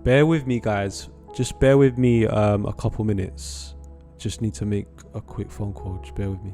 Bear with me, guys. Just bear with me a couple minutes. Just need to make a quick phone call. Just bear with me.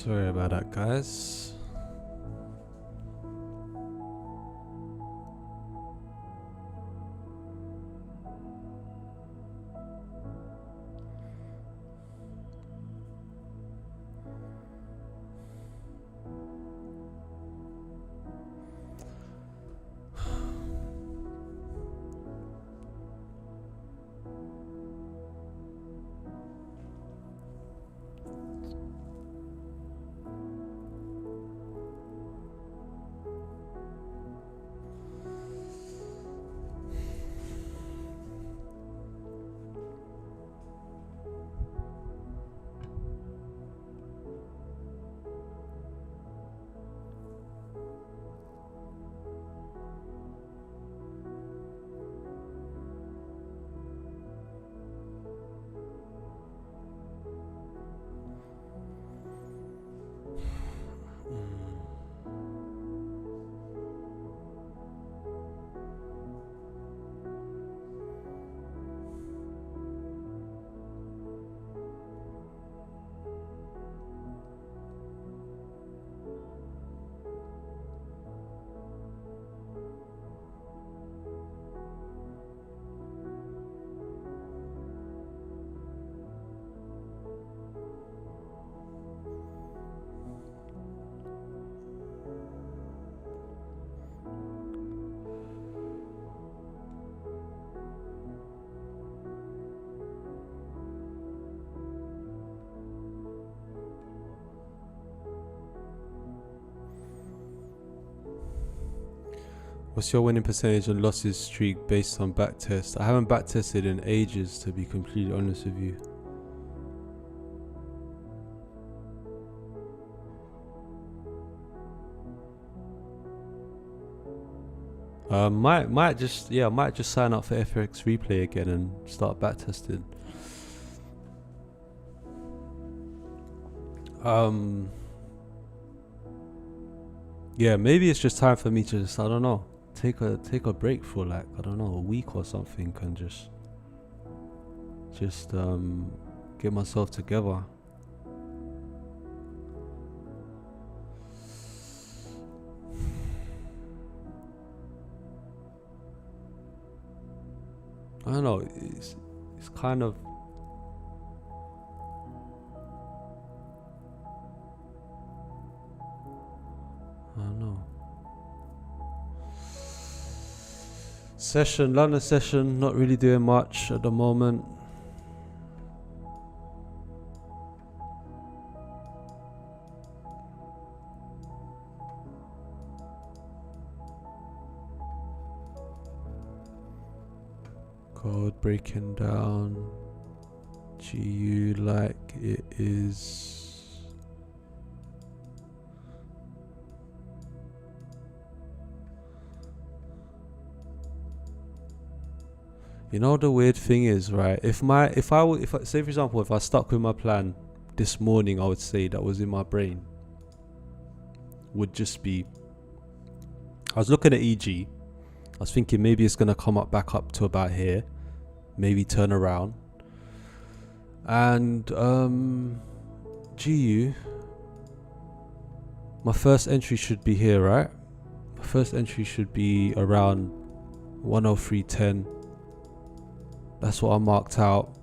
Sorry about that, guys. What's your winning percentage and losses streak based on backtest? I haven't backtested in ages, to be completely honest with you. Might just sign up for FX Replay again and start backtesting. Yeah, maybe it's just time for me to just, I don't know, take a break for like, I don't know, a week or something, and just get myself together. I don't know, it's kind of, I don't know. London session, not really doing much at the moment. Code breaking down GU like it is. You know, the weird thing is, right, if say for example, if I stuck with my plan this morning, I would say that was in my brain would just be, I was looking at EG, I was thinking maybe it's gonna come back up to about here, maybe turn around, and GU, my first entry should be here, right? My first entry should be around 103.10. That's what I marked out.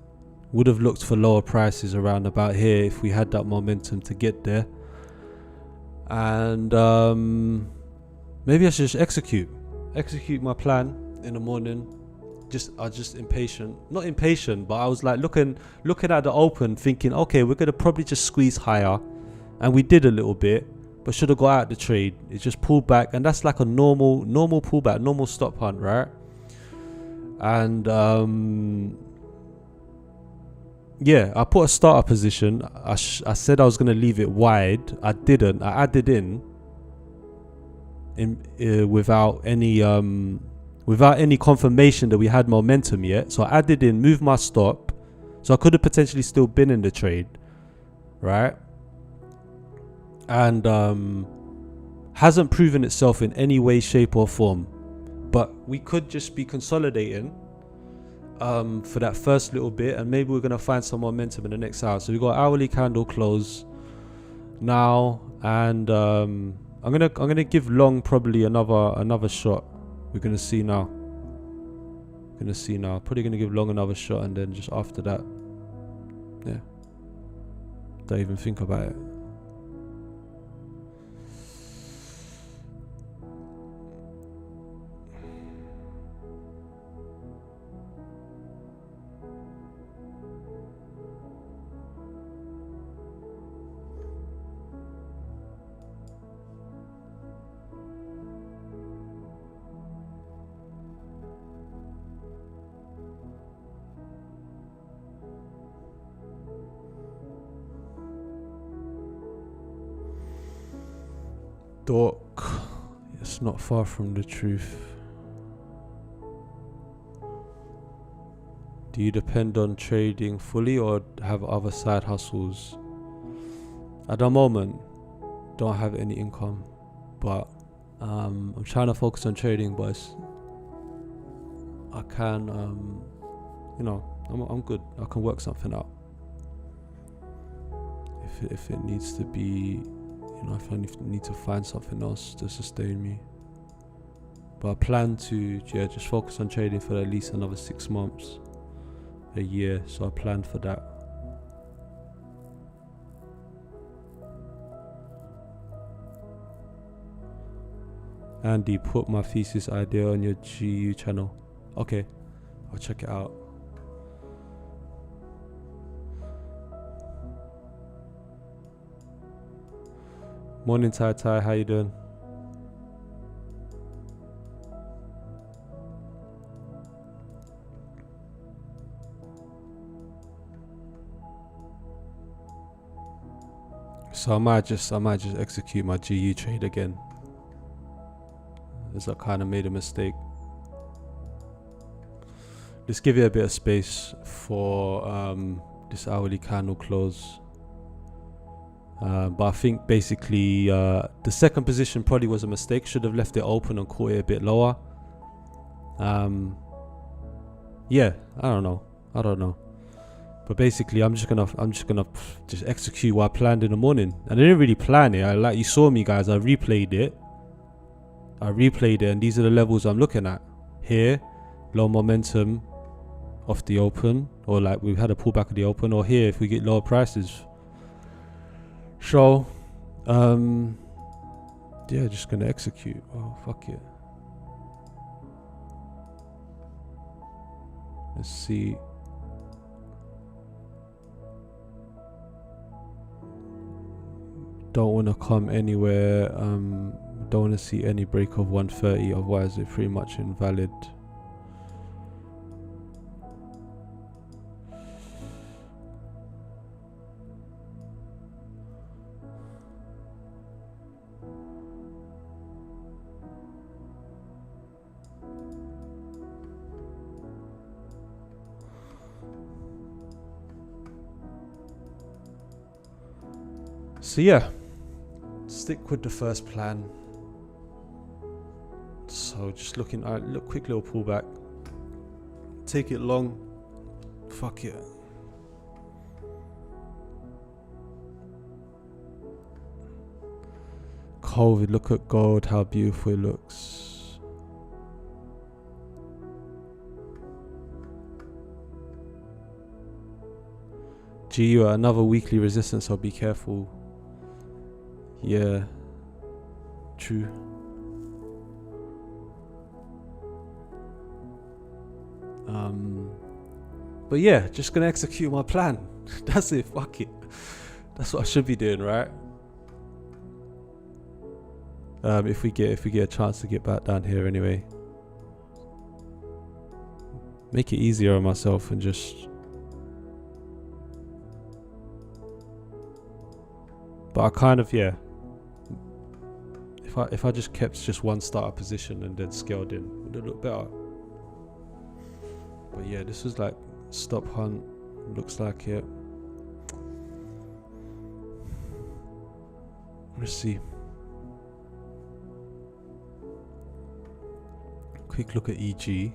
Would have looked for lower prices around about here if we had that momentum to get there. And maybe I should just execute my plan in the morning. I was just impatient. Not impatient, but I was like looking at the open, thinking, okay, we're gonna probably just squeeze higher, and we did a little bit, but should have got out the trade. It just pulled back, and that's like a normal pullback, normal stop hunt, right? And yeah, I put a starter position. I said I was gonna leave it wide. I didn't. I added in without any confirmation that we had momentum yet. So I added in, moved my stop, so I could have potentially still been in the trade, right? And hasn't proven itself in any way, shape or form. But we could just be consolidating for that first little bit, and maybe we're going to find some momentum in the next hour. So we've got hourly candle close. now, and I'm gonna give long probably another shot. We're gonna see now. Probably gonna give long another shot, and then just after that, yeah, don't even think about it. Dork, it's not far from the truth. Do you depend on trading fully or have other side hustles? At the moment, don't have any income, but I'm trying to focus on trading. But I can, I'm good. I can work something out. If it needs to be, if I need to find something else to sustain me. But I plan to just focus on trading for at least another 6 months, a year. So I plan for that. Andy, put my thesis idea on your GU channel. Okay, I'll check it out. Morning, Tai, how you doing? So I might just execute my GU trade again, as I kind of made a mistake. Let's give it a bit of space for this hourly candle close. But I think basically the second position probably was a mistake. Should have left it open and caught it a bit lower. Yeah, I don't know. But basically, I'm just gonna execute what I planned in the morning. And I didn't really plan it. Like you saw me, guys. I replayed it, and these are the levels I'm looking at. Here, low momentum off the open, or like we've had a pullback of the open, or here if we get lower prices. So, yeah, just gonna execute. Oh, fuck it. Let's see. Don't want to come anywhere. Don't want to see any break of 130. Otherwise, it's pretty much invalid. So yeah, stick with the first plan. So just looking at quick little pullback. Take it long. Fuck it. COVID, look at gold, how beautiful it looks. GU at another weekly resistance, so be careful. Yeah, true. But yeah, just gonna execute my plan. That's it, fuck it. That's what I should be doing, right? If we get a chance to get back down here anyway. Make it easier on myself and just. But I kind of, yeah. If I just kept just one starter position and then scaled in, would it look better? But yeah, this was like stop hunt. Looks like it. Let's see. Quick look at EG.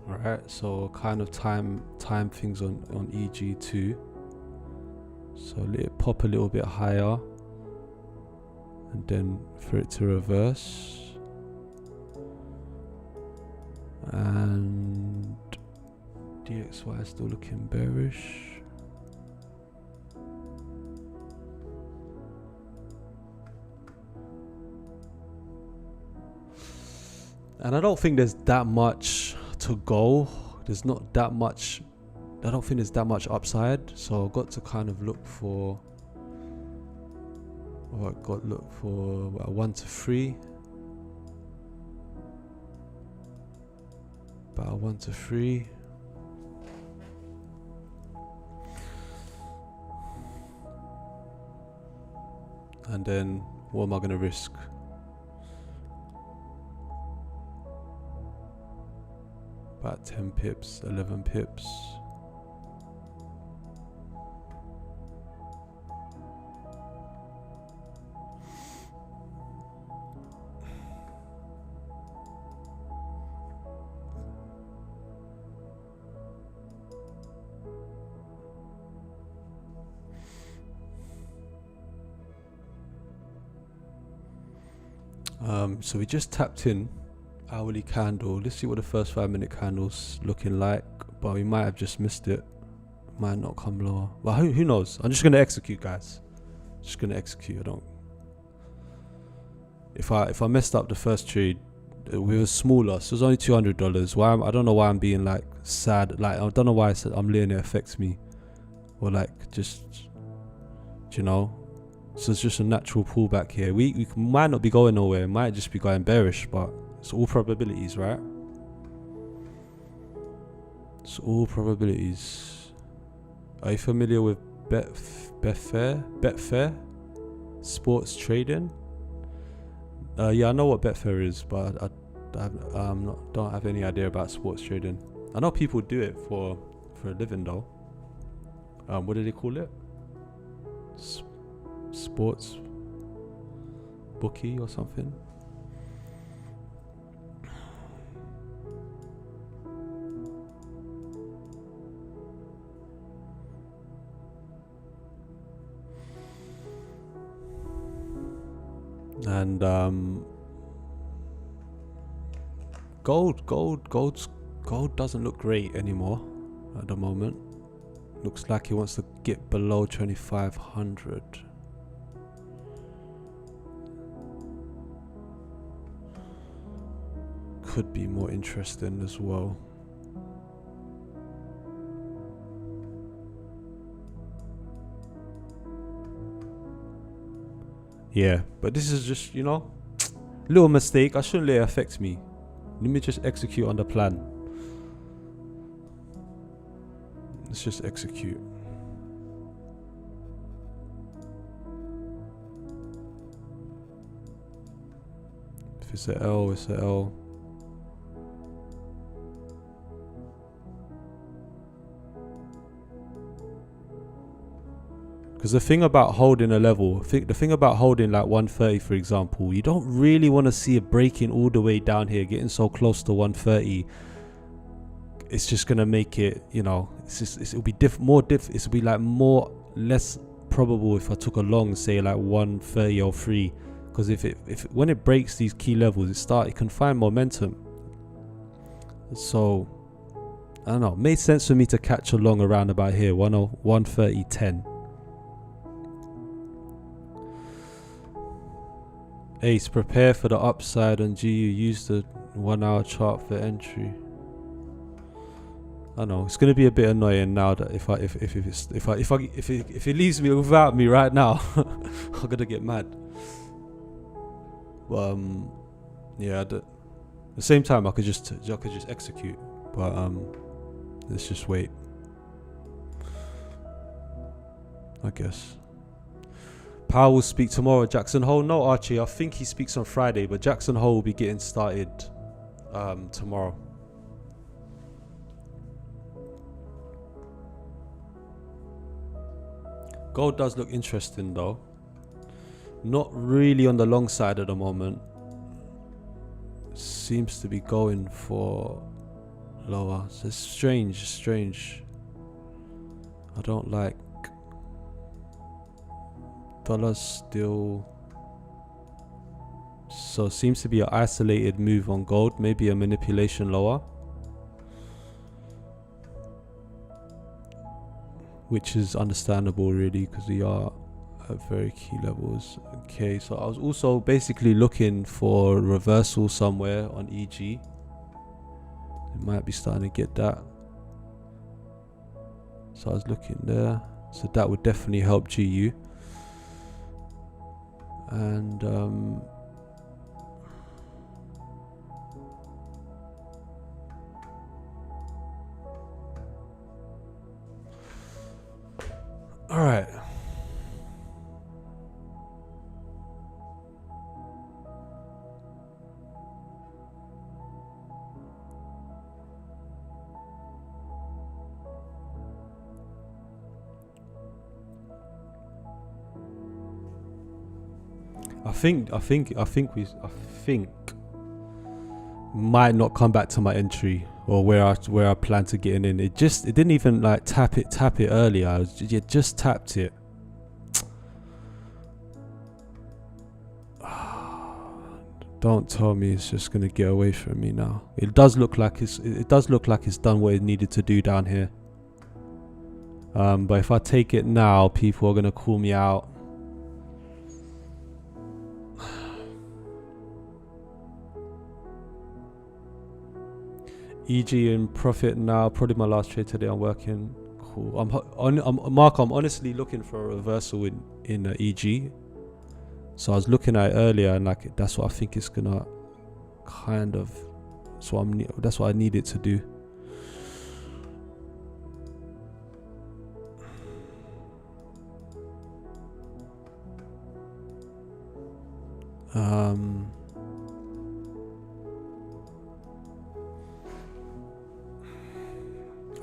Alright, so kind of time things on EG too. So let it pop a little bit higher. and then for it to reverse, and DXY is still looking bearish. And I don't think there's that much to go. There's not that much. I don't think there's that much upside. So I've got to kind of look for. Oh, I got to look for 1 to 3. About 1 to 3. And then what am I going to risk? About 10 pips, 11 pips. So we just tapped in hourly candle. Let's see what the first 5-minute candle's looking like, but we might have just missed it. Might not come lower. Well, who knows? I'm just gonna execute, guys. Just gonna execute. I don't. If I messed up the first trade, we were smaller. So it was only $200. Why? I don't know why I'm being like sad. Like I don't know why I'm letting it affect me, or like just, you know. So it's just a natural pullback here. We might not be going nowhere. It might just be going bearish, but it's all probabilities, right? It's all probabilities. Are you familiar with Betfair? Sports trading? Yeah, I know what Betfair is, but I don't have any idea about sports trading. I know people do it for a living though. What do they call it? Sports bookie or something. And gold doesn't look great anymore at the moment. Looks like he wants to get below 2,500. Could be more interesting as well. Yeah, but this is just, you know, little mistake. I shouldn't let it affect me. Let me just execute on the plan. Let's just execute. If it's a L, it's a L. Because the thing about holding a level, the thing about holding like 130, for example, you don't really want to see it breaking all the way down here, getting so close to 130. It's just gonna make it, you know, it'll be it'll be like less probable if I took a long, say like 130.03, because when it breaks these key levels, it can find momentum. So I don't know, it made sense for me to catch a long around about here, 130.10. Ace, prepare for the upside on GU. Use the 1 hour chart for entry. I know it's gonna be a bit annoying now that if it leaves me without me right now, I'm gonna get mad. But yeah. At the same time, I could just execute. But let's just wait. I guess. Powell will speak tomorrow. Jackson Hole, no Archie. I think he speaks on Friday, but Jackson Hole will be getting started tomorrow. Gold does look interesting though. Not really on the long side at the moment. Seems to be going for lower. So it's strange. I don't like. Dollar's still So seems to be an isolated move on gold, maybe a manipulation lower, which is understandable really because we are at very key levels. Okay, so I was also basically looking for reversal somewhere on EG. It might be starting to get that. So I was looking there. So that would definitely help GU. And all right. I think might not come back to my entry or where I plan to get in. It didn't even like tap it earlier. It just tapped it. Don't tell me it's just gonna get away from me now. It does look like it's done what it needed to do down here. But if I take it now, people are gonna call me out. EG in profit now. Probably my last trade today. I'm working. Cool. I'm honestly looking for a reversal in EG. So I was looking at it earlier, and like that's what I think it's gonna kind of. So that's what I need it to do.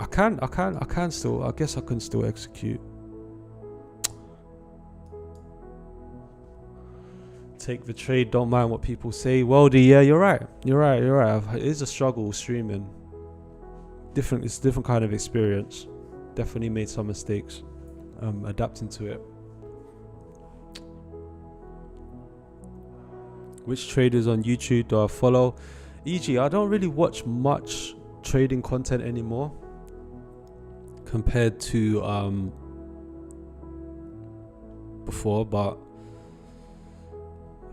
I can still. I guess I can still execute. Take the trade. Don't mind what people say. Weldy, yeah, you're right. It is a struggle streaming. It's a different kind of experience. Definitely made some mistakes. Adapting to it. Which traders on YouTube do I follow? EG, I don't really watch much trading content anymore compared to before, but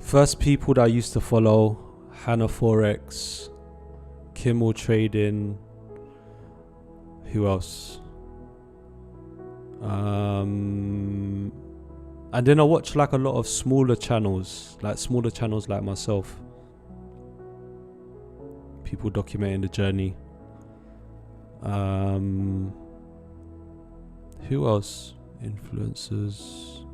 first people that I used to follow, Hannah Forex, Kimmel Trading, who else? And then I watch like a lot of smaller channels like myself. People documenting the journey. Who else? Influencers.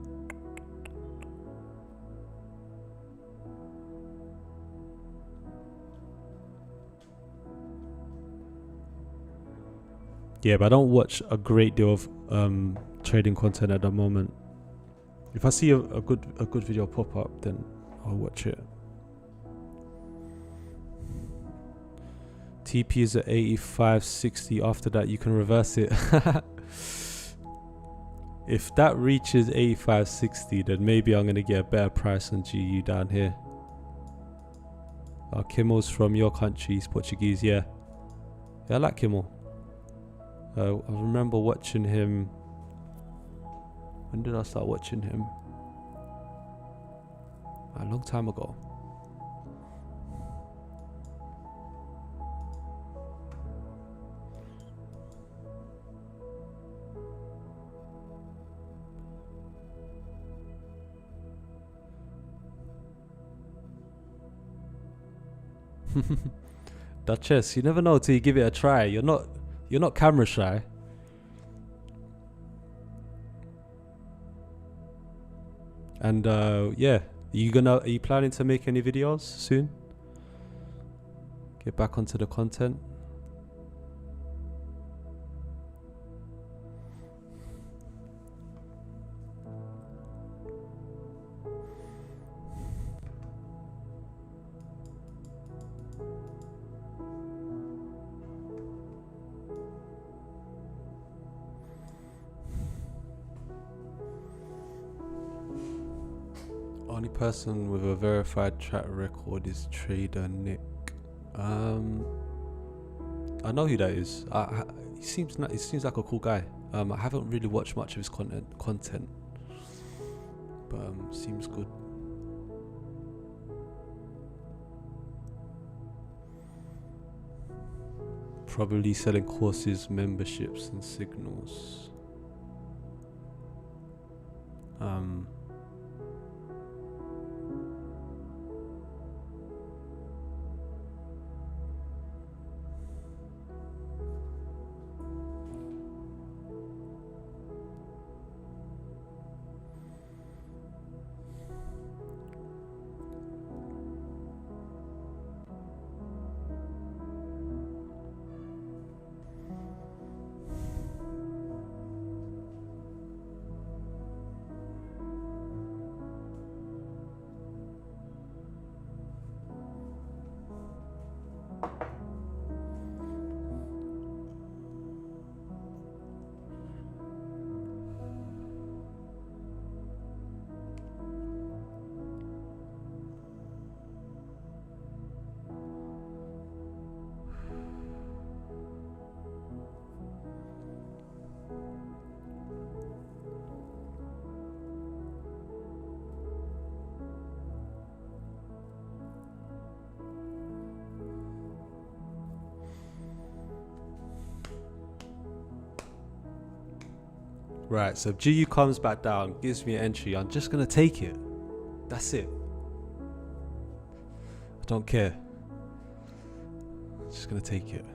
Yeah, but I don't watch a great deal of trading content at the moment. If I see a good video pop up, then I'll watch it. TP is at 85.60. After that, you can reverse it. If that reaches 85.60, then maybe I'm gonna get a better price on GU down here. Kimmel's from your country, he's Portuguese. Yeah, I like Kimmel. I remember watching him. When did I start watching him? A long time ago. Duchess, you never know till you give it a try. You're not camera shy. And yeah, are you planning to make any videos soon? Get back onto the content. Only person with a verified track record is Trader Nick. I know who that is. He seems like a cool guy. I haven't really watched much of his content, but seems good. Probably selling courses, memberships, and signals. Right, so if GU comes back down, gives me an entry, I'm just gonna take it. That's it. I don't care. I'm just gonna take it.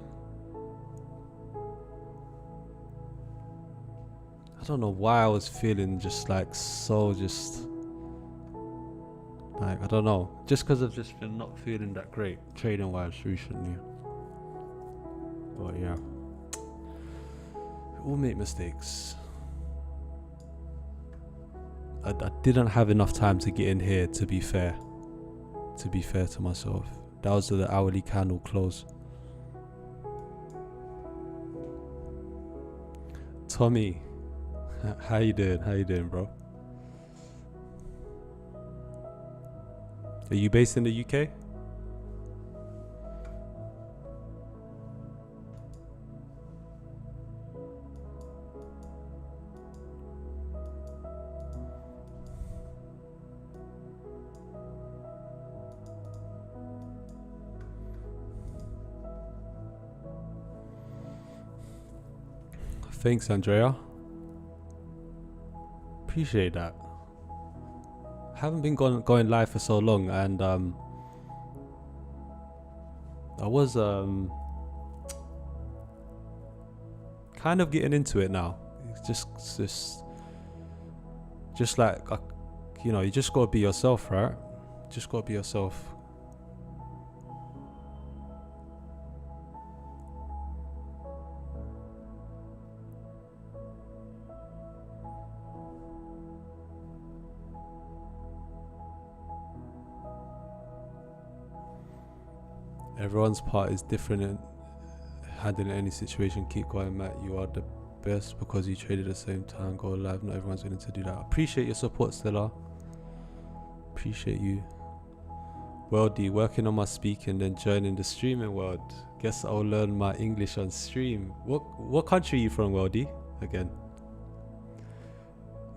I don't know why I was feeling just like so like, I don't know. Just because I've just been not feeling that great trading wise recently. But yeah. We all make mistakes. I didn't have enough time to get in here, to be fair to myself. That was the hourly candle close. Tommy, how you doing, bro? Are you based in the UK? Thanks, Andrea. Appreciate that. Haven't been going live for so long, and I was kind of getting into it now. It's just like you know, you just gotta be yourself, right? Just gotta be yourself. Everyone's part is different in handling any situation. Keep going, Matt. You are the best because you traded at the same time. Go live. Not everyone's willing to do that. Appreciate your support, Stella. Appreciate you. Worldy, working on my speaking, then joining the streaming world. Guess I'll learn my English on stream. What country are you from, Worldy? Again.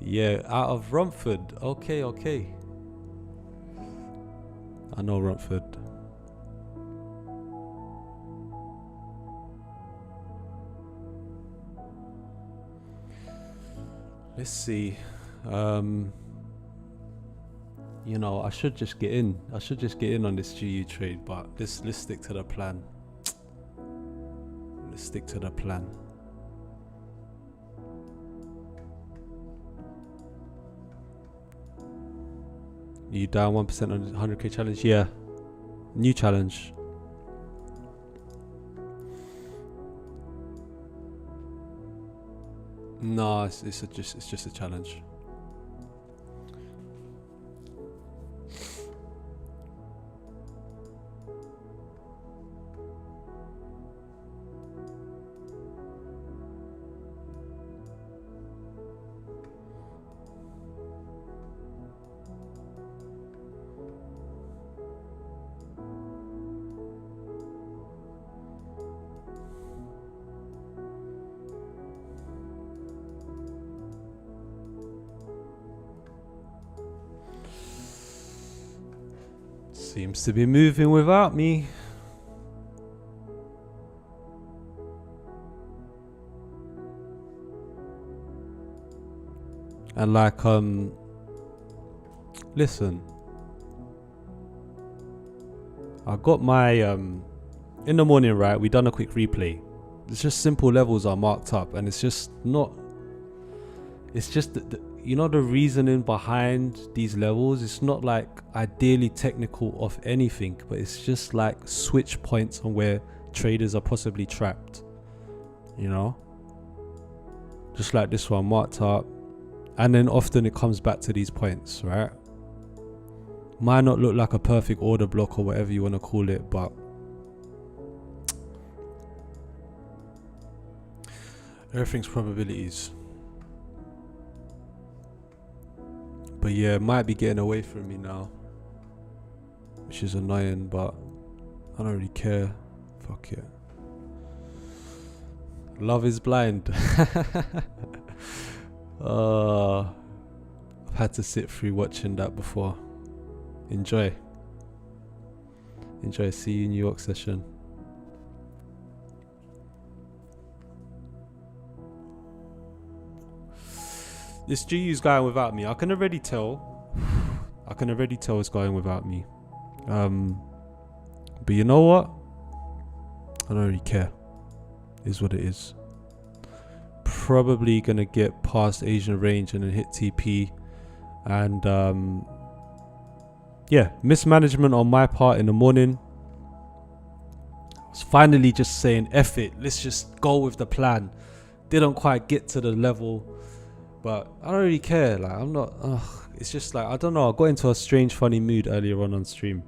Yeah, out of Romford. Okay. I know Romford. Let's see. You know, I should just get in on this GU trade, but let's stick to the plan. Let's stick to the plan. You down 1% on the 100k challenge? Yeah. New challenge. No, it's just a challenge. Seems to be moving without me. And like, listen, I got my, in the morning, right, we done a quick replay. It's just simple levels are marked up, and it's just not, it's just, you know, the reasoning behind these levels, it's not like ideally technical of anything, but it's just like switch points on where traders are possibly trapped, you know? Just like this one marked up. And then often it comes back to these points, right? Might not look like a perfect order block or whatever you want to call it, but everything's probabilities. But yeah, it might be getting away from me now, which is annoying, but I don't really care. Fuck it. Love is blind. I've had to sit through watching that before. Enjoy. See you in New York session. This GU's going without me. I can already tell it's going without me. But you know what? I don't really care. It is what it is. Probably gonna get past Asian range and then hit TP, and yeah, mismanagement on my part in the morning. I was finally just saying F it, let's just go with the plan. Didn't quite get to the level, but I don't really care. Like, I'm not, it's just like, I don't know, I got into a strange funny mood earlier on stream,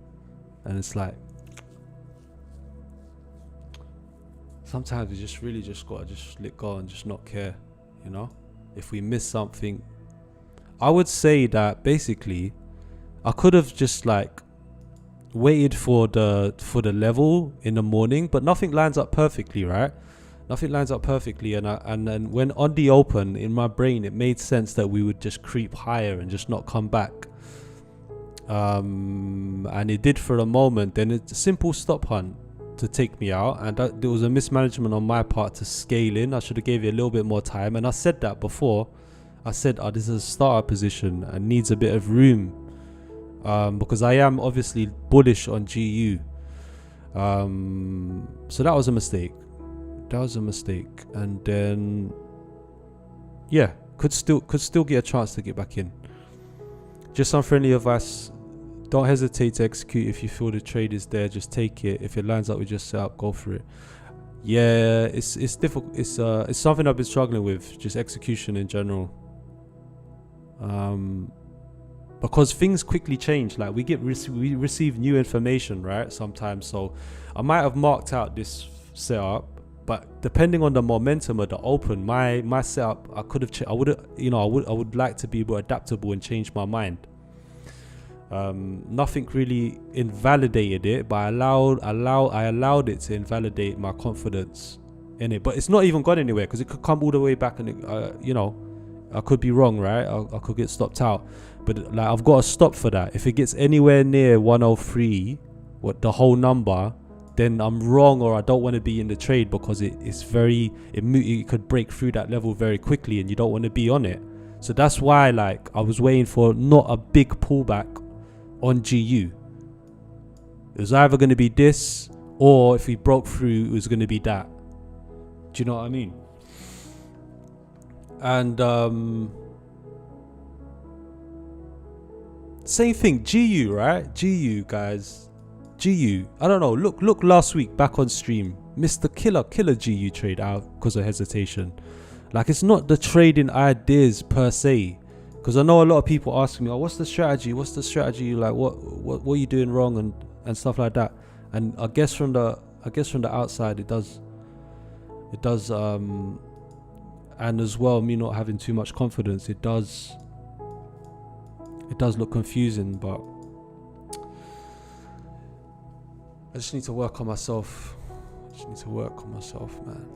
and it's like sometimes we just really just gotta just let go and just not care, you know? If we miss something, I would say that basically I could have just like waited for the level in the morning, but nothing lines up perfectly, right? Nothing lines up perfectly, and then when on the open, in my brain it made sense that we would just creep higher and just not come back. And it did for a moment. Then it's a simple stop hunt to take me out, and there was a mismanagement on my part to scale in. I should have gave it a little bit more time, and I said that before. I said, this is a starter position and needs a bit of room, because I am obviously bullish on GU. So that was a mistake. And then yeah, could still get a chance to get back in. Just some friendly advice: don't hesitate to execute. If you feel the trade is there, just take it. If it lines up with your setup, go for it. Yeah, it's difficult. It's something I've been struggling with, just execution in general. Because things quickly change. Like we receive new information, right? Sometimes. So I might have marked out this setup, but depending on the momentum of the open, my setup, I could have. I would like to be more adaptable and change my mind. Nothing really invalidated it, but I allowed it to invalidate my confidence in it. But it's not even gone anywhere, because it could come all the way back, and I could be wrong, right? I could get stopped out, but like I've got to stop for that. If it gets anywhere near 103, the whole number, then I'm wrong, or I don't want to be in the trade, because it could break through that level very quickly, and you don't want to be on it. So that's why, like, I was waiting for not a big pullback on GU. It was either going to be this, or if we broke through, it was going to be that. Do you know what I mean? And same thing, GU, right? GU, guys. GU. I don't know. Look last week back on stream. Missed the killer GU trade out because of hesitation. Like, it's not the trading ideas per se. Because I know a lot of people asking me, "Oh, what's the strategy? What's the strategy? Like, what are you doing wrong?" and stuff like that. And I guess from the outside, it does. And as well, me not having too much confidence, it does look confusing. But I just need to work on myself. Man.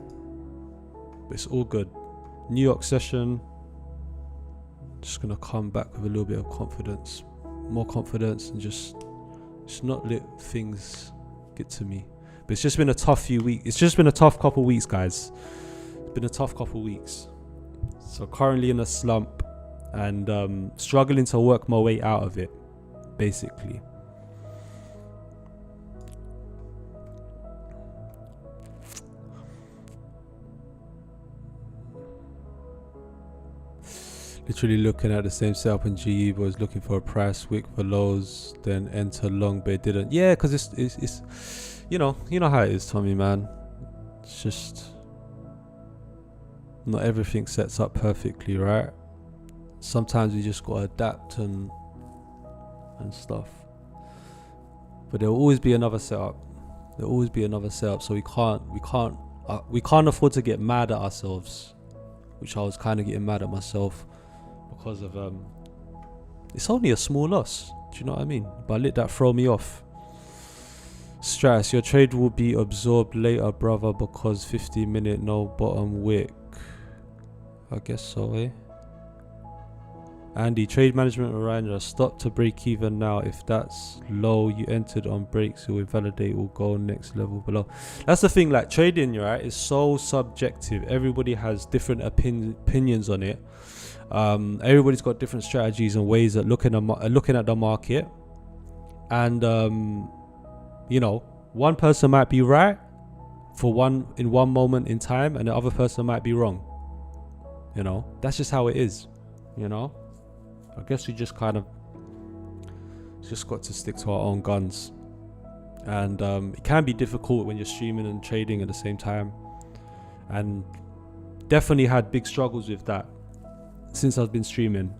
But it's all good. New York session. Just gonna come back with a little bit of confidence, more confidence, and just Just not let things get to me. But it's just been a tough few weeks. It's just been a tough couple weeks, guys. It's been a tough couple weeks. So currently in a slump and struggling to work my way out of it, basically. Literally looking at the same setup in GU, but was looking for a price, wick for lows, then enter long, but it didn't. Yeah, because it's you know how it is, Tommy, man. It's just not everything sets up perfectly, right? Sometimes you just gotta adapt and stuff. But there'll always be another setup. There'll always be another setup. So we can't afford to get mad at ourselves, which I was kind of getting mad at myself. Because of it's only a small loss, do you know what I mean? But let that throw me off. Stress, your trade will be absorbed later, brother, because 15-minute no bottom wick. I guess so, eh? Andy, trade management arranger, stop to break even now. If that's low, you entered on breaks, it will invalidate, will go next level below. That's the thing, like trading, right, is so subjective. Everybody has different opinions on it. Everybody's got different strategies and ways of looking at the market, and one person might be right in one moment in time, and the other person might be wrong. That's just how it is. I guess we just got to stick to our own guns, and it can be difficult when you're streaming and trading at the same time, and definitely had big struggles with that since I've been streaming.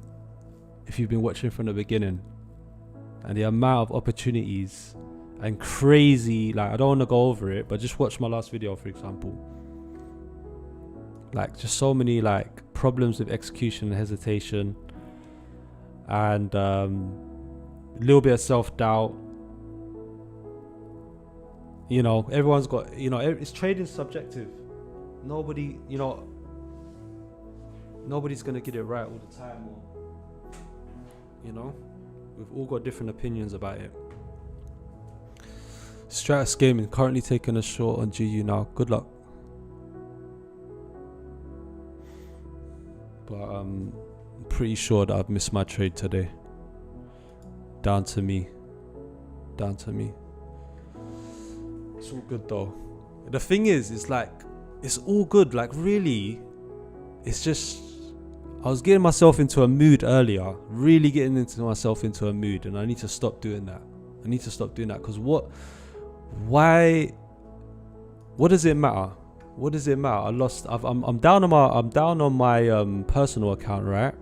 If you've been watching from the beginning, and the amount of opportunities and crazy, like, I don't want to go over it, but just watch my last video, for example. Like, just so many like problems with execution and hesitation, and a little bit of self-doubt. Everyone's got, it's trading subjective. Nobody's gonna get it right all the time, or we've all got different opinions about it. Stratus Gaming currently taking a short on GU now. Good luck. But I'm pretty sure that I've missed my trade today. Down to me. It's all good though. The thing is, it's like, it's all good. Like, really, it's just, I was getting myself into a mood earlier, really getting myself into a mood, and I need to stop doing that. Because what does it matter? What does it matter? I'm down on my personal account, right?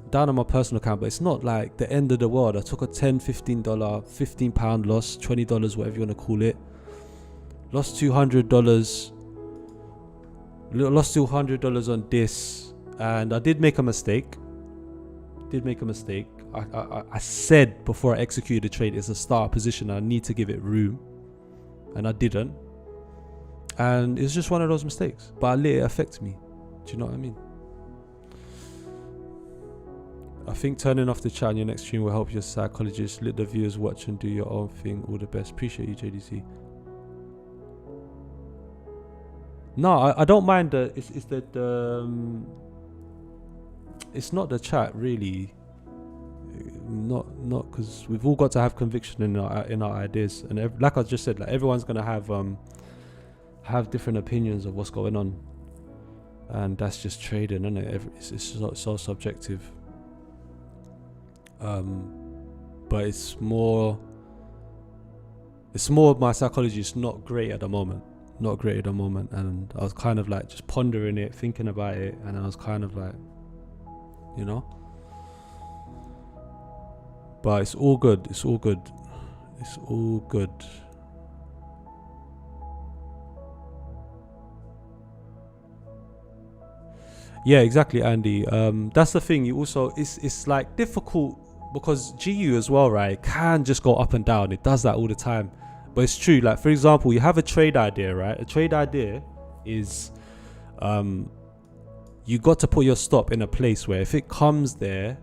Down on my personal account, but it's not like the end of the world. I took a $10, $15, £15 loss, $20, whatever you want to call it. Lost $200. Lost $200 on this, and I did make a mistake. I said before I executed the trade, it's a start position, I need to give it room, and I didn't. And it's just one of those mistakes, but I let it affect me. Do you know what I mean? I think turning off the chat on your next stream will help your psychologist. Let the viewers watch and do your own thing. All the best. Appreciate you, JDC. No, I don't mind the. It's not the chat really. Not because we've all got to have conviction in our ideas, and like I just said, like, everyone's gonna have different opinions of what's going on, and that's just trading, isn't it? It's so subjective. But it's more of my psychology is not great at the moment, and I was kind of like just pondering it, thinking about it, and I was kind of like, but it's all good. Yeah, exactly, Andy. That's the thing. You also, it's like difficult because GU as well, right? Can just go up and down. It does that all the time. But it's true. Like, for example, you have a trade idea, right? A trade idea is, you got to put your stop in a place where if it comes there,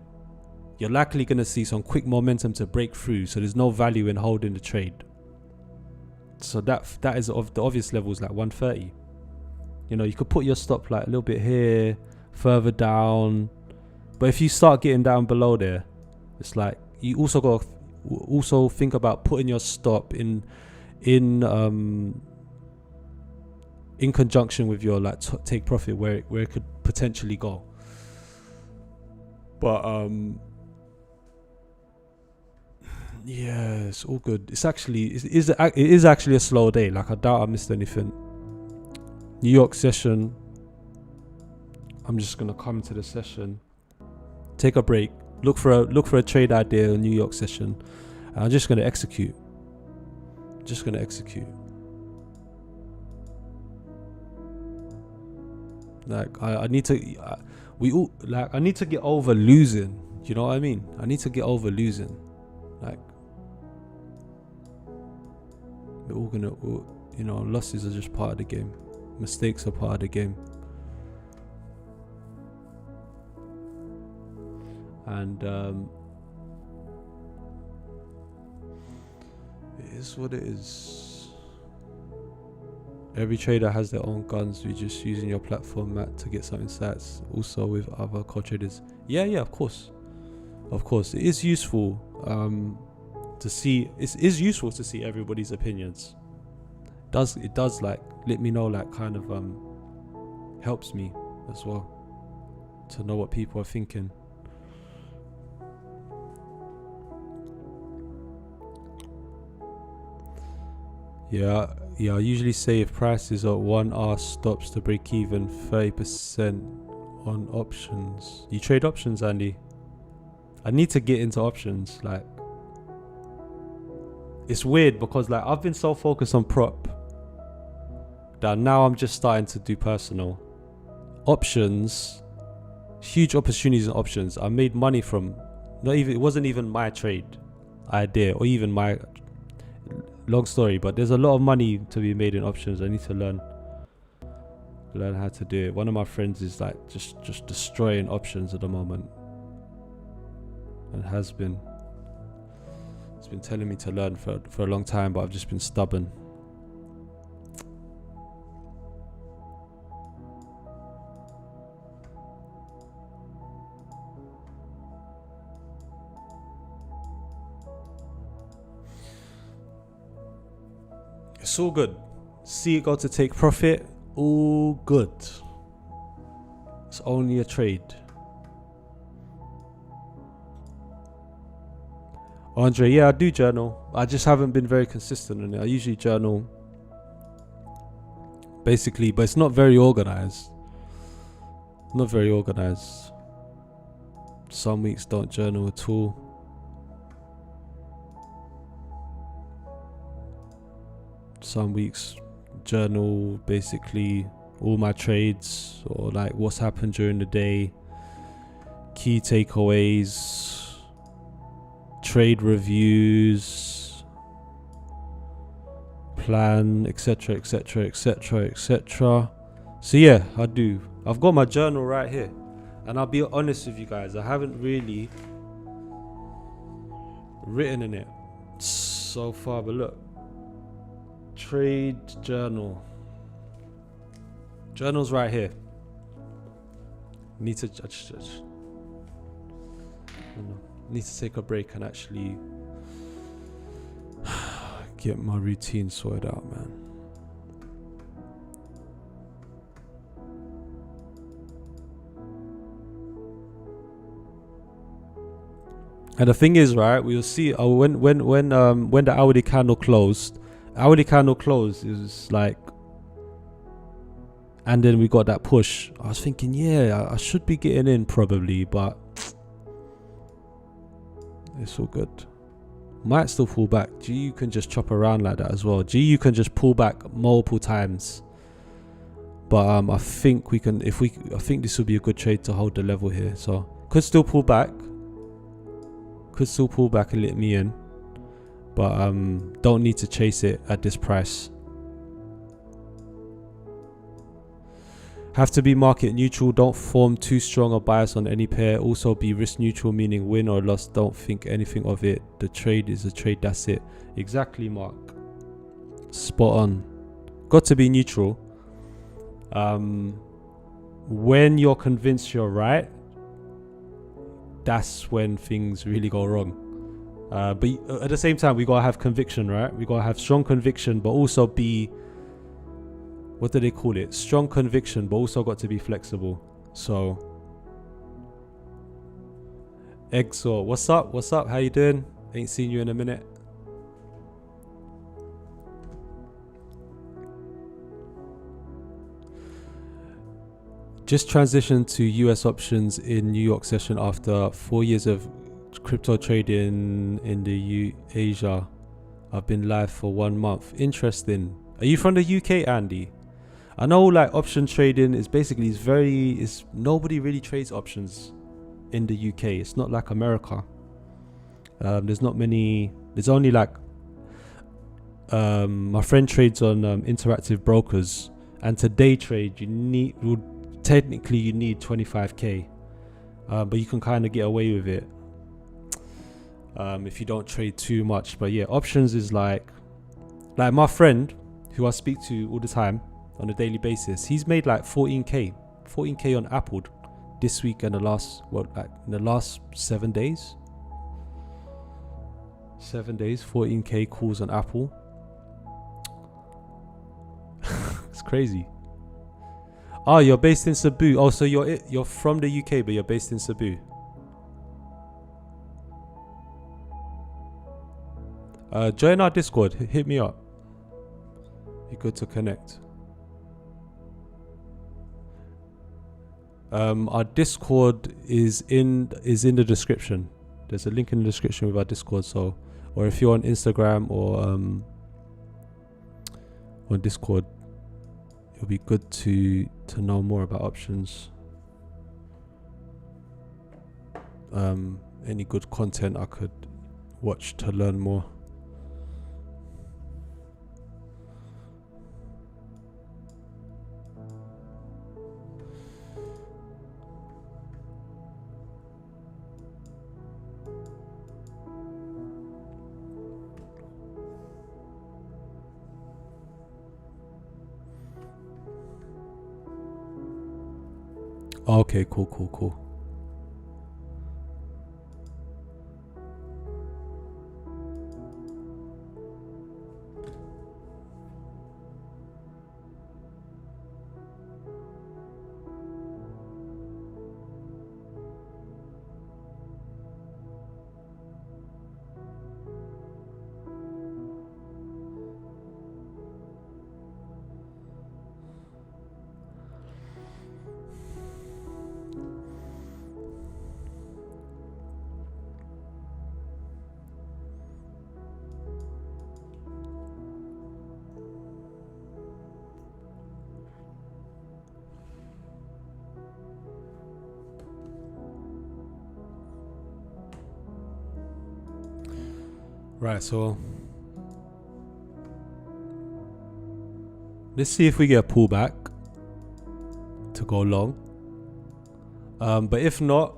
you're likely going to see some quick momentum to break through. So there's no value in holding the trade. So that is of the obvious levels, like 130. You know, you could put your stop like a little bit here, further down. But if you start getting down below there, it's like you also got to also think about putting your stop in conjunction with your like take profit where it could potentially go. But yeah, it's all good. It's actually it is actually a slow day. Like I doubt I missed anything. New York session. I'm just gonna come to the session, take a break, look for a trade idea in New York session, and I'm just gonna execute. Like I need to get over losing. You know what I mean? I need to get over losing. Like we're all gonna, you know, losses are just part of the game. Mistakes are part of the game. And it is what it is. Every trader has their own guns. We're just using your platform, Matt, to get some insights. Also with other co-traders. Yeah, of course. It is useful to see. It is useful to see everybody's opinions. It does like let me know, like kind of helps me as well to know what people are thinking. Yeah, I usually say if prices are 1R stops to break even, 30% on options. You trade options, Andy? I need to get into options. Like, it's weird because like I've been so focused on prop that now I'm just starting to do personal. Options, huge opportunities in options. I made money from, it wasn't even my trade idea or even my, long story, but there's a lot of money to be made in options. I need to learn how to do it. One of my friends is like just destroying options at the moment, and has been. He's been telling me to learn for a long time, but I've just been stubborn. It's all good. See it go to take profit. All good. It's only a trade. Andre, yeah, I do journal. I just haven't been very consistent in it. I usually journal basically, but it's not very organized. Some weeks don't journal at all. Some weeks journal basically all my trades or like what's happened during the day, key takeaways, trade reviews, plan, etc. So yeah, I do. I've got my journal right here, and I'll be honest with you guys, I haven't really written in it so far, but look. Trade journal's right here. Need to take a break and actually get my routine sorted out, man. And the thing is, right, we'll see when the hourly candle closed. Is like, and then we got that push. I was thinking, yeah, I should be getting in probably, but it's all good. Might still pull back. GU can just chop around like that as well. GU can just pull back multiple times. But I think we can. I think this will be a good trade to hold the level here. So could still pull back. And let me in. But don't need to chase it at this price. Have to be market neutral. Don't form too strong a bias on any pair. Also be risk neutral, meaning win or loss. Don't think anything of it. The trade is a trade. That's it. Exactly, Mark. Spot on. Got to be neutral. When you're convinced you're right, that's when things really go wrong. But at the same time, we gotta have conviction, right? We gotta have strong conviction, but also be, what do they call it? Strong conviction, but also got to be flexible. So, Exor, what's up? What's up? How you doing? Ain't seen you in a minute. Just transitioned to US options in New York session after 4 years of crypto trading in the Asia. I've been live for 1 month. Interesting. Are you from the UK, Andy? I know like option trading is basically nobody really trades options in the UK. It's not like America. There's not many. There's only like my friend trades on Interactive Brokers, and to day trade you need technically you need 25k, but you can kind of get away with it if you don't trade too much. But yeah, options is like my friend who I speak to all the time on a daily basis, he's made like 14k on Apple this week and the last 7 days 14k calls on Apple. It's crazy. Oh, you're based in Cebu. Oh, so you're from the UK but you're based in Cebu. Join our Discord. Hit me up. Be good to connect. Our Discord is in the description. There's a link in the description with our Discord. So, or if you're on Instagram or on Discord, it'll be good to know more about options. Any good content I could watch to learn more. Okay, cool. Right, so let's see if we get a pullback to go long. But if not,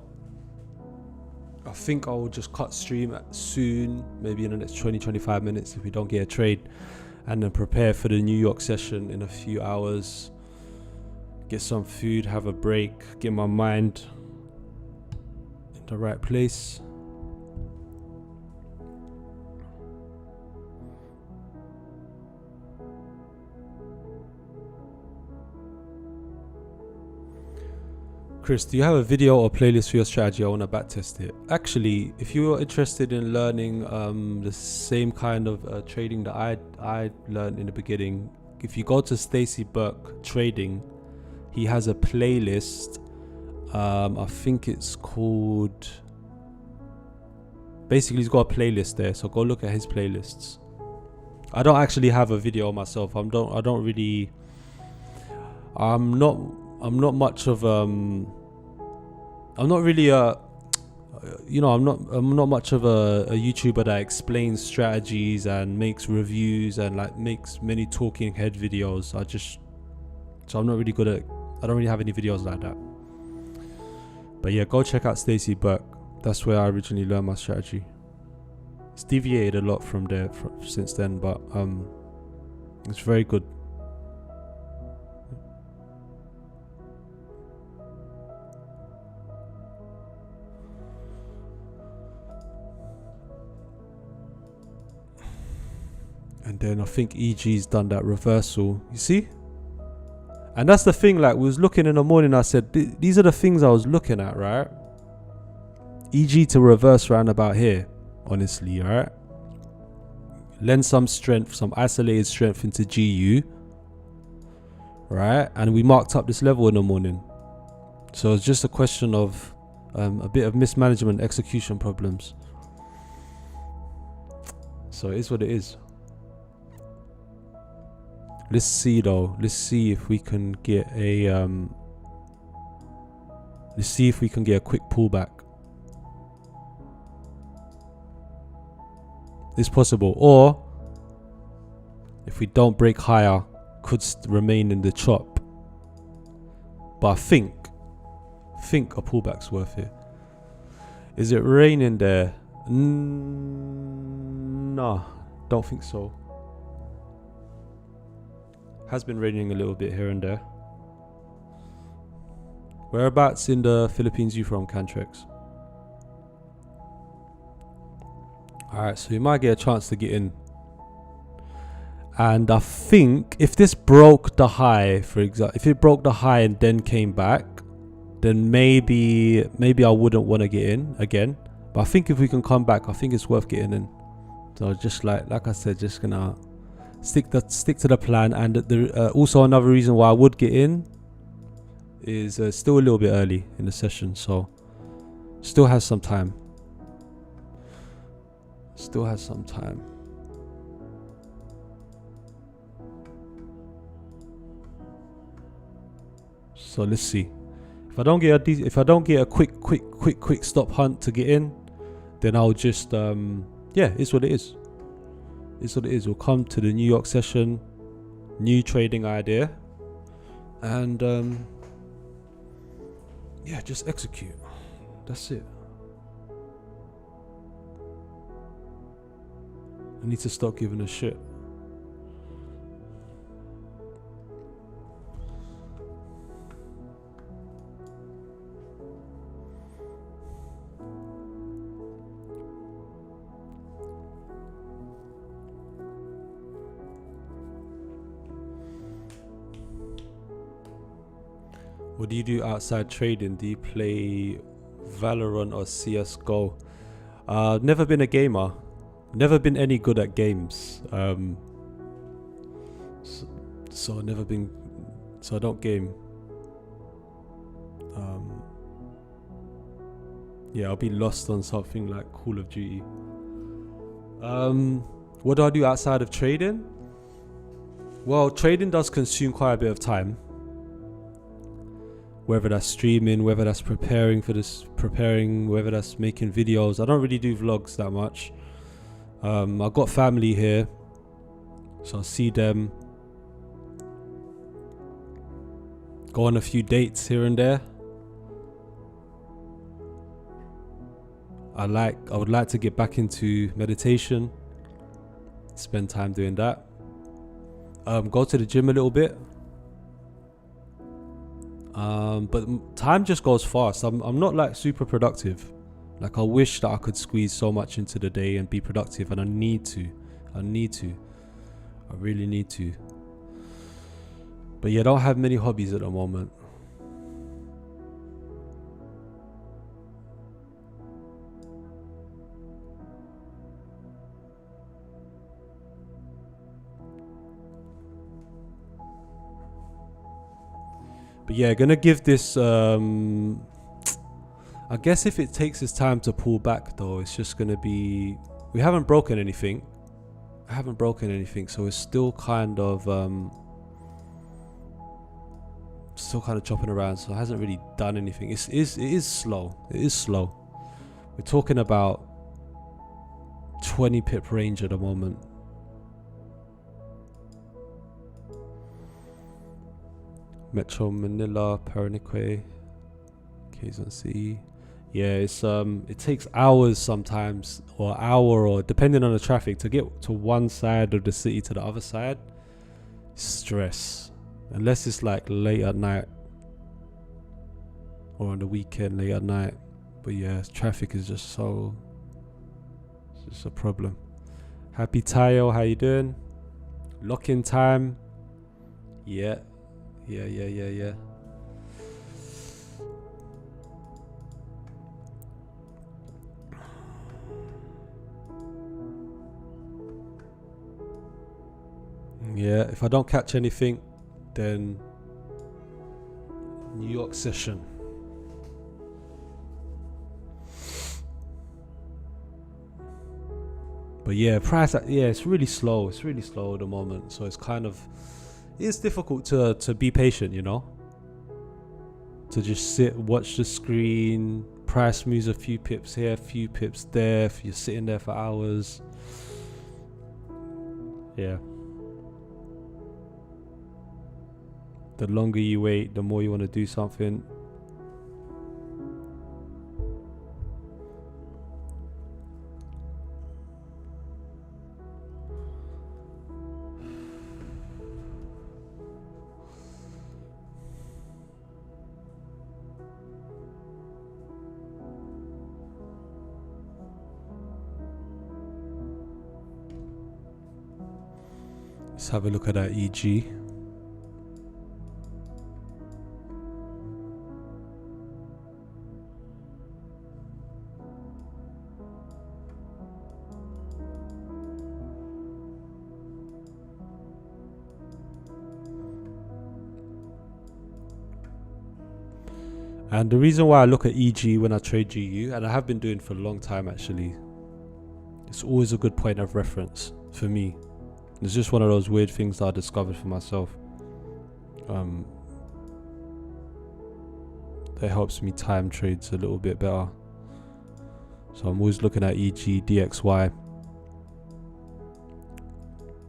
I think I will just cut stream soon, maybe in the next 20-25 minutes if we don't get a trade, and then prepare for the New York session in a few hours. Get some food, have a break, get my mind in the right place. Chris, do you have a video or playlist for your strategy? I want to backtest it. Actually, if you're interested in learning the same kind of trading that I learned in the beginning, if you go to Stacey Burke Trading, he has a playlist. I think it's called... Basically, he's got a playlist there, so go look at his playlists. I don't actually have a video myself. I'm not much of I'm not really I'm not much of a YouTuber that explains strategies and makes reviews and like makes many talking head videos. So I'm not really good at I don't really have any videos like that. But yeah, go check out Stacey Burke. That's where I originally learned my strategy. It's deviated a lot from there since then, but it's very good. And then I think EG's done that reversal. You see? And that's the thing, like, we was looking in the morning, I said, these are the things I was looking at, right? EG to reverse round about here, honestly, right? Lend some strength, some isolated strength into GU, right? And we marked up this level in the morning. So it's just a question of a bit of mismanagement, execution problems. So it is what it is. Let's see though. Let's see if we can get a quick pullback. It's possible, or if we don't break higher, could remain in the chop. But I think a pullback's worth it. Is it raining there? No, don't think so. Has been raining a little bit here and there. Whereabouts in the Philippines you from, Cantrex? Alright, so you might get a chance to get in. And I think if this broke the high, for example, if it broke the high and then came back, then maybe I wouldn't want to get in again. But I think if we can come back, I think it's worth getting in. So just like I said, just gonna stick to the plan. And also another reason why I would get in is still a little bit early in the session, so still has some time. So let's see. If I don't get a quick stop hunt to get in, then I'll just it's what it is. It's what it is. We'll come to the New York session, new trading idea, and just execute. That's it. I need to stop giving a shit. What do you do outside trading? Do you play Valorant or CSGO? Never been a gamer. Never been any good at games. So I don't game. I'll be lost on something like Call of Duty. What do I do outside of trading? Well, trading does consume quite a bit of time. Whether that's streaming, whether that's preparing, whether that's making videos. I don't really do vlogs that much. I've got family here, so I'll see them. Go on a few dates here and there. I would like to get back into meditation. Spend time doing that. Go to the gym a little bit. But time just goes fast. I'm not like super productive. Like, I wish that I could squeeze so much into the day and be productive, and I need to. I really need to. But yeah, I don't have many hobbies at the moment. But yeah, gonna give this I guess if it takes its time to pull back though, it's just gonna be, we haven't broken anything. So it's still kind of chopping around, so it hasn't really done anything. It is slow. We're talking about 20 pip range at the moment. Metro Manila, Paranaque, Quezon City. Yeah, it's it takes hours sometimes, or hour, or depending on the traffic, to get to one side of the city to the other side. Stress, unless it's like late at night or on the weekend late at night. But yeah, traffic is just so, it's just a problem. Happy Tayo, how you doing? Lock-in time. Yeah. Yeah. Yeah, if I don't catch anything, then New York session. But yeah, price, yeah, it's really slow. It's really slow at the moment. So it's kind of, it's difficult to be patient, you know? To just sit, watch the screen, price moves a few pips here, a few pips there. If you're sitting there for hours. Yeah. The longer you wait, the more you want to do something. Let's have a look at that EG. And the reason why I look at EG when I trade GU, and I have been doing for a long time actually, it's always a good point of reference for me. It's just one of those weird things that I discovered for myself. That helps me time trades a little bit better. So I'm always looking at EG, DXY.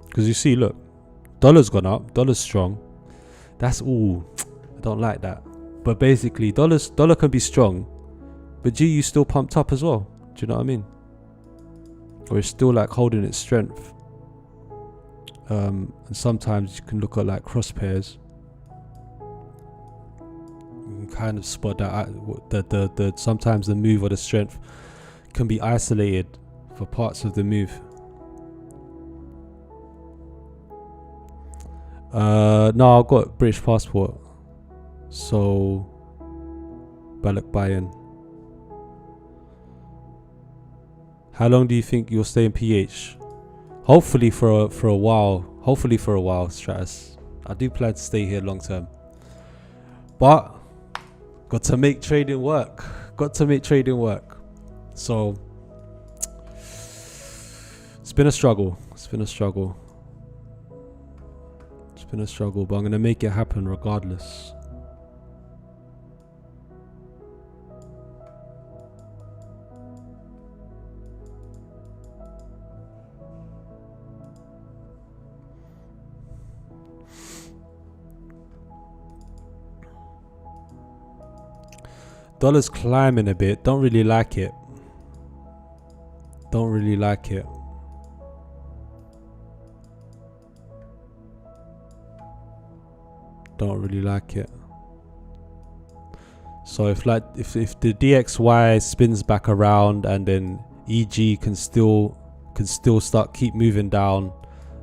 Because you see, look, dollar's gone up, dollar's strong. That's all. I don't like that. But basically, dollar can be strong, but GU still pumped up as well. Do you know what I mean? Or it's still like holding its strength. And sometimes you can look at like cross pairs. You can kind of spot that the sometimes the move or the strength can be isolated for parts of the move. No, I've got British passport. So, Balak Bayan. How long do you think you'll stay in PH? Hopefully for a while. Hopefully for a while, Stratus. I do plan to stay here long term. But, got to make trading work. So, it's been a struggle. But I'm going to make it happen regardless. Dollar's climbing a bit. Don't really like it. So if the DXY spins back around and then EG can still keep moving down,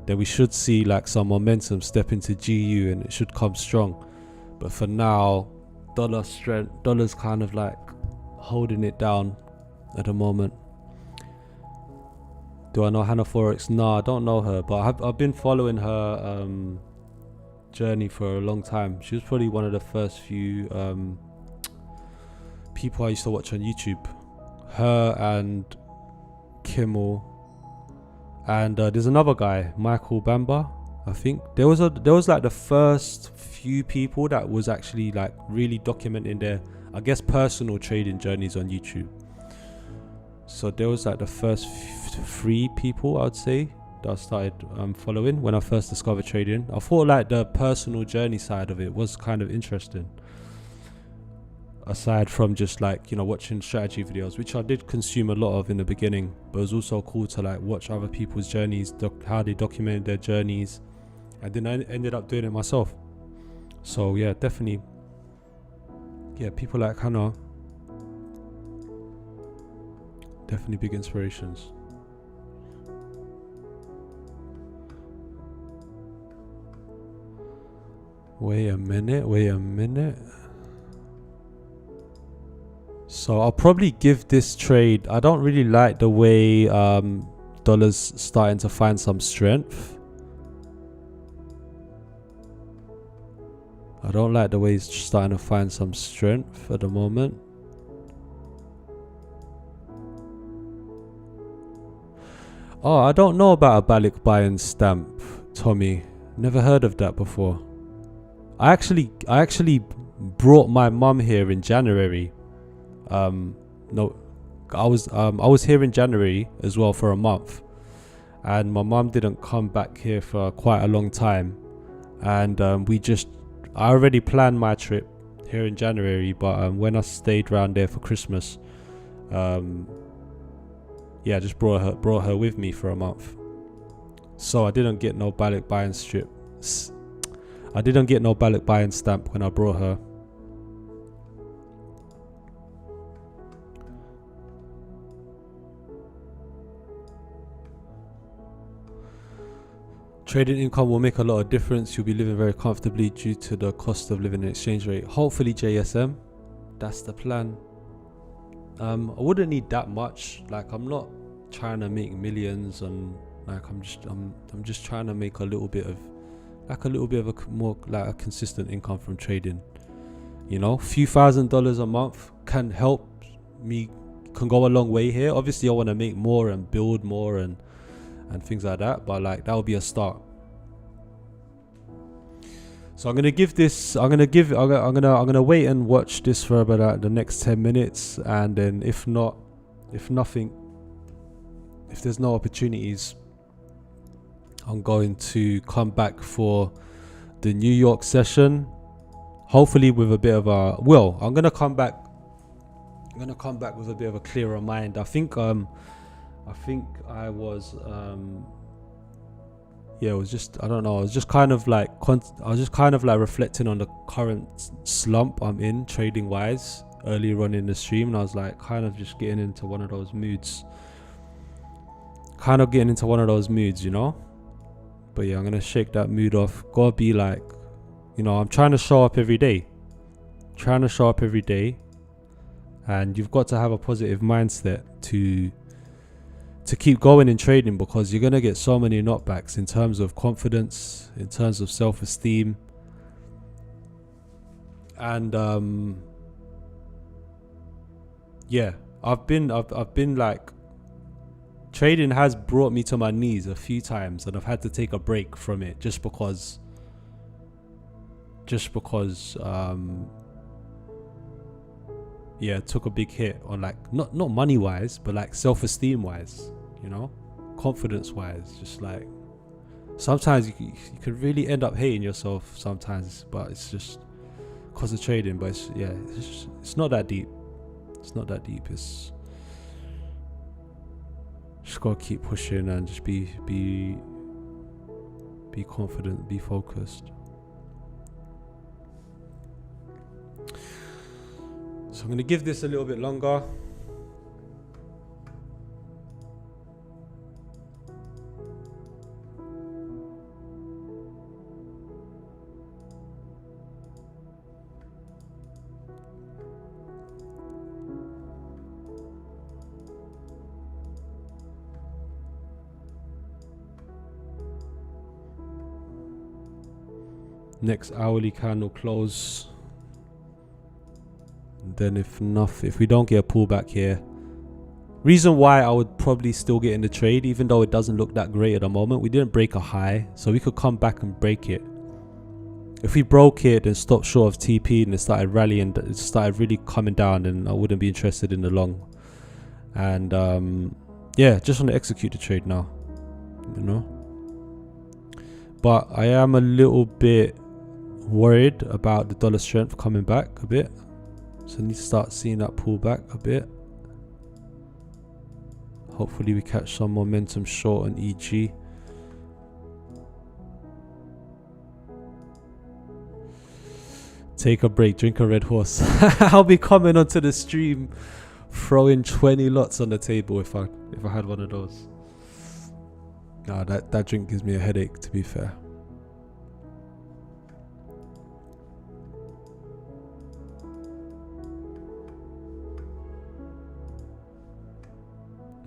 then we should see like some momentum step into GU and it should come strong. But for now, dollar's kind of like holding it down at the moment. Do I know Hannah Forex? No, I don't know her, but I've been following her journey for a long time. She was probably one of the first few people I used to watch on YouTube. Her and Kimmel, and there's another guy, Michael Bamba. I think there was like the first few people that was actually like really documenting their, I guess, personal trading journeys on YouTube. So there was like the first 3 people, I would say, that I started following when I first discovered trading. I thought like the personal journey side of it was kind of interesting, aside from just like, you know, watching strategy videos, which I did consume a lot of in the beginning, but it was also cool to like watch other people's journeys, how they documented their journeys, and then I ended up doing it myself. So yeah, definitely, yeah, people like Hannah, definitely big inspirations. Wait a minute. So I'll probably give this trade, I don't really like the way dollar's starting to find some strength. I don't like the way it's starting to find some strength at the moment. Oh, I don't know about a Balik buying stamp, Tommy. Never heard of that before. I actually brought my mum here in January. No, I was here in January as well for a month, and my mum didn't come back here for quite a long time, and I already planned my trip here in January, but when I stayed around there for Christmas, yeah, I just brought her with me for a month. So I didn't get no Balik buying I didn't get no Balik buying stamp when I brought her. Trading income will make a lot of difference. You'll be living very comfortably due to the cost of living and exchange rate. Hopefully, JSM, that's the plan. I wouldn't need that much. Like, I'm not trying to make millions, and like I'm just trying to make a little bit of a more like a consistent income from trading. You know, few $1,000s a month can help me, can go a long way here. Obviously, I want to make more and build more and things like that, but like that would be a start. So I'm gonna wait and watch this for about the next 10 minutes, and then if there's no opportunities, I'm going to come back for the New York session, hopefully with a bit of a, well, I'm gonna come back with a bit of a clearer mind. I think I was yeah, it was just, I don't know, I was just kind of like reflecting on the current slump I'm in trading wise earlier on in the stream, and I was like kind of just getting into one of those moods, you know. But yeah, I'm gonna shake that mood off. Gotta be like, you know, I'm trying to show up every day, and you've got to have a positive mindset to keep going in trading, because you're gonna get so many knockbacks in terms of confidence, in terms of self-esteem, and yeah, I've been like, trading has brought me to my knees a few times, and I've had to take a break from it just because yeah, it took a big hit on, like, not money wise, but like self-esteem wise, you know, confidence wise. Just like sometimes you could really end up hating yourself sometimes, but it's just because of trading. But it's not that deep. It's just gotta keep pushing and just be confident, be focused. So I'm going to give this a little bit longer. Next hourly candle close. Then if we don't get a pullback here, reason why I would probably still get in the trade, even though it doesn't look that great at the moment, we didn't break a high, so we could come back and break it. If we broke it and stopped short of TP and it started rallying, it started really coming down, then I wouldn't be interested in the long. And yeah, just want to execute the trade now. you know. But I am a little bit worried about the dollar strength coming back a bit. So I need to start seeing that pull back a bit. Hopefully we catch some momentum short on EG. Take a break, drink a Red Horse. I'll be coming onto the stream throwing 20 lots on the table if I had one of those. Nah, that drink gives me a headache, to be fair.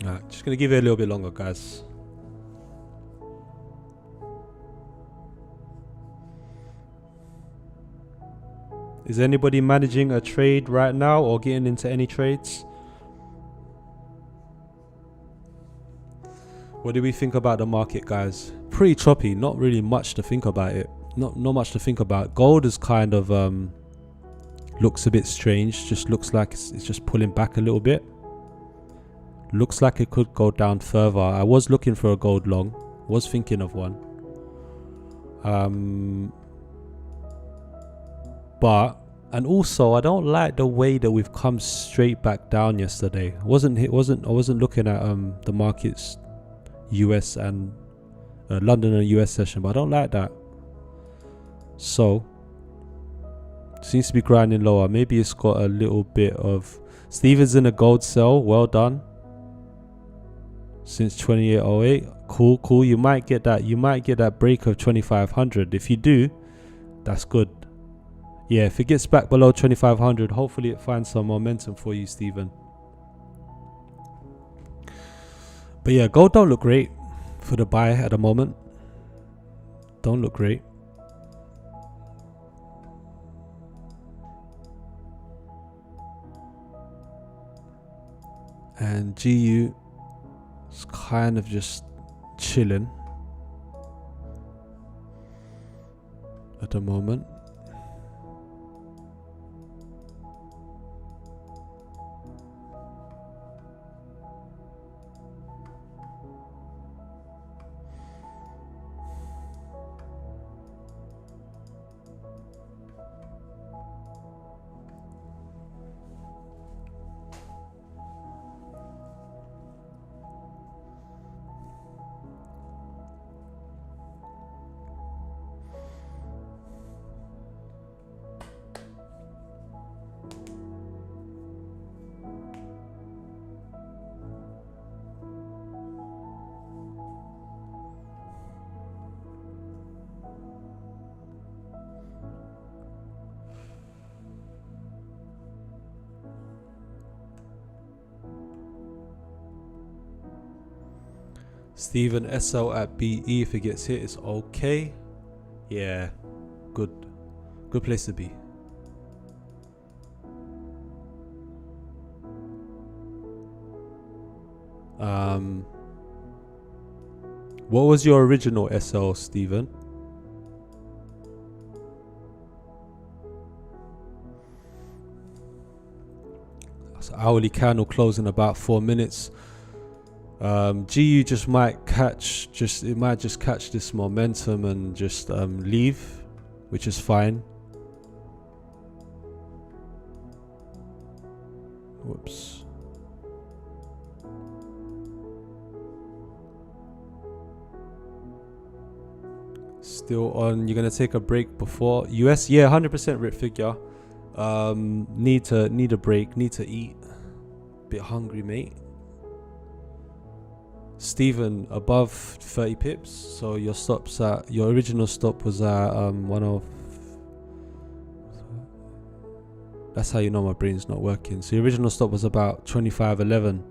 Alright, just gonna give it a little bit longer, guys. Is anybody managing a trade right now or getting into any trades? What do we think about the market, guys? Pretty choppy, not really much to think about it. Not much to think about. Gold is kind of looks a bit strange. Just looks like it's just pulling back a little bit. Looks like it could go down further. I was looking for a gold long. Was thinking of one. And also I don't like the way that we've come straight back down yesterday. I wasn't looking at the markets, US and London and US session, but I don't like that. So seems to be grinding lower. Maybe it's got a little bit of Stevens in a gold sell. Well done. Since 2808. Cool. You might get that break of 2500. If you do, that's good. Yeah, if it gets back below 2500, hopefully it finds some momentum for you, Stephen. But yeah, gold don't look great for the buy at the moment. Don't look great. And GU is kind of just chilling at the moment. Steven SL at BE, if it gets hit, it's okay. Yeah, good place to be. What was your original SL, Steven? So hourly candle close in about 4 minutes. GU just might catch this momentum and just leave, which is fine. Whoops. Still on. You're gonna take a break before US? Yeah, 100% rip figure. Need a break. Need to eat. Bit hungry, mate. Stephen, above 30 pips, so your original stop was at 10. That's how you know my brain's not working. So your original stop was about 25.11.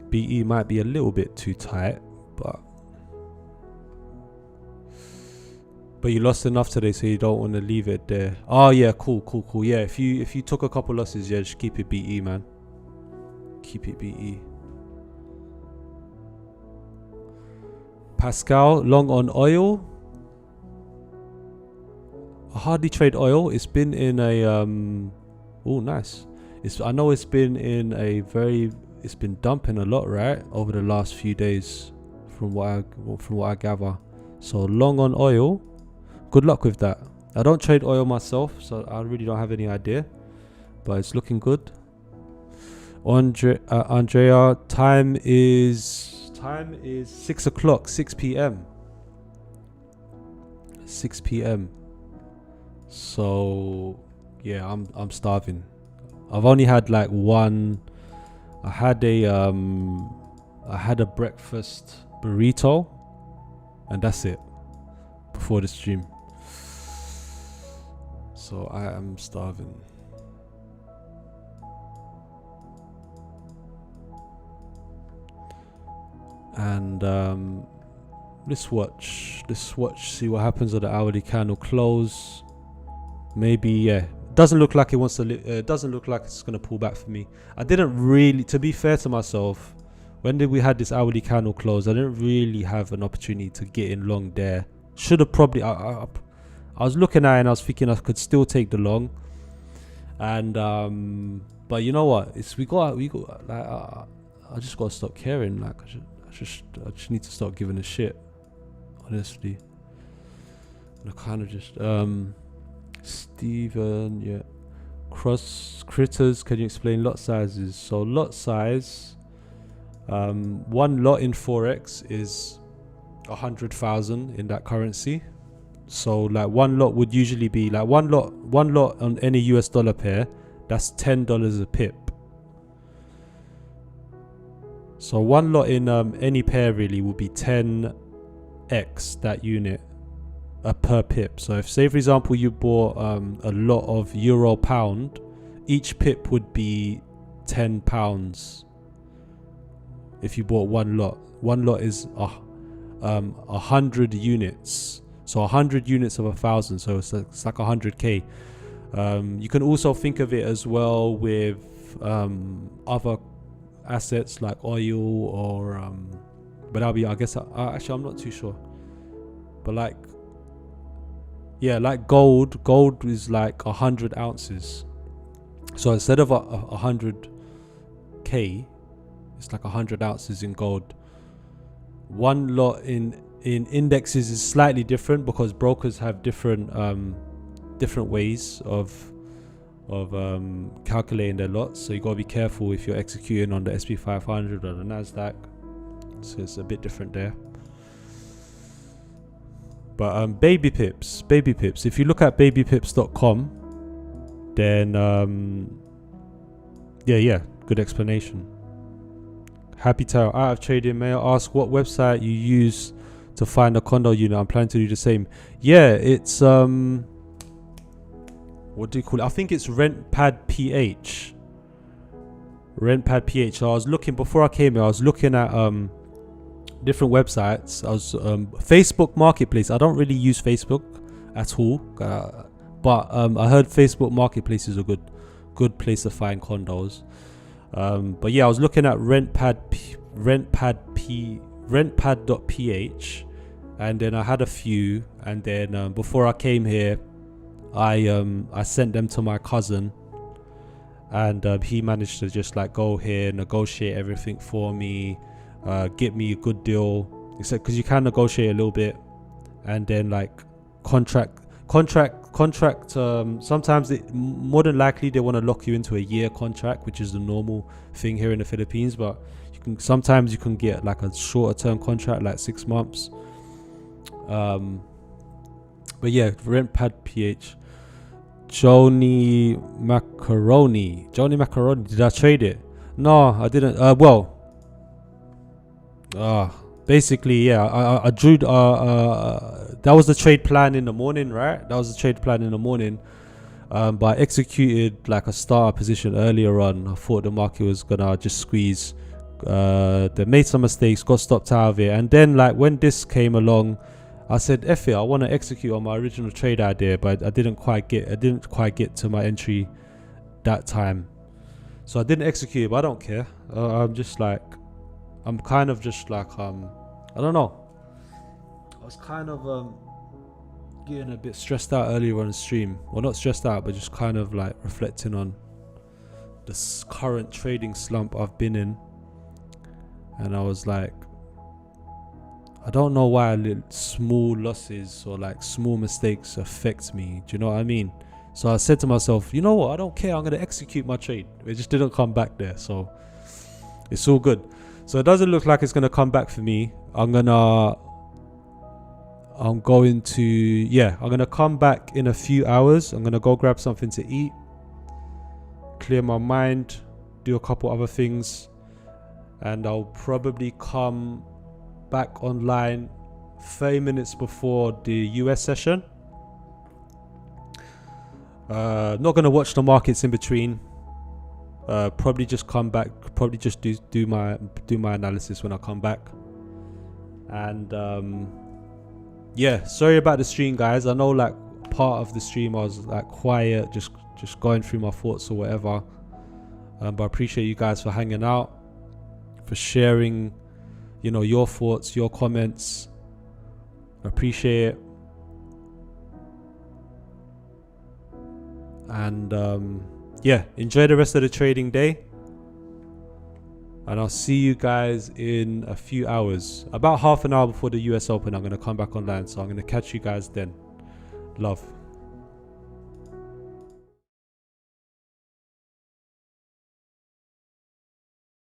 BE might be a little bit too tight, but you lost enough today, so you don't want to leave it there. Oh yeah, cool. Yeah, if you took a couple losses, yeah, just keep it BE, man. Keep it BE. Pascal, long on oil. I hardly trade oil. It's been in a oh nice. I know it's been in a very. It's been dumping a lot, right, over the last few days, from what I gather. So long on oil. Good luck with that. I don't trade oil myself, so I really don't have any idea. But it's looking good. Andrea, time is 6 o'clock, 6 p.m. 6 p.m. So yeah, I'm starving. I've only had like one. I had a breakfast burrito, and that's it before the stream. So I am starving. And let's watch, see what happens at the hourly candle close. Maybe, yeah. Doesn't look like it wants to. It doesn't look like it's gonna pull back for me. I didn't really, to be fair to myself, when we had this hourly candle close, I didn't really have an opportunity to get in long there. Should have probably. I was looking at it and I was thinking I could still take the long. And but you know what? We got. Like, I just gotta stop caring. Like I just need to stop giving a shit. Honestly, and I kind of just Steven, yeah. Cross critters, can you explain lot sizes? So lot size, one lot in Forex is 100,000 in that currency. So like one lot would usually be like one lot on any US dollar pair, that's $10 a pip. So one lot in any pair really would be 10x that unit per pip. So if, say for example, you bought a lot of euro pound, each pip would be £10 if you bought one lot. One lot is 100 units, so 100 units of 1,000, so it's like 100k. You can also think of it as well with other assets like oil or but that'll be, I guess, actually I'm not too sure, but like, yeah, like gold is like 100 ounces. So instead of 100k, it's like 100 ounces in gold. One lot in indexes is slightly different because brokers have different ways of calculating their lots. So you gotta be careful if you're executing on the SP 500 or the Nasdaq. So it's a bit different there. But baby pips. If you look at babypips.com, then yeah, good explanation. Happy Tale, out of trading. May I ask what website you use to find a condo unit? I'm planning to do the same. Yeah, it's what do you call it? I think it's RentPad PH. RentPad PH. So I was looking before I came here. I was looking at different websites. I was Facebook Marketplace. I don't really use Facebook at all, but I heard Facebook Marketplace is a good place to find condos. But yeah, I was looking at rentpad.ph, and then I had a few, and then before I came here, I sent them to my cousin, and he managed to just like go here, negotiate everything for me. Get me a good deal, except because you can negotiate a little bit, and then like contract. Sometimes more than likely they want to lock you into a year contract, which is the normal thing here in the Philippines. But sometimes you can get like a shorter term contract, like 6 months. But yeah, RentPad PH. Johnny Macaroni. Did I trade it? No, I didn't. Basically, yeah, I drew. That was the trade plan in the morning, right? But I executed like a starter position earlier on. I thought the market was gonna just squeeze. They made some mistakes, got stopped out of it, and then like when this came along, I said, "F it, I want to execute on my original trade idea," but I didn't quite get to my entry that time, so I didn't execute it. But I don't care. I'm kind of just like I don't know. I was kind of getting a bit stressed out earlier on the stream. Well, not stressed out, but just kind of like reflecting on this current trading slump I've been in. And I was like, I don't know why small losses or like small mistakes affect me. Do you know what I mean? So I said to myself, you know what? I don't care. I'm going to execute my trade. It just didn't come back there. So it's all good. So it doesn't look like it's going to come back for me. I'm going to come back in a few hours. I'm going to go grab something to eat, clear my mind, do a couple other things. And I'll probably come back online 30 minutes before the US session. Not going to watch the markets in between. Probably just come back. Probably just do my analysis when I come back. And yeah, sorry about the stream, guys. I know like part of the stream I was like quiet, just going through my thoughts or whatever. But I appreciate you guys for hanging out, for sharing, you know, your thoughts, your comments. I appreciate it. And yeah, enjoy the rest of the trading day. And I'll see you guys in a few hours. About half an hour before the US Open, I'm going to come back online. So I'm going to catch you guys then. Love.